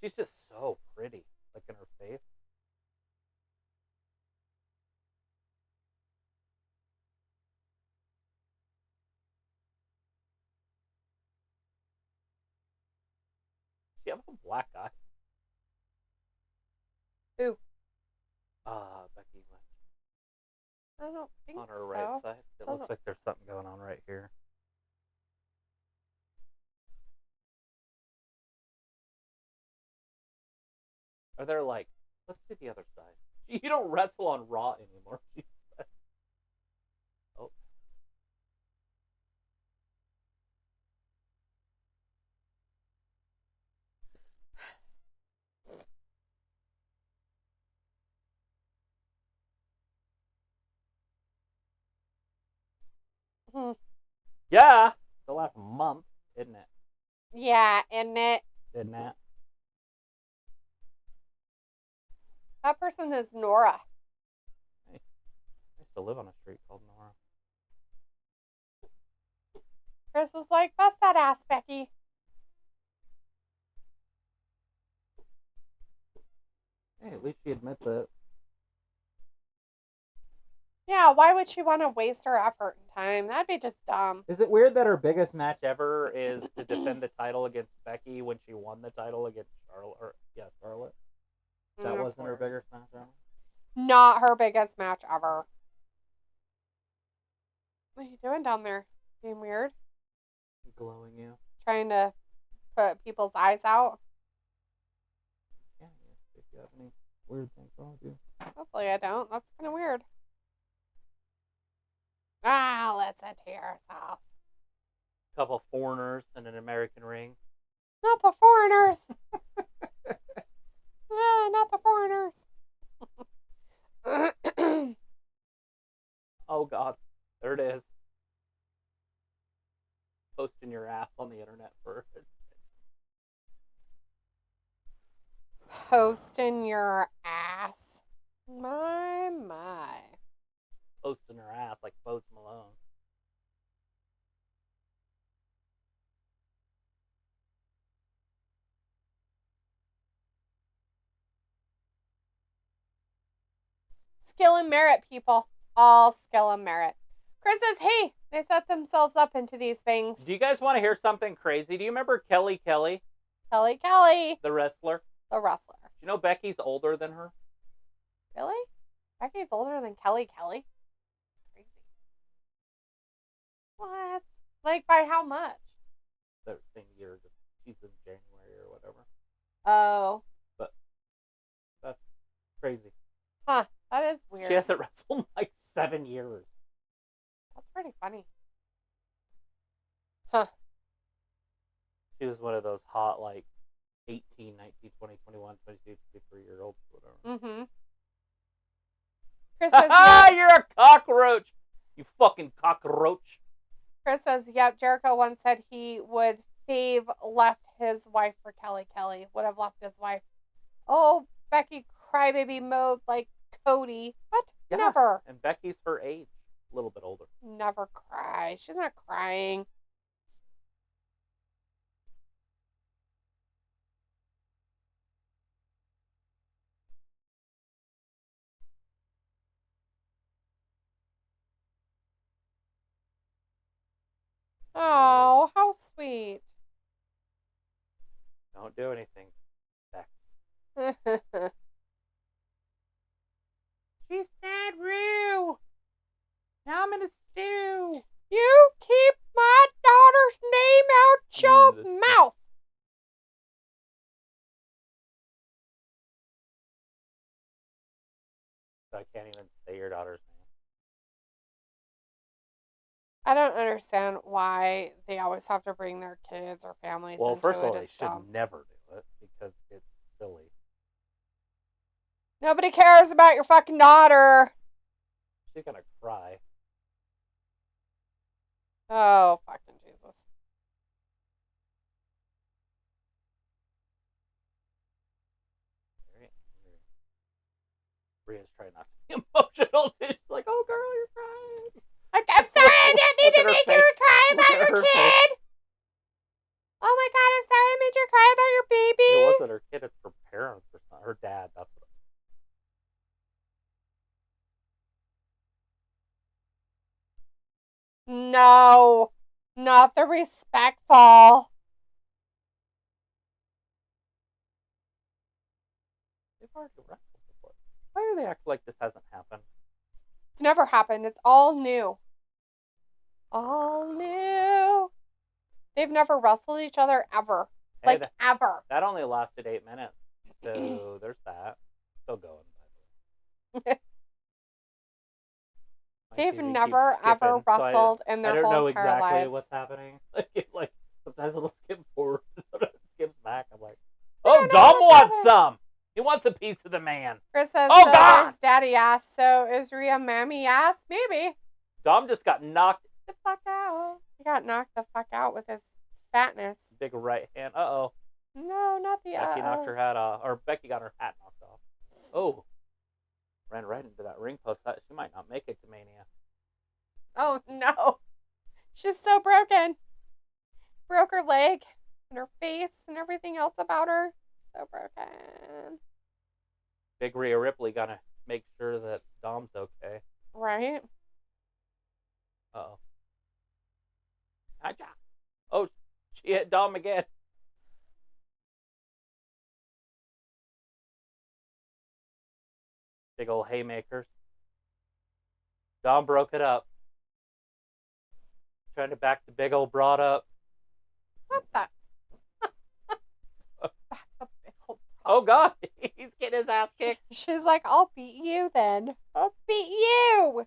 She's just so pretty, like in her face. She have a black eye. Who? Becky Lynch. I don't think so. On her right side. It looks like there's something going on right here. Are there like, let's do the other side. You don't wrestle on Raw anymore. Oh. Yeah. The last month, isn't it? Yeah, isn't it? Isn't it? That person is Nora. Hey, I used to live on a street called Nora. Chris was like, bust that ass, Becky. Hey, at least she admits it. Yeah, why would she want to waste her effort and time? That'd be just dumb. Is it weird that her biggest match ever is to defend the title against Becky when she won the title against Charlotte? Charlotte. That wasn't her biggest match ever? Not her biggest match ever. What are you doing down there? Being weird? Glowing you. Trying to put people's eyes out? Yeah, if you have any weird things wrong with you. Hopefully I don't. That's kind of weird. Ah, listen to yourself. Couple foreigners in an American ring. Not the foreigners. Not the foreigners. Oh, God. There it is. Posting your ass on the internet for it. Posting your ass. My. Posting her ass like Post Malone. skill and merit, people. All skill and merit. Chris says, hey, they set themselves up into these things. Do you guys want to hear something crazy? Do you remember Kelly? Kelly. The wrestler. You know Becky's older than her? Really? Becky's older than Kelly? Crazy. What? Like, by how much? The same year. She's in January or whatever. Oh. But that's crazy. Huh. That is weird. She hasn't wrestled in like 7 years. That's pretty funny. Huh. She was one of those hot, like, 18, 19, 20, 21, 22, 23-year-olds, whatever. Mm-hmm. Chris says, you're a cockroach! You fucking cockroach. Chris says, yep, Jericho once said he would left his wife for Kelly. Would have left his wife. Oh, Becky crybaby mode like Cody. What? Yeah. Never. And Becky's her age. A little bit older. Never cry. She's not crying. Oh, how sweet. Don't do anything. She said, Rue. Now I'm in a stew. You keep my daughter's name out your mouth. I can't even say your daughter's name. I don't understand why they always have to bring their kids or families into it. Well, first of all, they should never do it because it's silly. Nobody cares about your fucking daughter. She's gonna cry. Oh, fucking Jesus. Rhea's trying not to be emotional. She's like, oh, girl, you're crying. I'm sorry, I didn't mean to make you cry about your kid. Oh my God, I'm sorry I made you cry about your baby. It wasn't her kid, it's her parents or something. Her dad, that's what. No, not the respectful. They've already wrestled before. Why do they act like this hasn't happened? It's never happened. It's all new. All new. They've never wrestled each other ever. Hey, like, ever. That only lasted 8 minutes. So there's that. Still going, by the way. They've never, ever wrestled in their whole entire lives. I don't know exactly what's happening. Like, sometimes it'll skip forward, sometimes it skips back. I'm like, oh, Dom wants some! He wants a piece of the man. Chris says, oh, so God! There's daddy ass, so is Rhea mammy ass? Maybe. Dom just got knocked the fuck out. He got knocked the fuck out with his fatness. Big right hand. Uh-oh. No, not the Becky knocked her hat off. Or Becky got her hat knocked off. Oh. Ran right into that ring post. She might not make it to Mania. Oh, no. She's so broken. Broke her leg and her face and everything else about her. So broken. Big Rhea Ripley gotta make sure that Dom's okay. Right. Uh-oh. Oh, she hit Dom again. Big old haymakers. Dom broke it up. Trying to back the big old broad up. What the? Oh, God. He's getting his ass kicked. She's like, I'll beat you then. I'll beat you.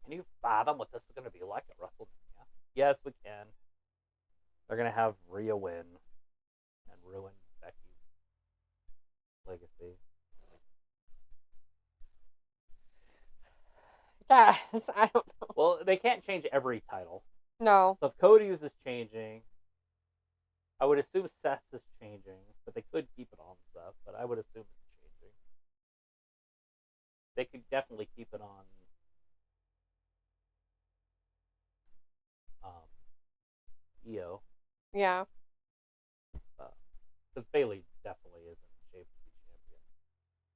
Can you fathom what this is going to be like at WrestleMania? Yes, we can. They're going to have Rhea win and ruin Becky's legacy. Yes, I don't know. Well, they can't change every title. No. So if Cody's is changing, I would assume Seth's is changing, but they could keep it on Seth, but I would assume it's changing. They could definitely keep it on Io. Yeah. Because Bailey definitely isn't in shape to be champion.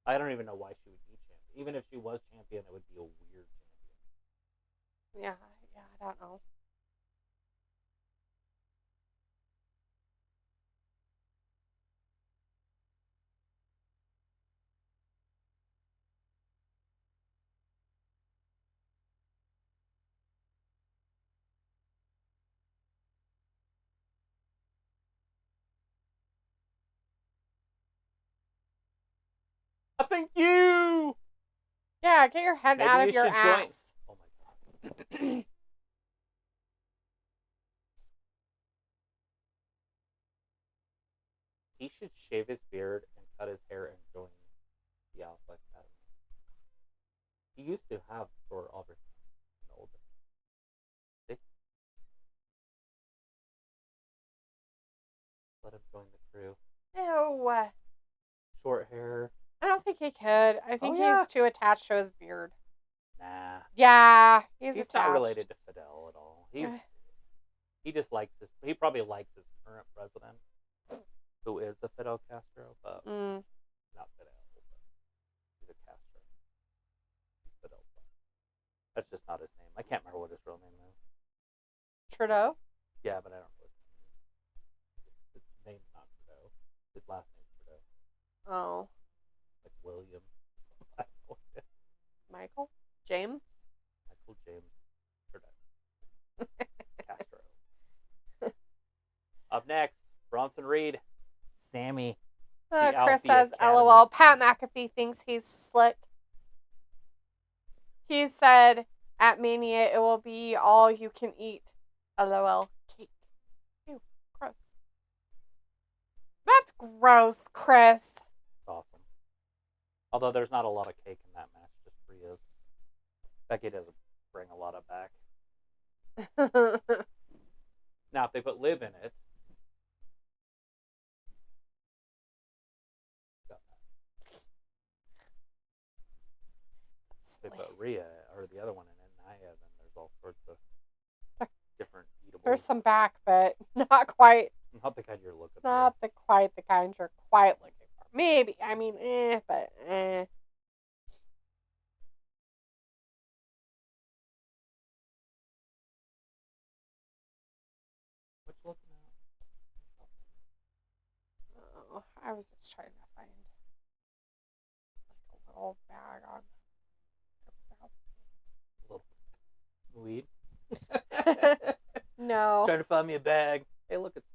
I don't even know why she would be champion. Even if she was champion, it would be a weird champion. Yeah, I don't know. Thank you! Yeah, get your head Maybe out you of your should ass. join. Oh my god. He should shave his beard and cut his hair and join the Alpha Academy. He used to have short auburn in the old days. See? Let him join the crew. Ew. Short hair. I don't think he could. I think yeah. he's too attached to his beard. Nah. Yeah, he's attached. Not related to Fidel at all. He just likes his. He probably likes his current president, who is the Fidel Castro, but not Fidel. But he's a Castro. He's Fidel. That's just not his name. I can't remember what his real name is. Trudeau? Yeah, but I don't know his name. His name's not Trudeau. His last name's Trudeau. Oh. Like William. Michael? James? Michael James Trudeau. Castro. Up next, Bronson Reed. Sammy. Chris says, LOL. Pat McAfee thinks he's slick. He said, at Mania, it will be all you can eat. LOL. Cake. Ew, gross. That's gross, Chris. It's awesome. Although there's not a lot of cake in that match, just Rhea's. Becky doesn't bring a lot of back. Now, if they put Liv in it, if they put Rhea or the other one in it, Nia, then there's all sorts of different eatables. There's some back, but not quite. Not the kind you're looking for. Not quite the kind you're quite looking for. Maybe. I mean, but What you looking at? Oh, I was just trying to find like a little bag on. A little weed? No. Trying to find me a bag. Hey, look, it's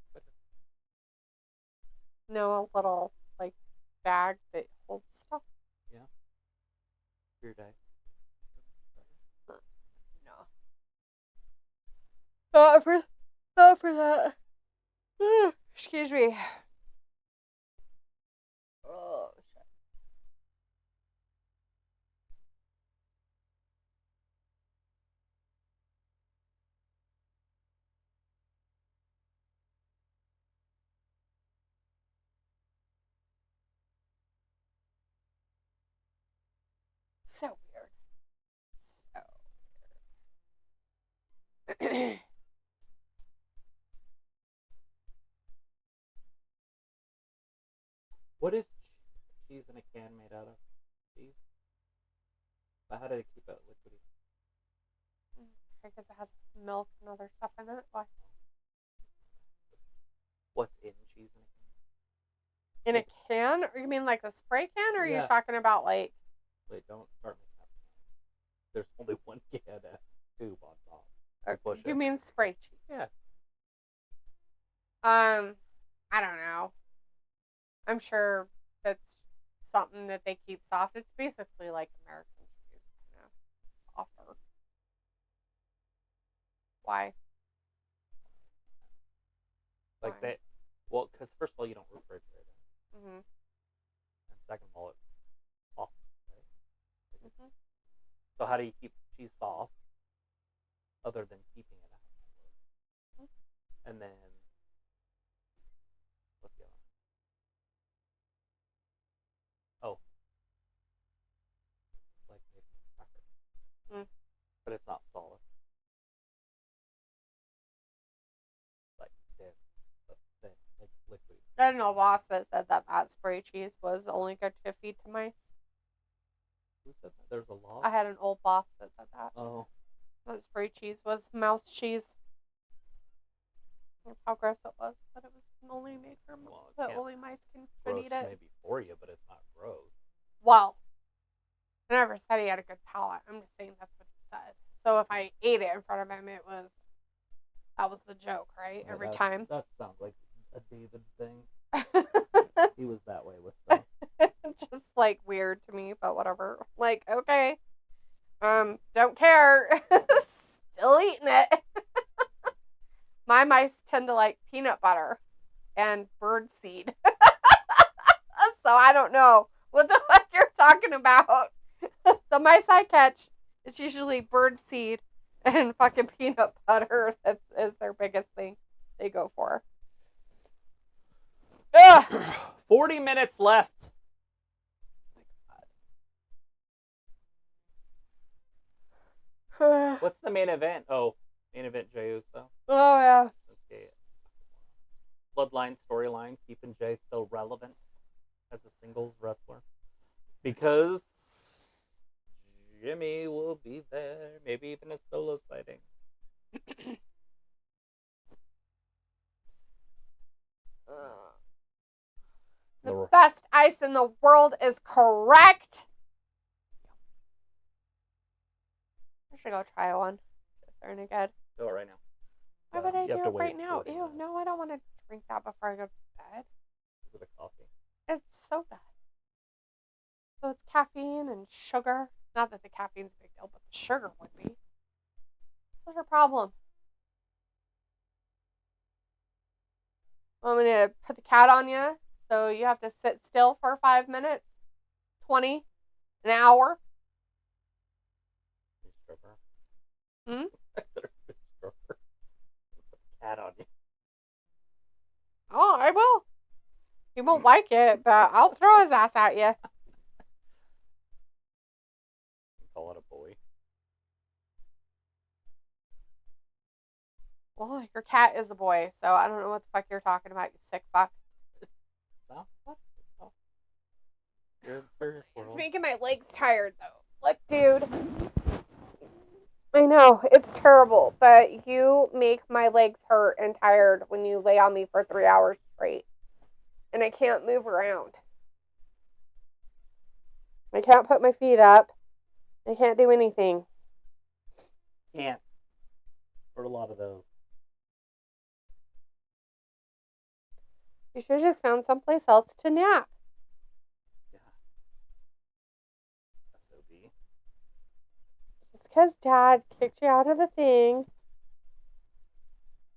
No, a little like bag that holds stuff. Yeah. Your day. No. Not for that. Excuse me. Oh shit. So weird. So weird. What is cheese in a can made out of? Cheese? But how do they keep it liquidy? Because it has milk and other stuff in it. Why? What's in cheese in a can? In a can? Or you mean like a spray can? Or are you talking about like... Wait, don't start making up. There's only one can at tube on top. You mean spray cheese? Yeah. I don't know. I'm sure that's something that they keep soft. It's basically like American cheese, kind of softer. Why? Like they, well, because first of all, you don't refrigerate it. Mm-hmm. And second of all, it's soft, right? Like so how do you keep cheese soft other than keeping it out? And then, what's the other one? Oh. Like maybe cracker. But it's not solid. Like had an old boss that said that spray cheese was only good to feed to mice. Who said that? There's a law? I had an old boss that said that. Oh. That spray cheese was mouse cheese. That's how gross it was. But it was only made for only mice could eat it. Gross maybe for you, but it's not gross. Well, I never said he had a good palate. I'm just saying that's what he said. So if I ate it in front of him, that was the joke, right? Yeah, Every time. That sounds like a David thing. He was that way with stuff. Just like weird to me, but whatever. Like, okay. Don't care. Still eating it. My mice tend to like peanut butter and bird seed. So I don't know what the fuck you're talking about. The mice I catch, it's usually bird seed and fucking peanut butter. That is their biggest thing they go for. Ugh. 40 minutes left. What's the main event? Oh, main event Jey Uso. Oh, yeah. Okay. Bloodline storyline, keeping Jey still relevant as a singles wrestler. Because Jimmy will be there. Maybe even a solo sighting. The best ice in the world is correct. I should go try one. It's starting good. Do it right now. Why would I do it right now? Ew, no, I don't want to drink that before I go to bed. Is it a coffee? It's soda. So it's caffeine and sugar. Not that the caffeine's a big deal, but the sugar would be. What's your problem? I'm going to put the cat on you. So you have to sit still for 5 minutes, 20, an hour. Hmm? Cat on you. Oh, I will. He won't like it, but I'll throw his ass at you. Call it a boy. Well, your cat is a boy, so I don't know what the fuck you're talking about, you sick fuck. It's making my legs tired, though. Look, dude. I know, it's terrible, but you make my legs hurt and tired when you lay on me for 3 hours straight. And I can't move around. I can't put my feet up. I can't do anything. Can't. For a lot of those. You should have just found someplace else to nap. Yeah. SOB. Just because Dad kicked you out of the thing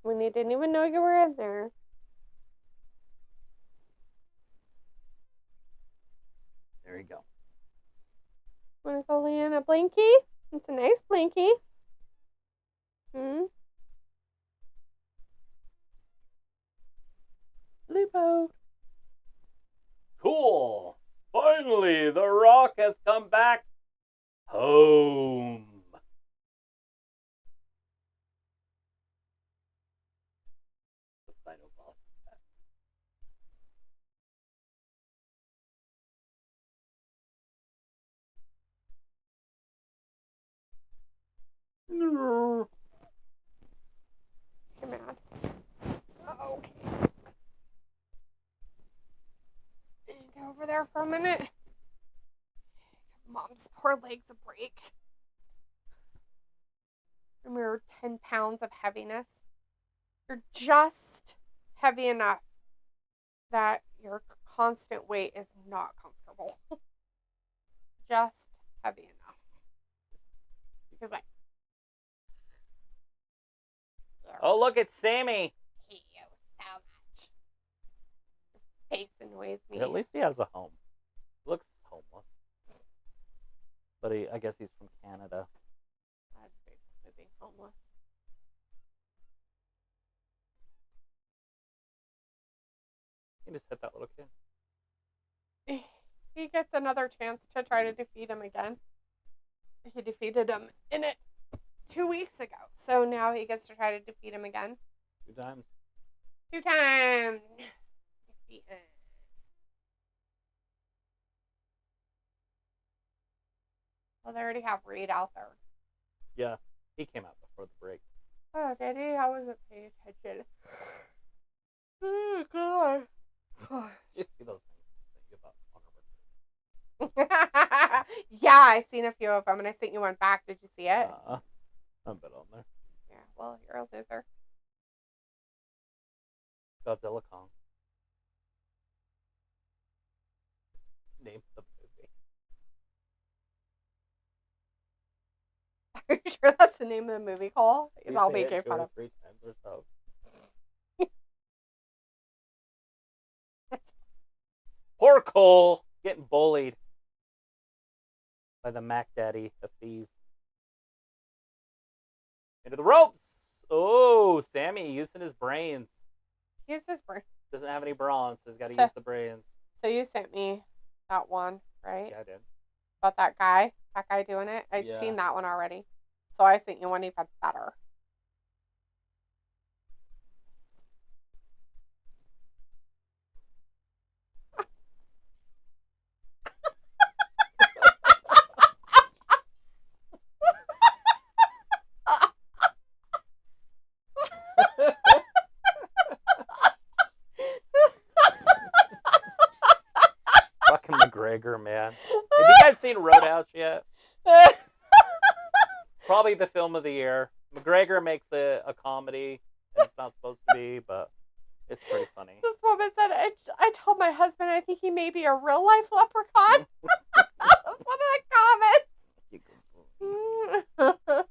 when he didn't even know you were in there. There you go. Want to go lay in a blankie? It's a nice blankie. Lipo. Cool. Finally, The Rock has come back home. The final boss is back. You're mad. Okay. Go over there for a minute. Give Mom's poor legs a break. A mere 10 pounds of heaviness. You're just heavy enough that your constant weight is not comfortable. Just heavy enough. Because I... Oh, look, it's Sammy. I hate you so much. Your face annoys me. At least he has a home. Looks homeless. But I guess he's from Canada. That's basically being homeless. You just hit that little kid. He gets another chance to try to defeat him again. He defeated him in it 2 weeks ago. So now he gets to try to defeat him again. 2 times. 2 times. The end. Well, they already have Reed out there. Yeah, he came out before the break. Oh, did he? I wasn't paying attention. Oh, God. You see those things about Yeah, I seen a few of them, and I sent you one back. Did you see it? A bit on there. Yeah, well, you're a loser. Godzilla Kong. Name the movie. Are you sure that's the name of the movie, Cole? Because I'll be making fun of. 3 times or so. Poor Cole getting bullied by the Mac Daddy of thieves. Into the ropes. Oh, Sammy using his brains. Use his brain. Doesn't have any brawn, so he's got to use the brains. So you sent me that one, right? Yeah, I did. About that guy doing it. I'd seen that one already. So I sent you one even better. Fucking McGregor, man. Have you guys seen Roadhouse yet? Probably the film of the year. McGregor makes it a comedy, and it's not supposed to be, but it's pretty funny. This woman said, I told my husband I think he may be a real life leprechaun. That's one of the comments.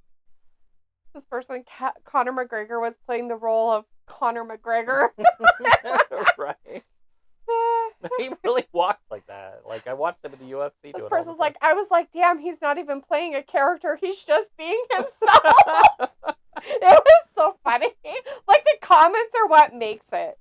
This person, Conor McGregor, was playing the role of Conor McGregor. Right. He really walks like that. Like, I watched him in the UFC. This person's like, I was like, damn, he's not even playing a character. He's just being himself. It was so funny. Like, the comments are what makes it.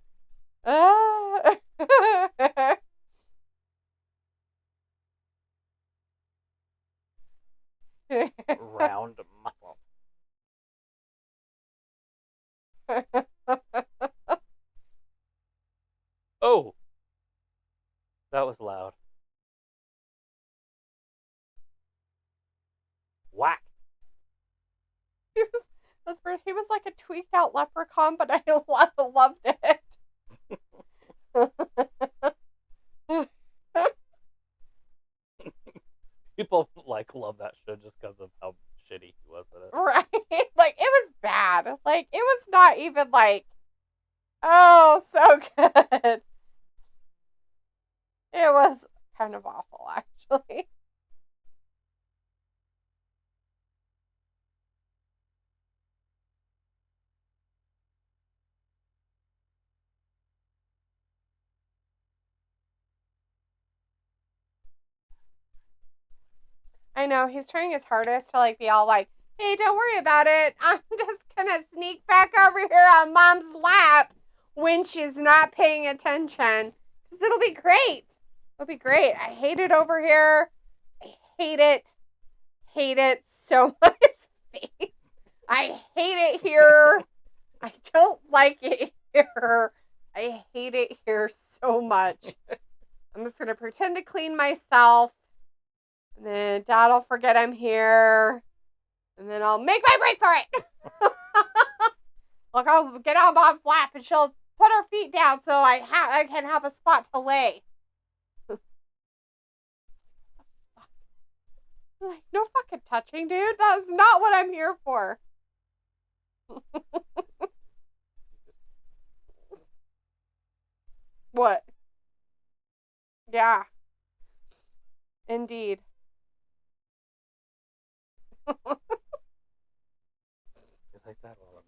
Round muscle. Oh. That was loud. Whack. He was like a tweaked out leprechaun, but I loved it. People love that show just because of how shitty he was in it. Right. Like, it was bad. Like, it was not even like, oh, so good. It was kind of awful, actually. I know, he's trying his hardest to, like, be all like, hey, don't worry about it. I'm just gonna sneak back over here on Mom's lap when she's not paying attention. It'll be great. It'll be great. I hate it over here. I hate it. Hate it so much. Face. I hate it here. I don't like it here. I hate it here so much. I'm just gonna pretend to clean myself. And then Dad will forget I'm here. And then I'll make my break for it. Like, I'll get on Mom's lap and she'll put her feet down so I can have a spot to lay. Like, no fucking touching, dude. That's not what I'm here for. What? Yeah. Indeed. It's like that while I'm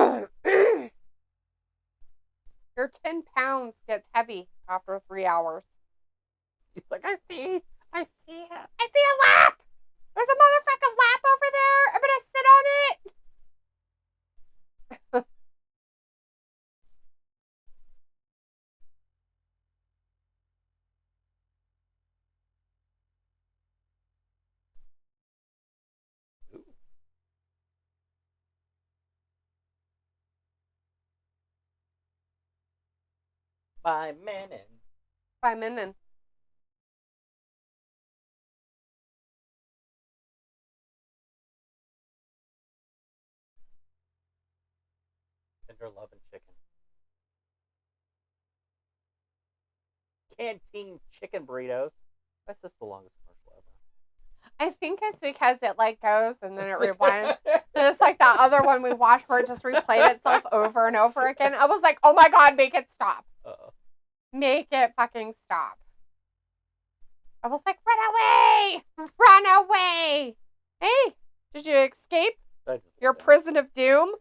moving. Your 10 pounds gets heavy after 3 hours. He's like, I see it. I see a lap. There's a motherfucking lap over there. I'm gonna sit on it. By Menon. By Menon. Tender loving chicken. Canteen chicken burritos. That's just the longest commercial ever. I think it's because it like goes and then it rewinds. And it's like that other one we watched where it just replayed itself over and over again. I was like, oh my God, make it stop. Make it fucking stop. I was like, run away! Run away! Hey, did you escape your prison of doom?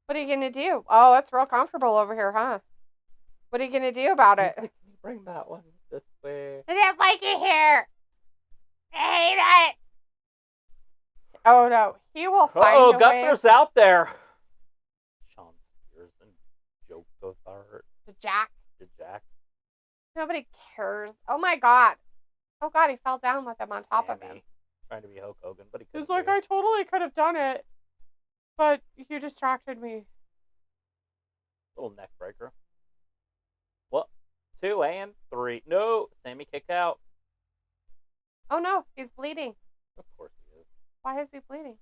What are you going to do? Oh, it's real comfortable over here, huh? What are you going to do about it? Can you bring that one this way? I didn't like it here. I hate it. Oh, no. He will find a way. Gunther's out there. Sean Spears and Joe Gothard. To Jack. Nobody cares. Oh, my God. Oh, God, he fell down with him on top of him. Trying to be Hulk Hogan, but he couldn't. He's like, I totally could have done it, but you distracted me. Little neck breaker. What? 2 and 3. No, Sammy kicked out. Oh, no, he's bleeding. Of course he is. Why is he bleeding?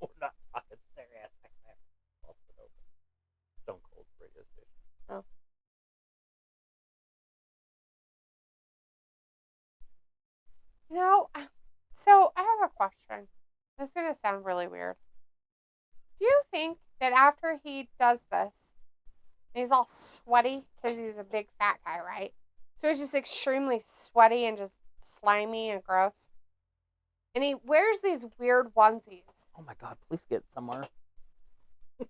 We're not talking serious. Lost it open. Stone Cold radio station. Oh. You know, so I have a question. This is going to sound really weird. Do you think that after he does this, and he's all sweaty because he's a big fat guy, right? So he's just extremely sweaty and just slimy and gross. And he wears these weird onesies. Oh my God, please get somewhere.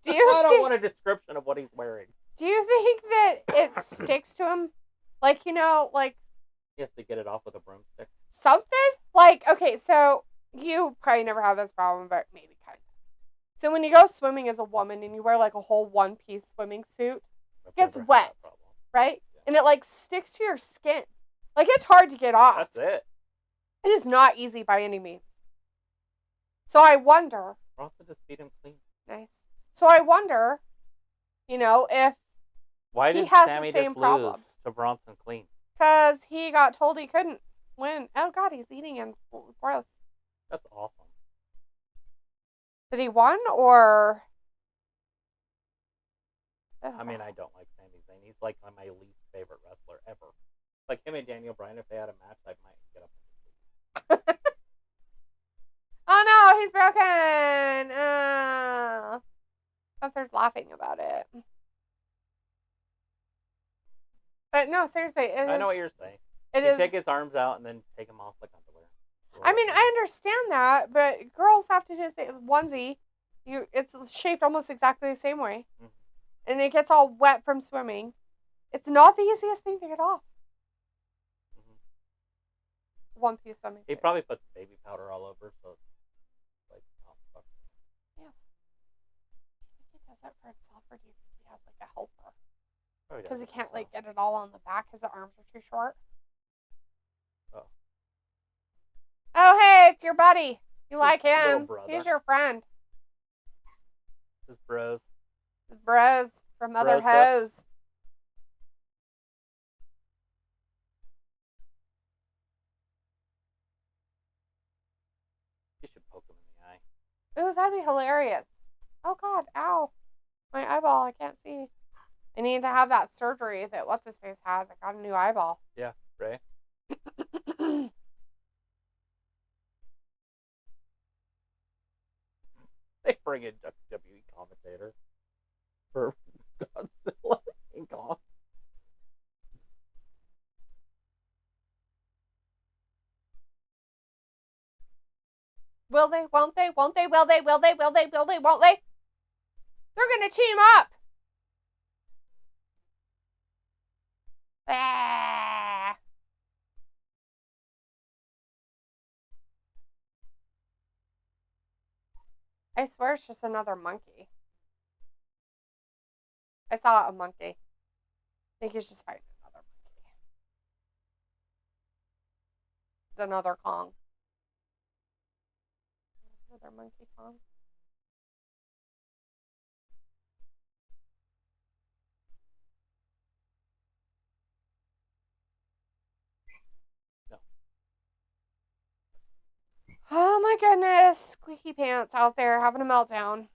Do you I don't want a description of what he's wearing. Do you think that it sticks to him? Like, you know, like... He has to get it off with a broomstick. Something? Like, okay, so you probably never have this problem, but maybe kind of. So when you go swimming as a woman and you wear like a whole one-piece swimming suit, it gets wet, right? Yeah. And it like sticks to your skin. Like it's hard to get off. That's it. It is not easy by any means. So I wonder. Bronson just beat him clean. Nice. So I wonder, you know, if why did Sammy just lose to Bronson clean? Because he got told he couldn't win. Oh God, he's eating him. Gross. That's awesome. Did he won or? I mean, I don't like Sami Zayn. He's like my least favorite wrestler ever. Like him and Daniel Bryan, if they had a match, I might get up. Oh no, he's broken. Gunther's laughing about it. But no, seriously. I know what you're saying. You take his arms out and then take him off like underwear. I mean, I understand that, but girls have to just say onesie. It's shaped almost exactly the same way. Mm-hmm. And it gets all wet from swimming. It's not the easiest thing to get off. Mm-hmm. One piece swimming. He probably puts baby powder all over, so it's like, oh, fuck. Yeah. Do you think he does that for himself, or do you think he has like a helper? Because he can't like get it all on the back because the arms are too short. Oh, hey, it's your buddy. You like him. He's your friend. This is bros. This is bros from other hoes. You should poke him in the eye. Ooh, that'd be hilarious. Oh, God. Ow. My eyeball. I can't see. I need to have that surgery that what's-his-face has. I got a new eyeball. Yeah, Ray. They bring in WWE commentator for Godzilla and Kong. Will they? Won't they? Won't they? Will they? Will they? Will they? Will they? Won't they? They're gonna team up. Ah. I swear it's just another monkey. I saw a monkey. I think he's just fighting another monkey. It's another Kong. Another monkey Kong. my goodness. Squeaky Pants out there having a meltdown.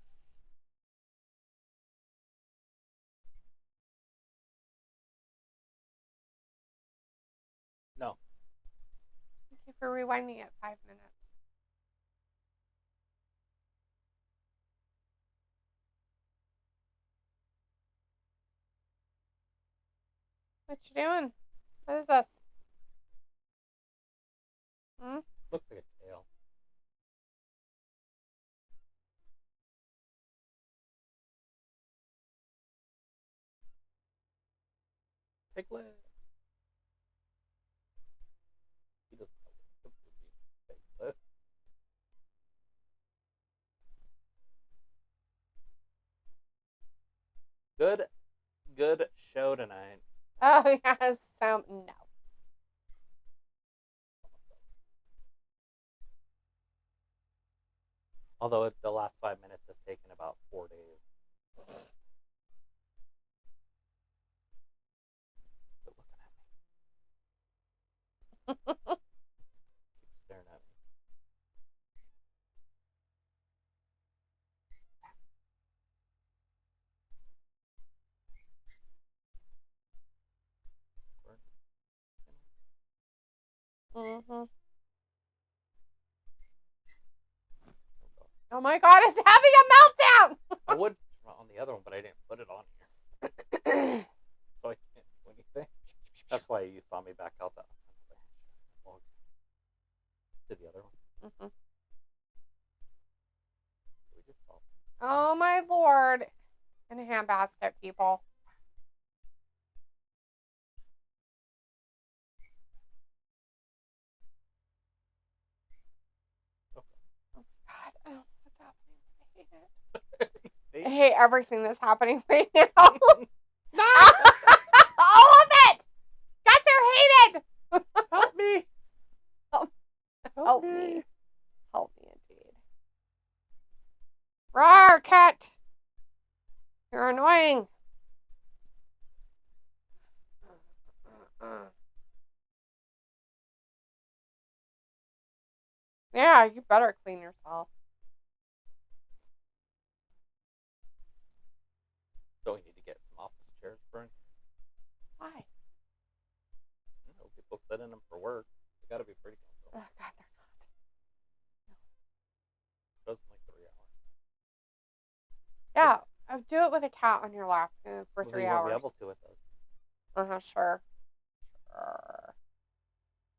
No. Thank you for rewinding it 5 minutes. What you doing? What is this? Looks like a tail. Piglet. He doesn't know what Piglet. Good show tonight. Oh, yes. No. Although the last 5 minutes have taken about 4 days. They're looking at me. Keep staring at me. Oh my God, it's having a meltdown! I would on the other one, but I didn't put it on here. So I can't do anything. That's why you saw me back out that to the other one. We just saw. Oh my Lord. In a handbasket, people. Oh my God. I don't know what's happening. I hate it. I hate everything that's happening right now. All of it! Guys are hated! Help me! Help me. Help me indeed. Roar, cat! You're annoying. Yeah, you better clean yourself. So we need to get some office chairs for him. Why? You know, people sit in them for work. They gotta be pretty comfortable. Oh, God, they're not. It doesn't like 3 hours. Yeah, do it with a cat on your lap for 3 hours. Won't be able to with those. Sure.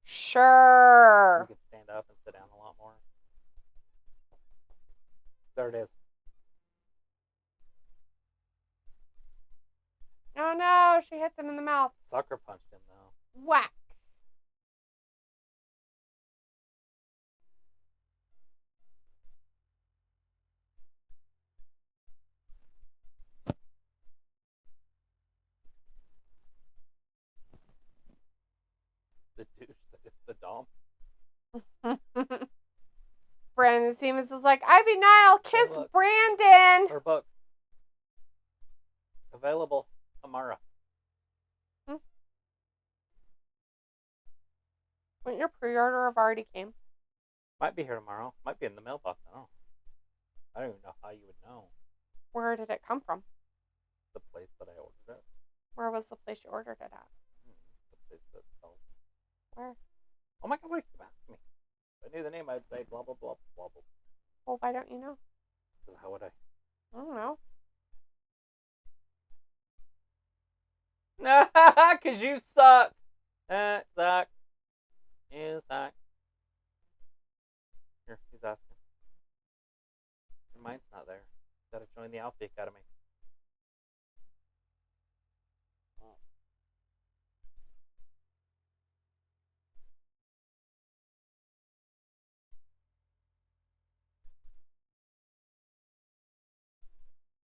Sure. You can stand up and sit down a lot more. There it is. Oh no, she hits him in the mouth. Sucker punched him though. Whack. The douche that is the dom. Brandon Siemens is like, Ivy Nile, kiss Brandon. Her book. Available tomorrow. Wouldn't your pre-order have already came? Might be here tomorrow. Might be in the mailbox. I don't even know how you would know. Where did it come from? The place that I ordered it. Where was the place you ordered it at? The place that sells it. Where? Oh my God, why did you ask me? If I knew the name, I'd say blah, blah, blah, blah, blah. Well, why don't you know? How would I? I don't know. Because you suck. Zach. You suck. Here, he's asking. Your mind's not there. You gotta join the Alpha Academy.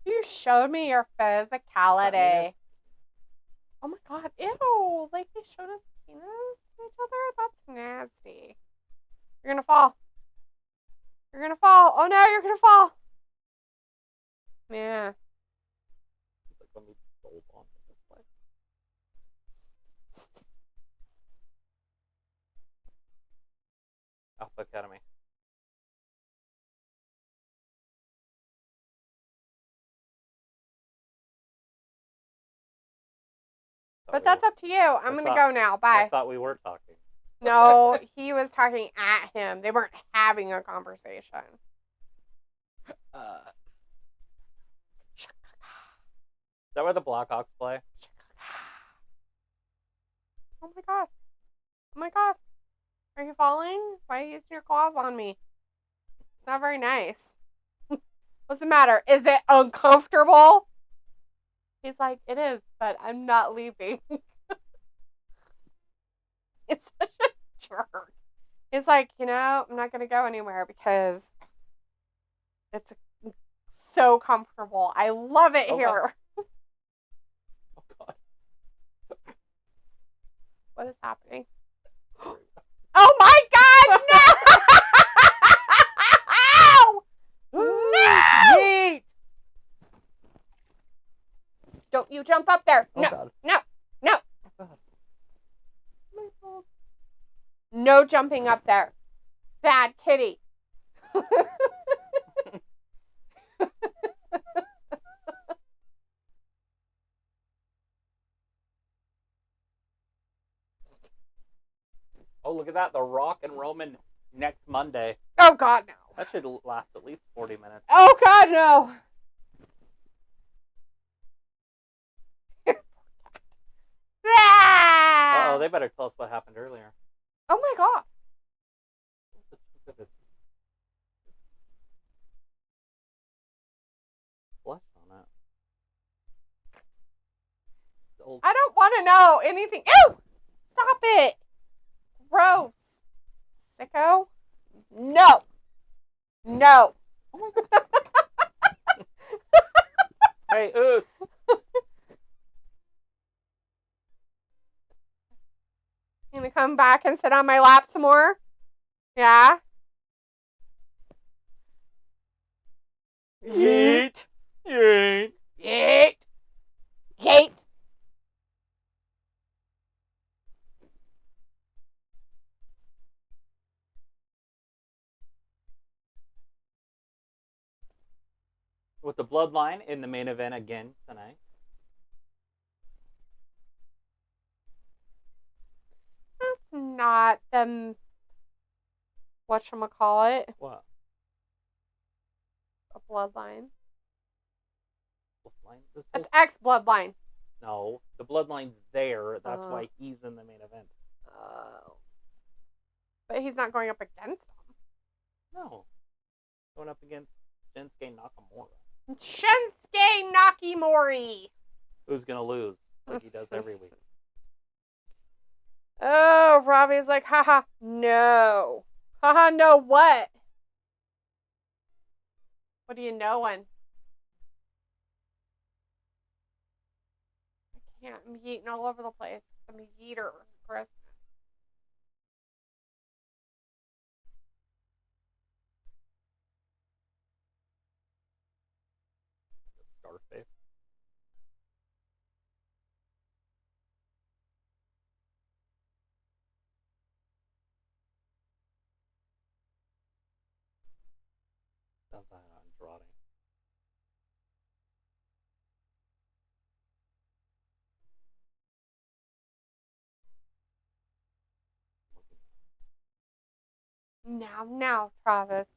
You showed me your physicality. Oh my God, ew. Like they showed us penis to each other? That's nasty. You're gonna fall. You're gonna fall. Oh no, you're gonna fall. Yeah. He's like, let me hold on to this way. Alpha Academy. But that's up to you. I'm going to go now. Bye. I thought we were talking. No, he was talking at him. They weren't having a conversation. Is that where the Blackhawks play? Oh my god. Oh my god. Are you falling? Why are you using your claws on me? It's not very nice. What's the matter? Is it uncomfortable? He's like, it is, but I'm not leaving. It's such a jerk. He's like, I'm not going to go anywhere because it's so comfortable. I love it here. Oh, God. What is happening? Oh, my God, no! No! Yeet! Don't you jump up there. Oh, no, God. No, no. Oh, God. No jumping up there. Bad kitty. Oh, look at that. The Rock and Roman next Monday. Oh, God, no. That should last at least 40 minutes. Oh, God, no. Uh-oh, they better tell us what happened earlier. Oh, my God. Flesh on it. I don't want to know anything. Ew! Stop it. Gross. Sicko. No. No. Hey, Oos. You gonna come back and sit on my lap some more? Yeah? Yeet. Yeet. Yeet. Yeet. With the Bloodline in the main event again tonight. That's not them. Whatchamacallit? What? A bloodline. Bloodline? That's ex-bloodline. No, the Bloodline's there. That's why he's in the main event. Oh. But he's not going up against him. No. Going up against Shinsuke Nakamura. Shinsuke Nakamori. Who's going to lose? Like he does every week. Oh, Robbie's like, haha, no. Haha, no what? What are you knowing? I can't. I'm yeeting all over the place. I'm a yeeter, Chris. Scarface. Sounds like Andrade. Now, Travis.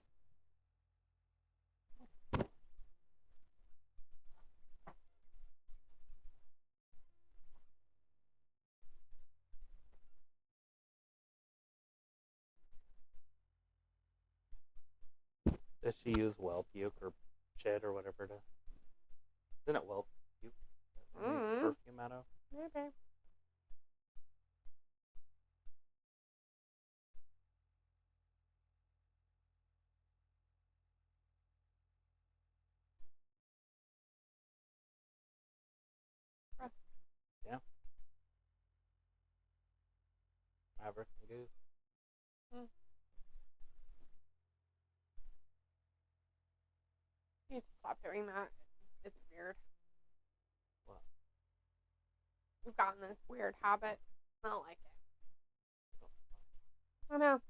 Does she use well puke or shit or whatever to? Isn't it well puke? Perfume out of? Maybe. Yeah. Maverick and Goose. You need to stop doing that. It's weird. What? We've gotten this weird habit. I don't like it. I know.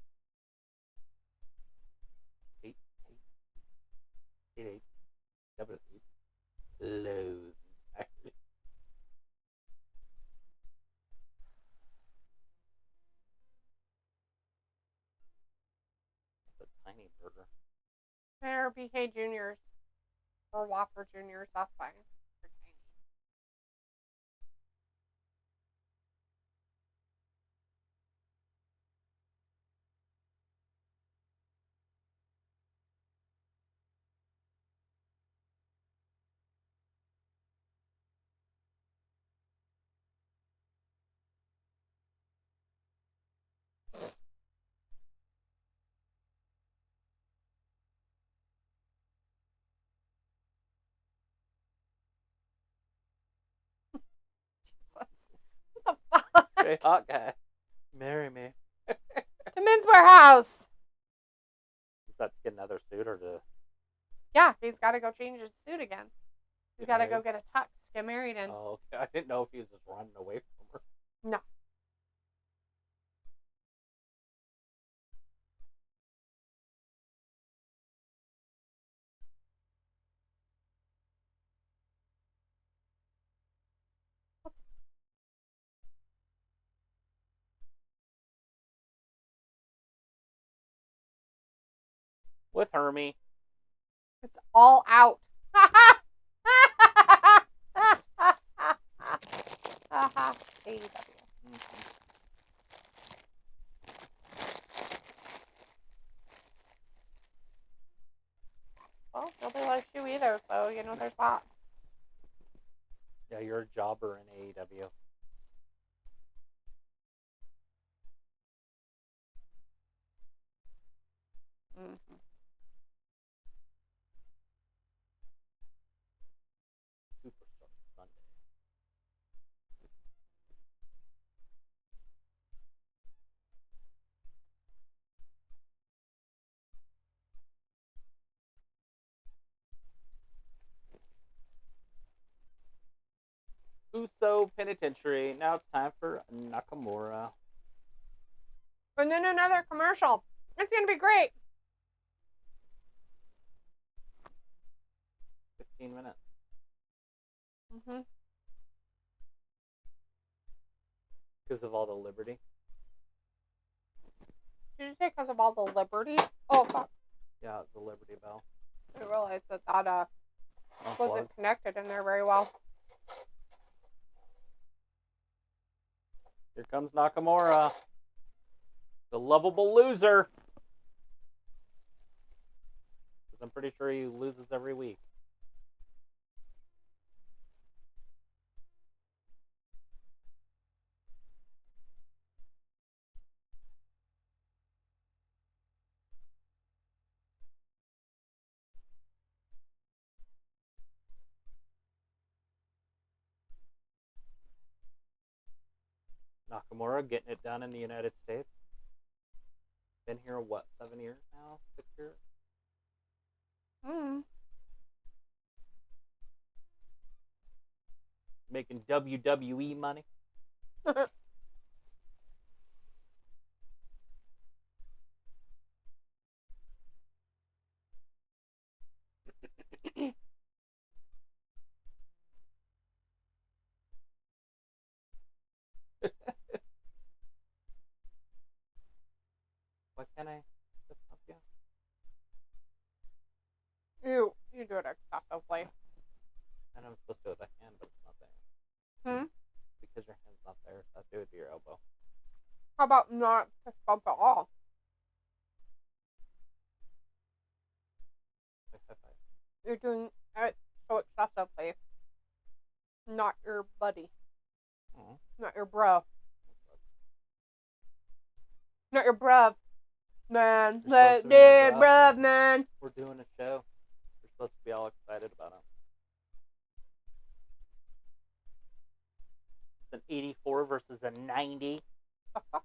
8, 7, 8. Loads. Actually. tiny burger. They're BK Juniors. Or Whopper Juniors, that's fine. They're tiny. What the fuck? Very hot guy. Marry me. To Men's Warehouse. Is that to get another suit or to... Yeah, he's got to go change his suit again. He's got to go married? get a tux, get married in. Oh, okay. I didn't know if he was just running away from her. No. With Hermie. It's all out. AEW. Well, nobody likes you either, so you know there's that. Yeah, you're a jobber in AEW. Mm-hmm. Superstar Sunday. Uso Penitentiary. Now it's time for Nakamura. And then another commercial. It's going to be great. 15 minutes. Mm-hmm. Because of all the liberty. Did you say because of all the liberty? Oh, fuck. Yeah, it's the Liberty Bell. I realized that wasn't connected in there very well. Here comes Nakamura. The lovable loser. Because I'm pretty sure he loses every week. Nakamura getting it done in the United States. Been here, what, 7 years now? 6 years? Making WWE money. Why can't I just help you? You do it excessively. And I'm supposed to do it with a hand, but it's not there. Because your hand's not there, so I do it with your elbow. How about not fist bump at all? Like high five. You're doing it so excessively. Not your buddy. Oh. Not your bro. Not your bruv. Man. You're supposed to be Dude, my bruv. bruv, man. We're doing a show. We're supposed to be all excited about it. It's an 84 versus a 90. I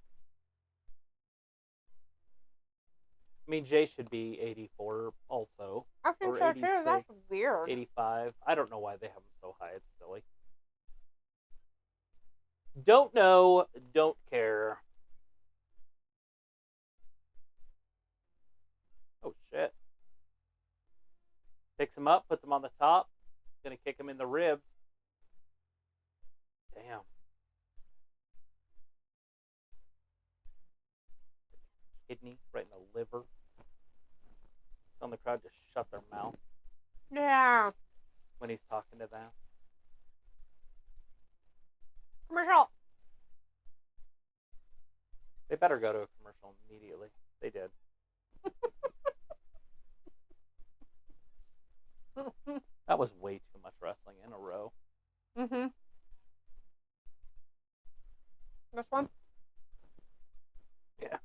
mean, Jay should be 84 also. I think so too. That's weird. 85. I don't know why they have him so high. It's silly. Don't know. Don't care. Oh, shit. Picks him up, puts him on the top. Gonna kick him in the ribs. Damn. Kidney right in the liver. crowd just shut their mouth. Yeah. When he's talking to them. Commercial. They better go to a commercial immediately. They did. That was way too much wrestling in a row. Mm-hmm. This one? Yeah.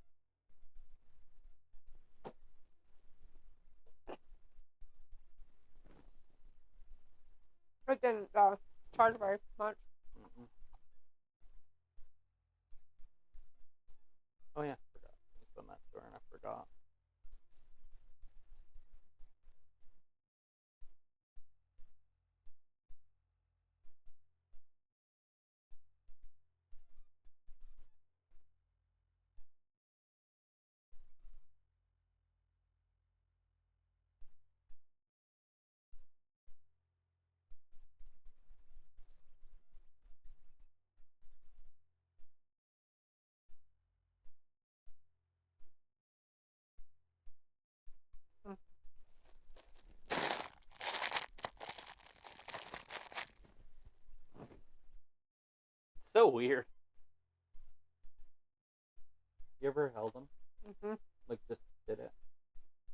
It didn't charge very much. Mm-mm. Oh yeah, I forgot. It's on that store and I forgot. So weird. You ever held them? Mm-hmm. Like just did it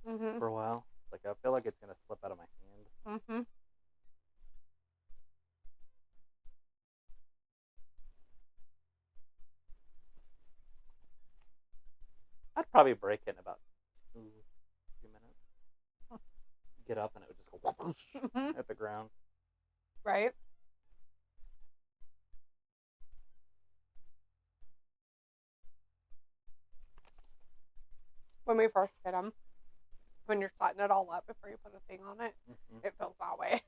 Mm-hmm. for a while? Like I feel like it's gonna slip out of my hand. Mm-hmm. I'd probably break it in about 2-3 minutes. Get up and it would just go whoosh, Mm-hmm. at the ground. Right. When we first get them, when you're setting it all up before you put a thing on it, Mm-hmm. it feels that way.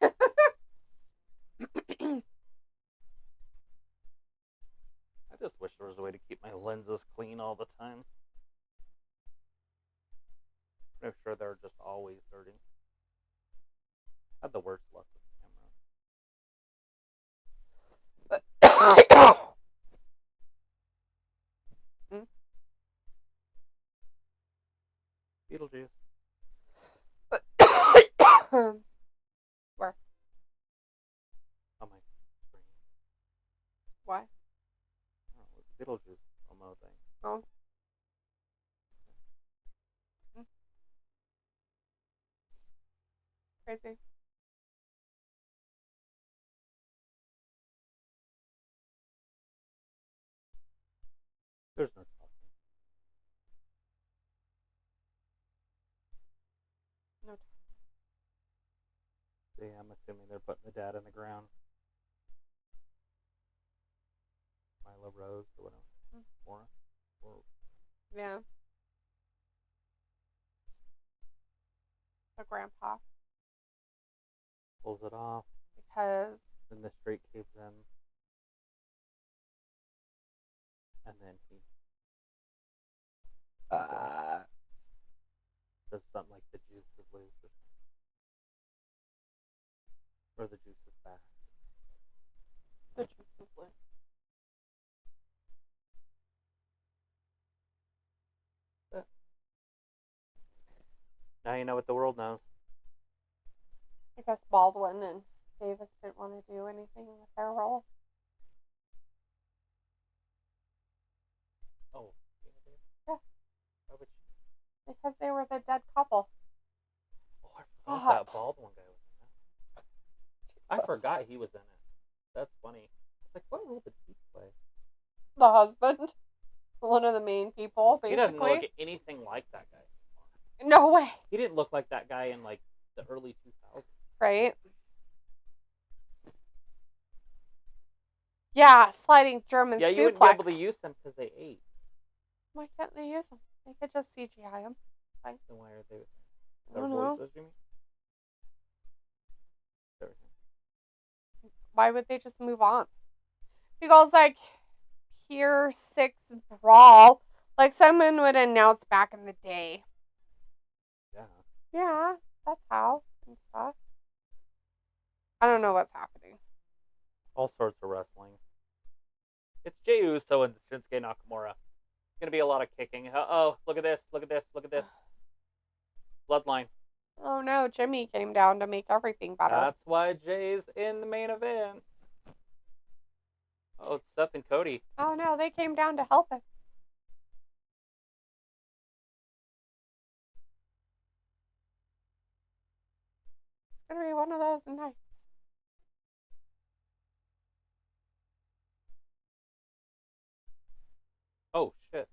I just wish there was a way to keep my lenses clean all the time. I'm sure they're just always dirty. I had the worst luck with the camera. Beetlejuice. Where? On my screen. Why? I don't know, Beetlejuice promo thing. Oh. Crazy. There's no talking. No. See, I'm assuming they're putting the dad in the ground. Milo Rose or whatever. Mora? Or Yeah. The grandpa. pulls it off. Because. Then the straight caves in. And then he does something like the juice is loose or something. Or the juice is back. The juice is loose. Now you know what the world knows. I guess Baldwin and Davis didn't want to do anything with their roles. Oh, yeah. Why would you? Because they were the dead couple. Oh, I forgot that Baldwin guy was in that. I forgot he was in it. That's funny. It's like, what role did he play? The husband. One of the main people, basically. He doesn't look anything like that guy anymore. No way. He didn't look like that guy in like the early 2000s. Right? Yeah, sliding German suplex. Yeah, you wouldn't be able to use them because they ate. Why can't they use them? They could just CGI them. Fine. Then why are they? Their voices, you mean? Why would they just move on? Because like Pier 6 Brawl, like someone would announce back in the day. Yeah. Yeah, that's how and stuff. I don't know what's happening. All sorts of wrestling. It's Jey Uso and Shinsuke Nakamura. It's gonna be a lot of kicking. Oh, look at this! Look at this! Look at this! Bloodline. Oh no, Jimmy came down to make everything better. That's why Jay's in the main event. Oh, it's Seth and Cody. Oh no, they came down to help him. It's gonna be one of those nights. Oh shit.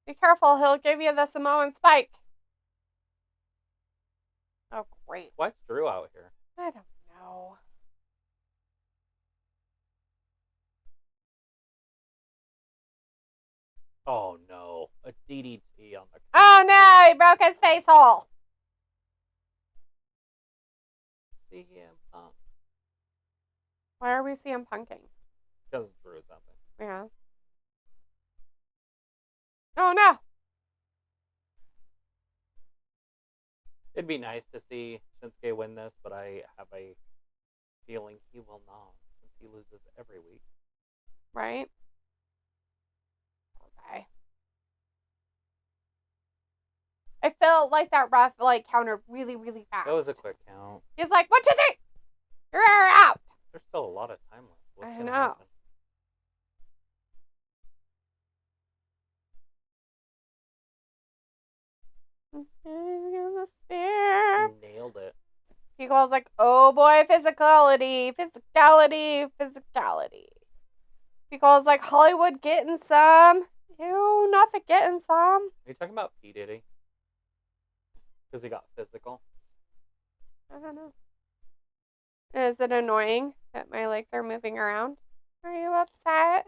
Be careful, he'll give you the Samoan spike. Oh, great. Why's Drew out here? I don't know. Oh no. A DDT on the... Oh no, he broke his face hole. CM Punk. Why are we CM punking? Because Drew's out there. Yeah. Oh no. It'd be nice to see Shinsuke win this, but I have a feeling he will not, since he loses every week. Right? Okay. I felt like that ref countered really, really fast. That was a quick count. He's like, 1, 2, 3. You're out. There's still a lot of time left. What's I gonna know. happen? The spear. Nailed it. He goes like, oh boy, physicality, physicality, physicality. He goes like, Hollywood getting some. Ew, nothing getting some. Are you talking about P. Diddy? Because he got physical? I don't know. Is it annoying that my legs are moving around? Are you upset?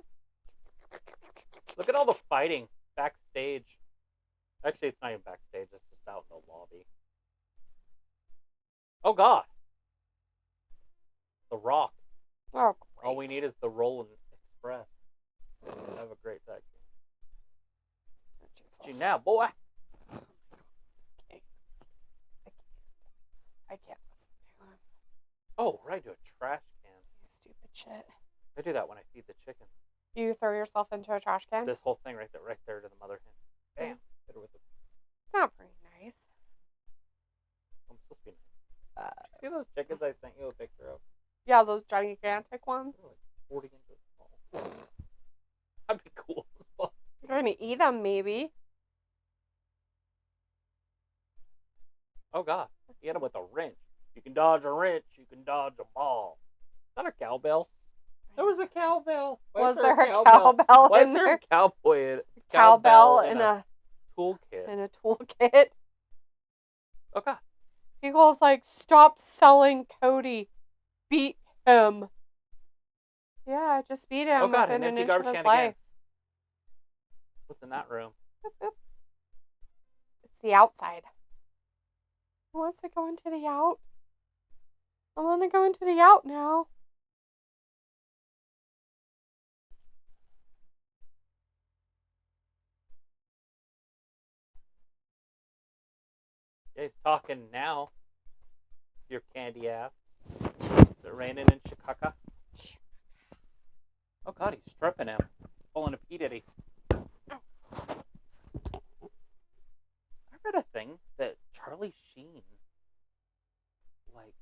Look at all the fighting backstage. Actually, it's not even backstage. It's just out in the lobby. Oh, God. The Rock. Oh, great. All we need is the Rollin' Express. Have a great tag team. Oh, Gee, now, boy. I can't listen to him. Oh, right, do a trash can. Stupid shit. I do that when I feed the chicken. You throw yourself into a trash can? This whole thing right there to the mother hen. Bam. Hit her with it. It's not very nice. I'm supposed to be nice. See those chickens I sent you a picture of? Yeah, those gigantic ones. They're like 40 inches tall. That'd be cool as fuck. You're gonna eat them, maybe. Oh, God. He hit him with a wrench. You can dodge a wrench. You can dodge a ball. Is that a cowbell? There was a cowbell. Was there a cowbell Why in is there there? a Cowbell in a toolkit? in a toolkit. Oh, God. He goes like, stop selling Cody. Beat him. Yeah, just beat him Oh, God, within an an empty inch of garbage his can life. again. What's in that room? It's the outside. Who wants to go into the out? I want to go into the out now. Yeah, he's talking now. Your candy ass. Is it raining in Chicago? Oh, God, he's stripping him. Pulling a P. Diddy. I read a thing that Charlie Sheen, like,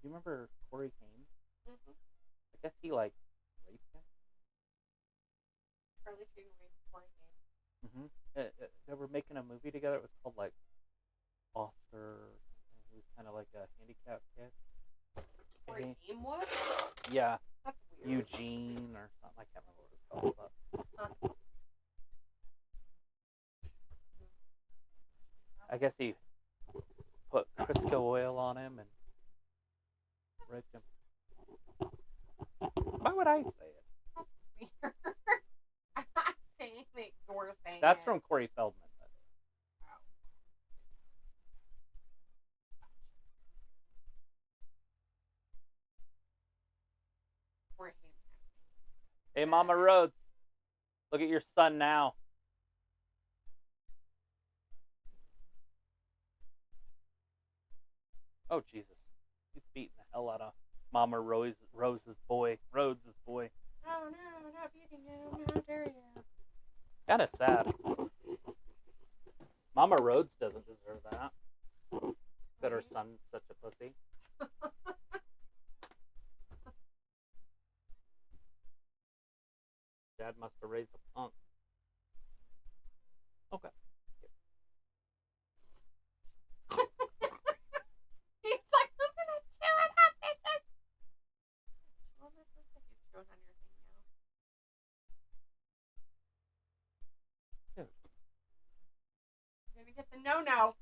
do you remember Corey Haim? Mm-hmm. I guess he, like, raped him. Charlie Sheen raped Corey Haim. They were making a movie together. It was called, like, Oscar. He was kind of like a handicapped kid. Corey Haim was? Yeah. That's weird. Eugene or something. I can't remember what it's called. But I guess he put Crisco oil on him and raped him. Why would I say it? That's weird. I'm not saying that you're saying That's it. from Corey Feldman. Corey Haim. Hey, Mama Rhodes, look at your son now. Oh, Jesus. He's beating the hell out of Mama Rose's boy. Rhodes' boy. Oh, no, not beating him. How dare you? Kind of sad. Mama Rhodes doesn't deserve that. That her son's such a pussy. Dad must have raised a punk. Okay. He's like, I'm gonna chew it up, bitches. Well, this looks like he's chewing on your thing now. Dude. You're gonna get the no-no.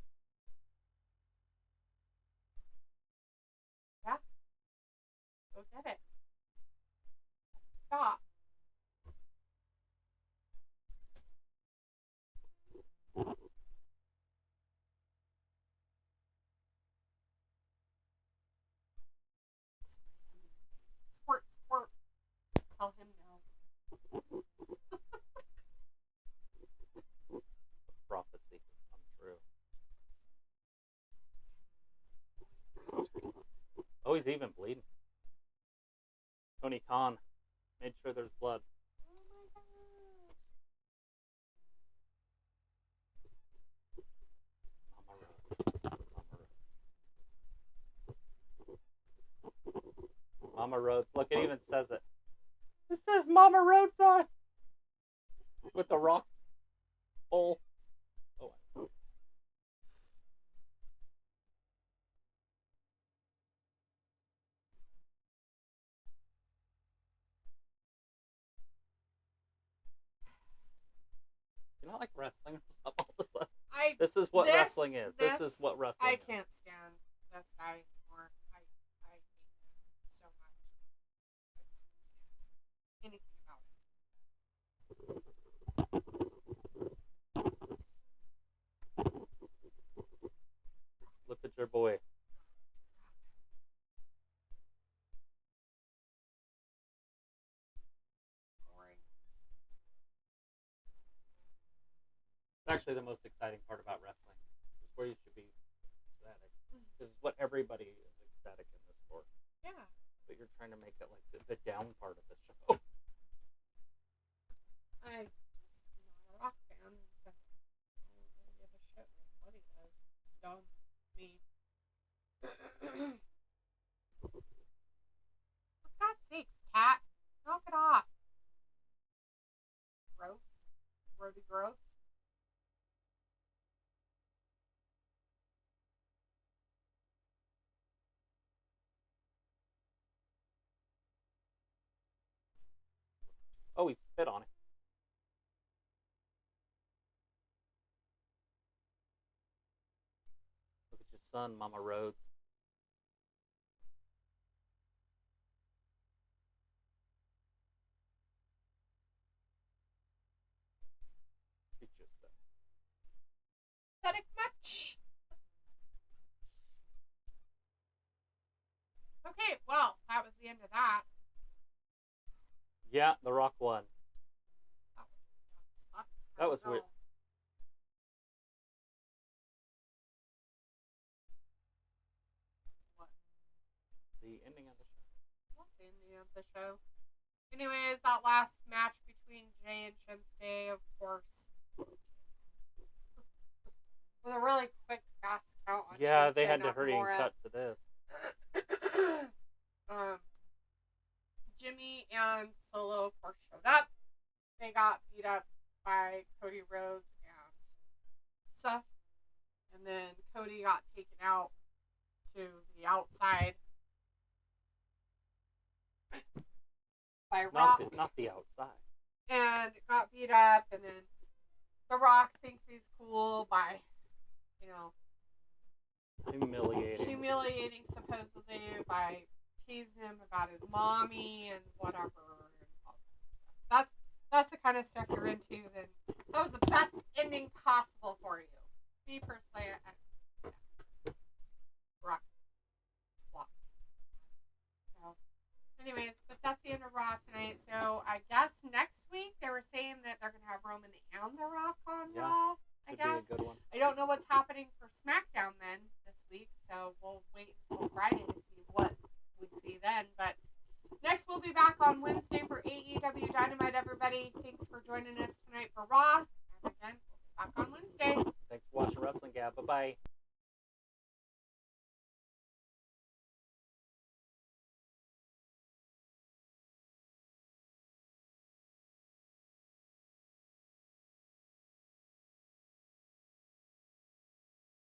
Yeah? Go get it. Stop. Squirt, squirt. Tell him no. Prophecy has come true. Oh, he's even bleeding. Tony Khan made sure there's blood. Oh my gosh. Mama Rhodes. Mama Rhodes. Look, it even says it. It says Mama Rhodes on it. With the rock bowl. Oh. You know, like wrestling all of a sudden. This is what wrestling is. This is what wrestling is. I can't stand this guy anymore. I hate him so much. Anything about him. Look at your boy. Actually, the most exciting part about wrestling is where you should be ecstatic. This is what everybody is ecstatic in this sport. Yeah. But you're trying to make it like the down part of the show. I'm just not a rock fan, so I don't really give a shit what he does. It's dumb. Me. For God's sakes, cat. Knock it off. Gross. Really gross. Oh, he spit on it. Look at your son, Mama Rhodes. Treat yourself. Pathetic much. Okay, well, that was the end of that. Yeah, The Rock won. That was weird. What? The ending of the show. What's the ending of the show? Anyways, that last match between Jay and Shinsuke, of course, with a really quick, fast count on Yeah, Shinsuke they had to hurry and Nakamura. cut to this. Jimmy and Solo, of course, showed up. They got beat up by Cody Rhodes and stuff. And then Cody got taken out to the outside by Rock. Not the outside. And got beat up. And then The Rock thinks he's cool by, Humiliating supposedly by teasing him about his mommy and whatever and all that stuff. That's the kind of stuff you're into. Then that was the best ending possible for you. Me personally, Rock. So, anyways, but that's the end of Raw tonight. So I guess next week they were saying that they're gonna have Roman and The Rock on Raw. I guess. Be a good one. I don't know what's happening for SmackDown then this week, so we'll wait until Friday to see what we see then. But next we'll be back on Wednesday for AEW Dynamite, everybody. Thanks for joining us tonight for Raw. And again, we'll be back on Wednesday. Thanks for watching. Yeah, bye-bye.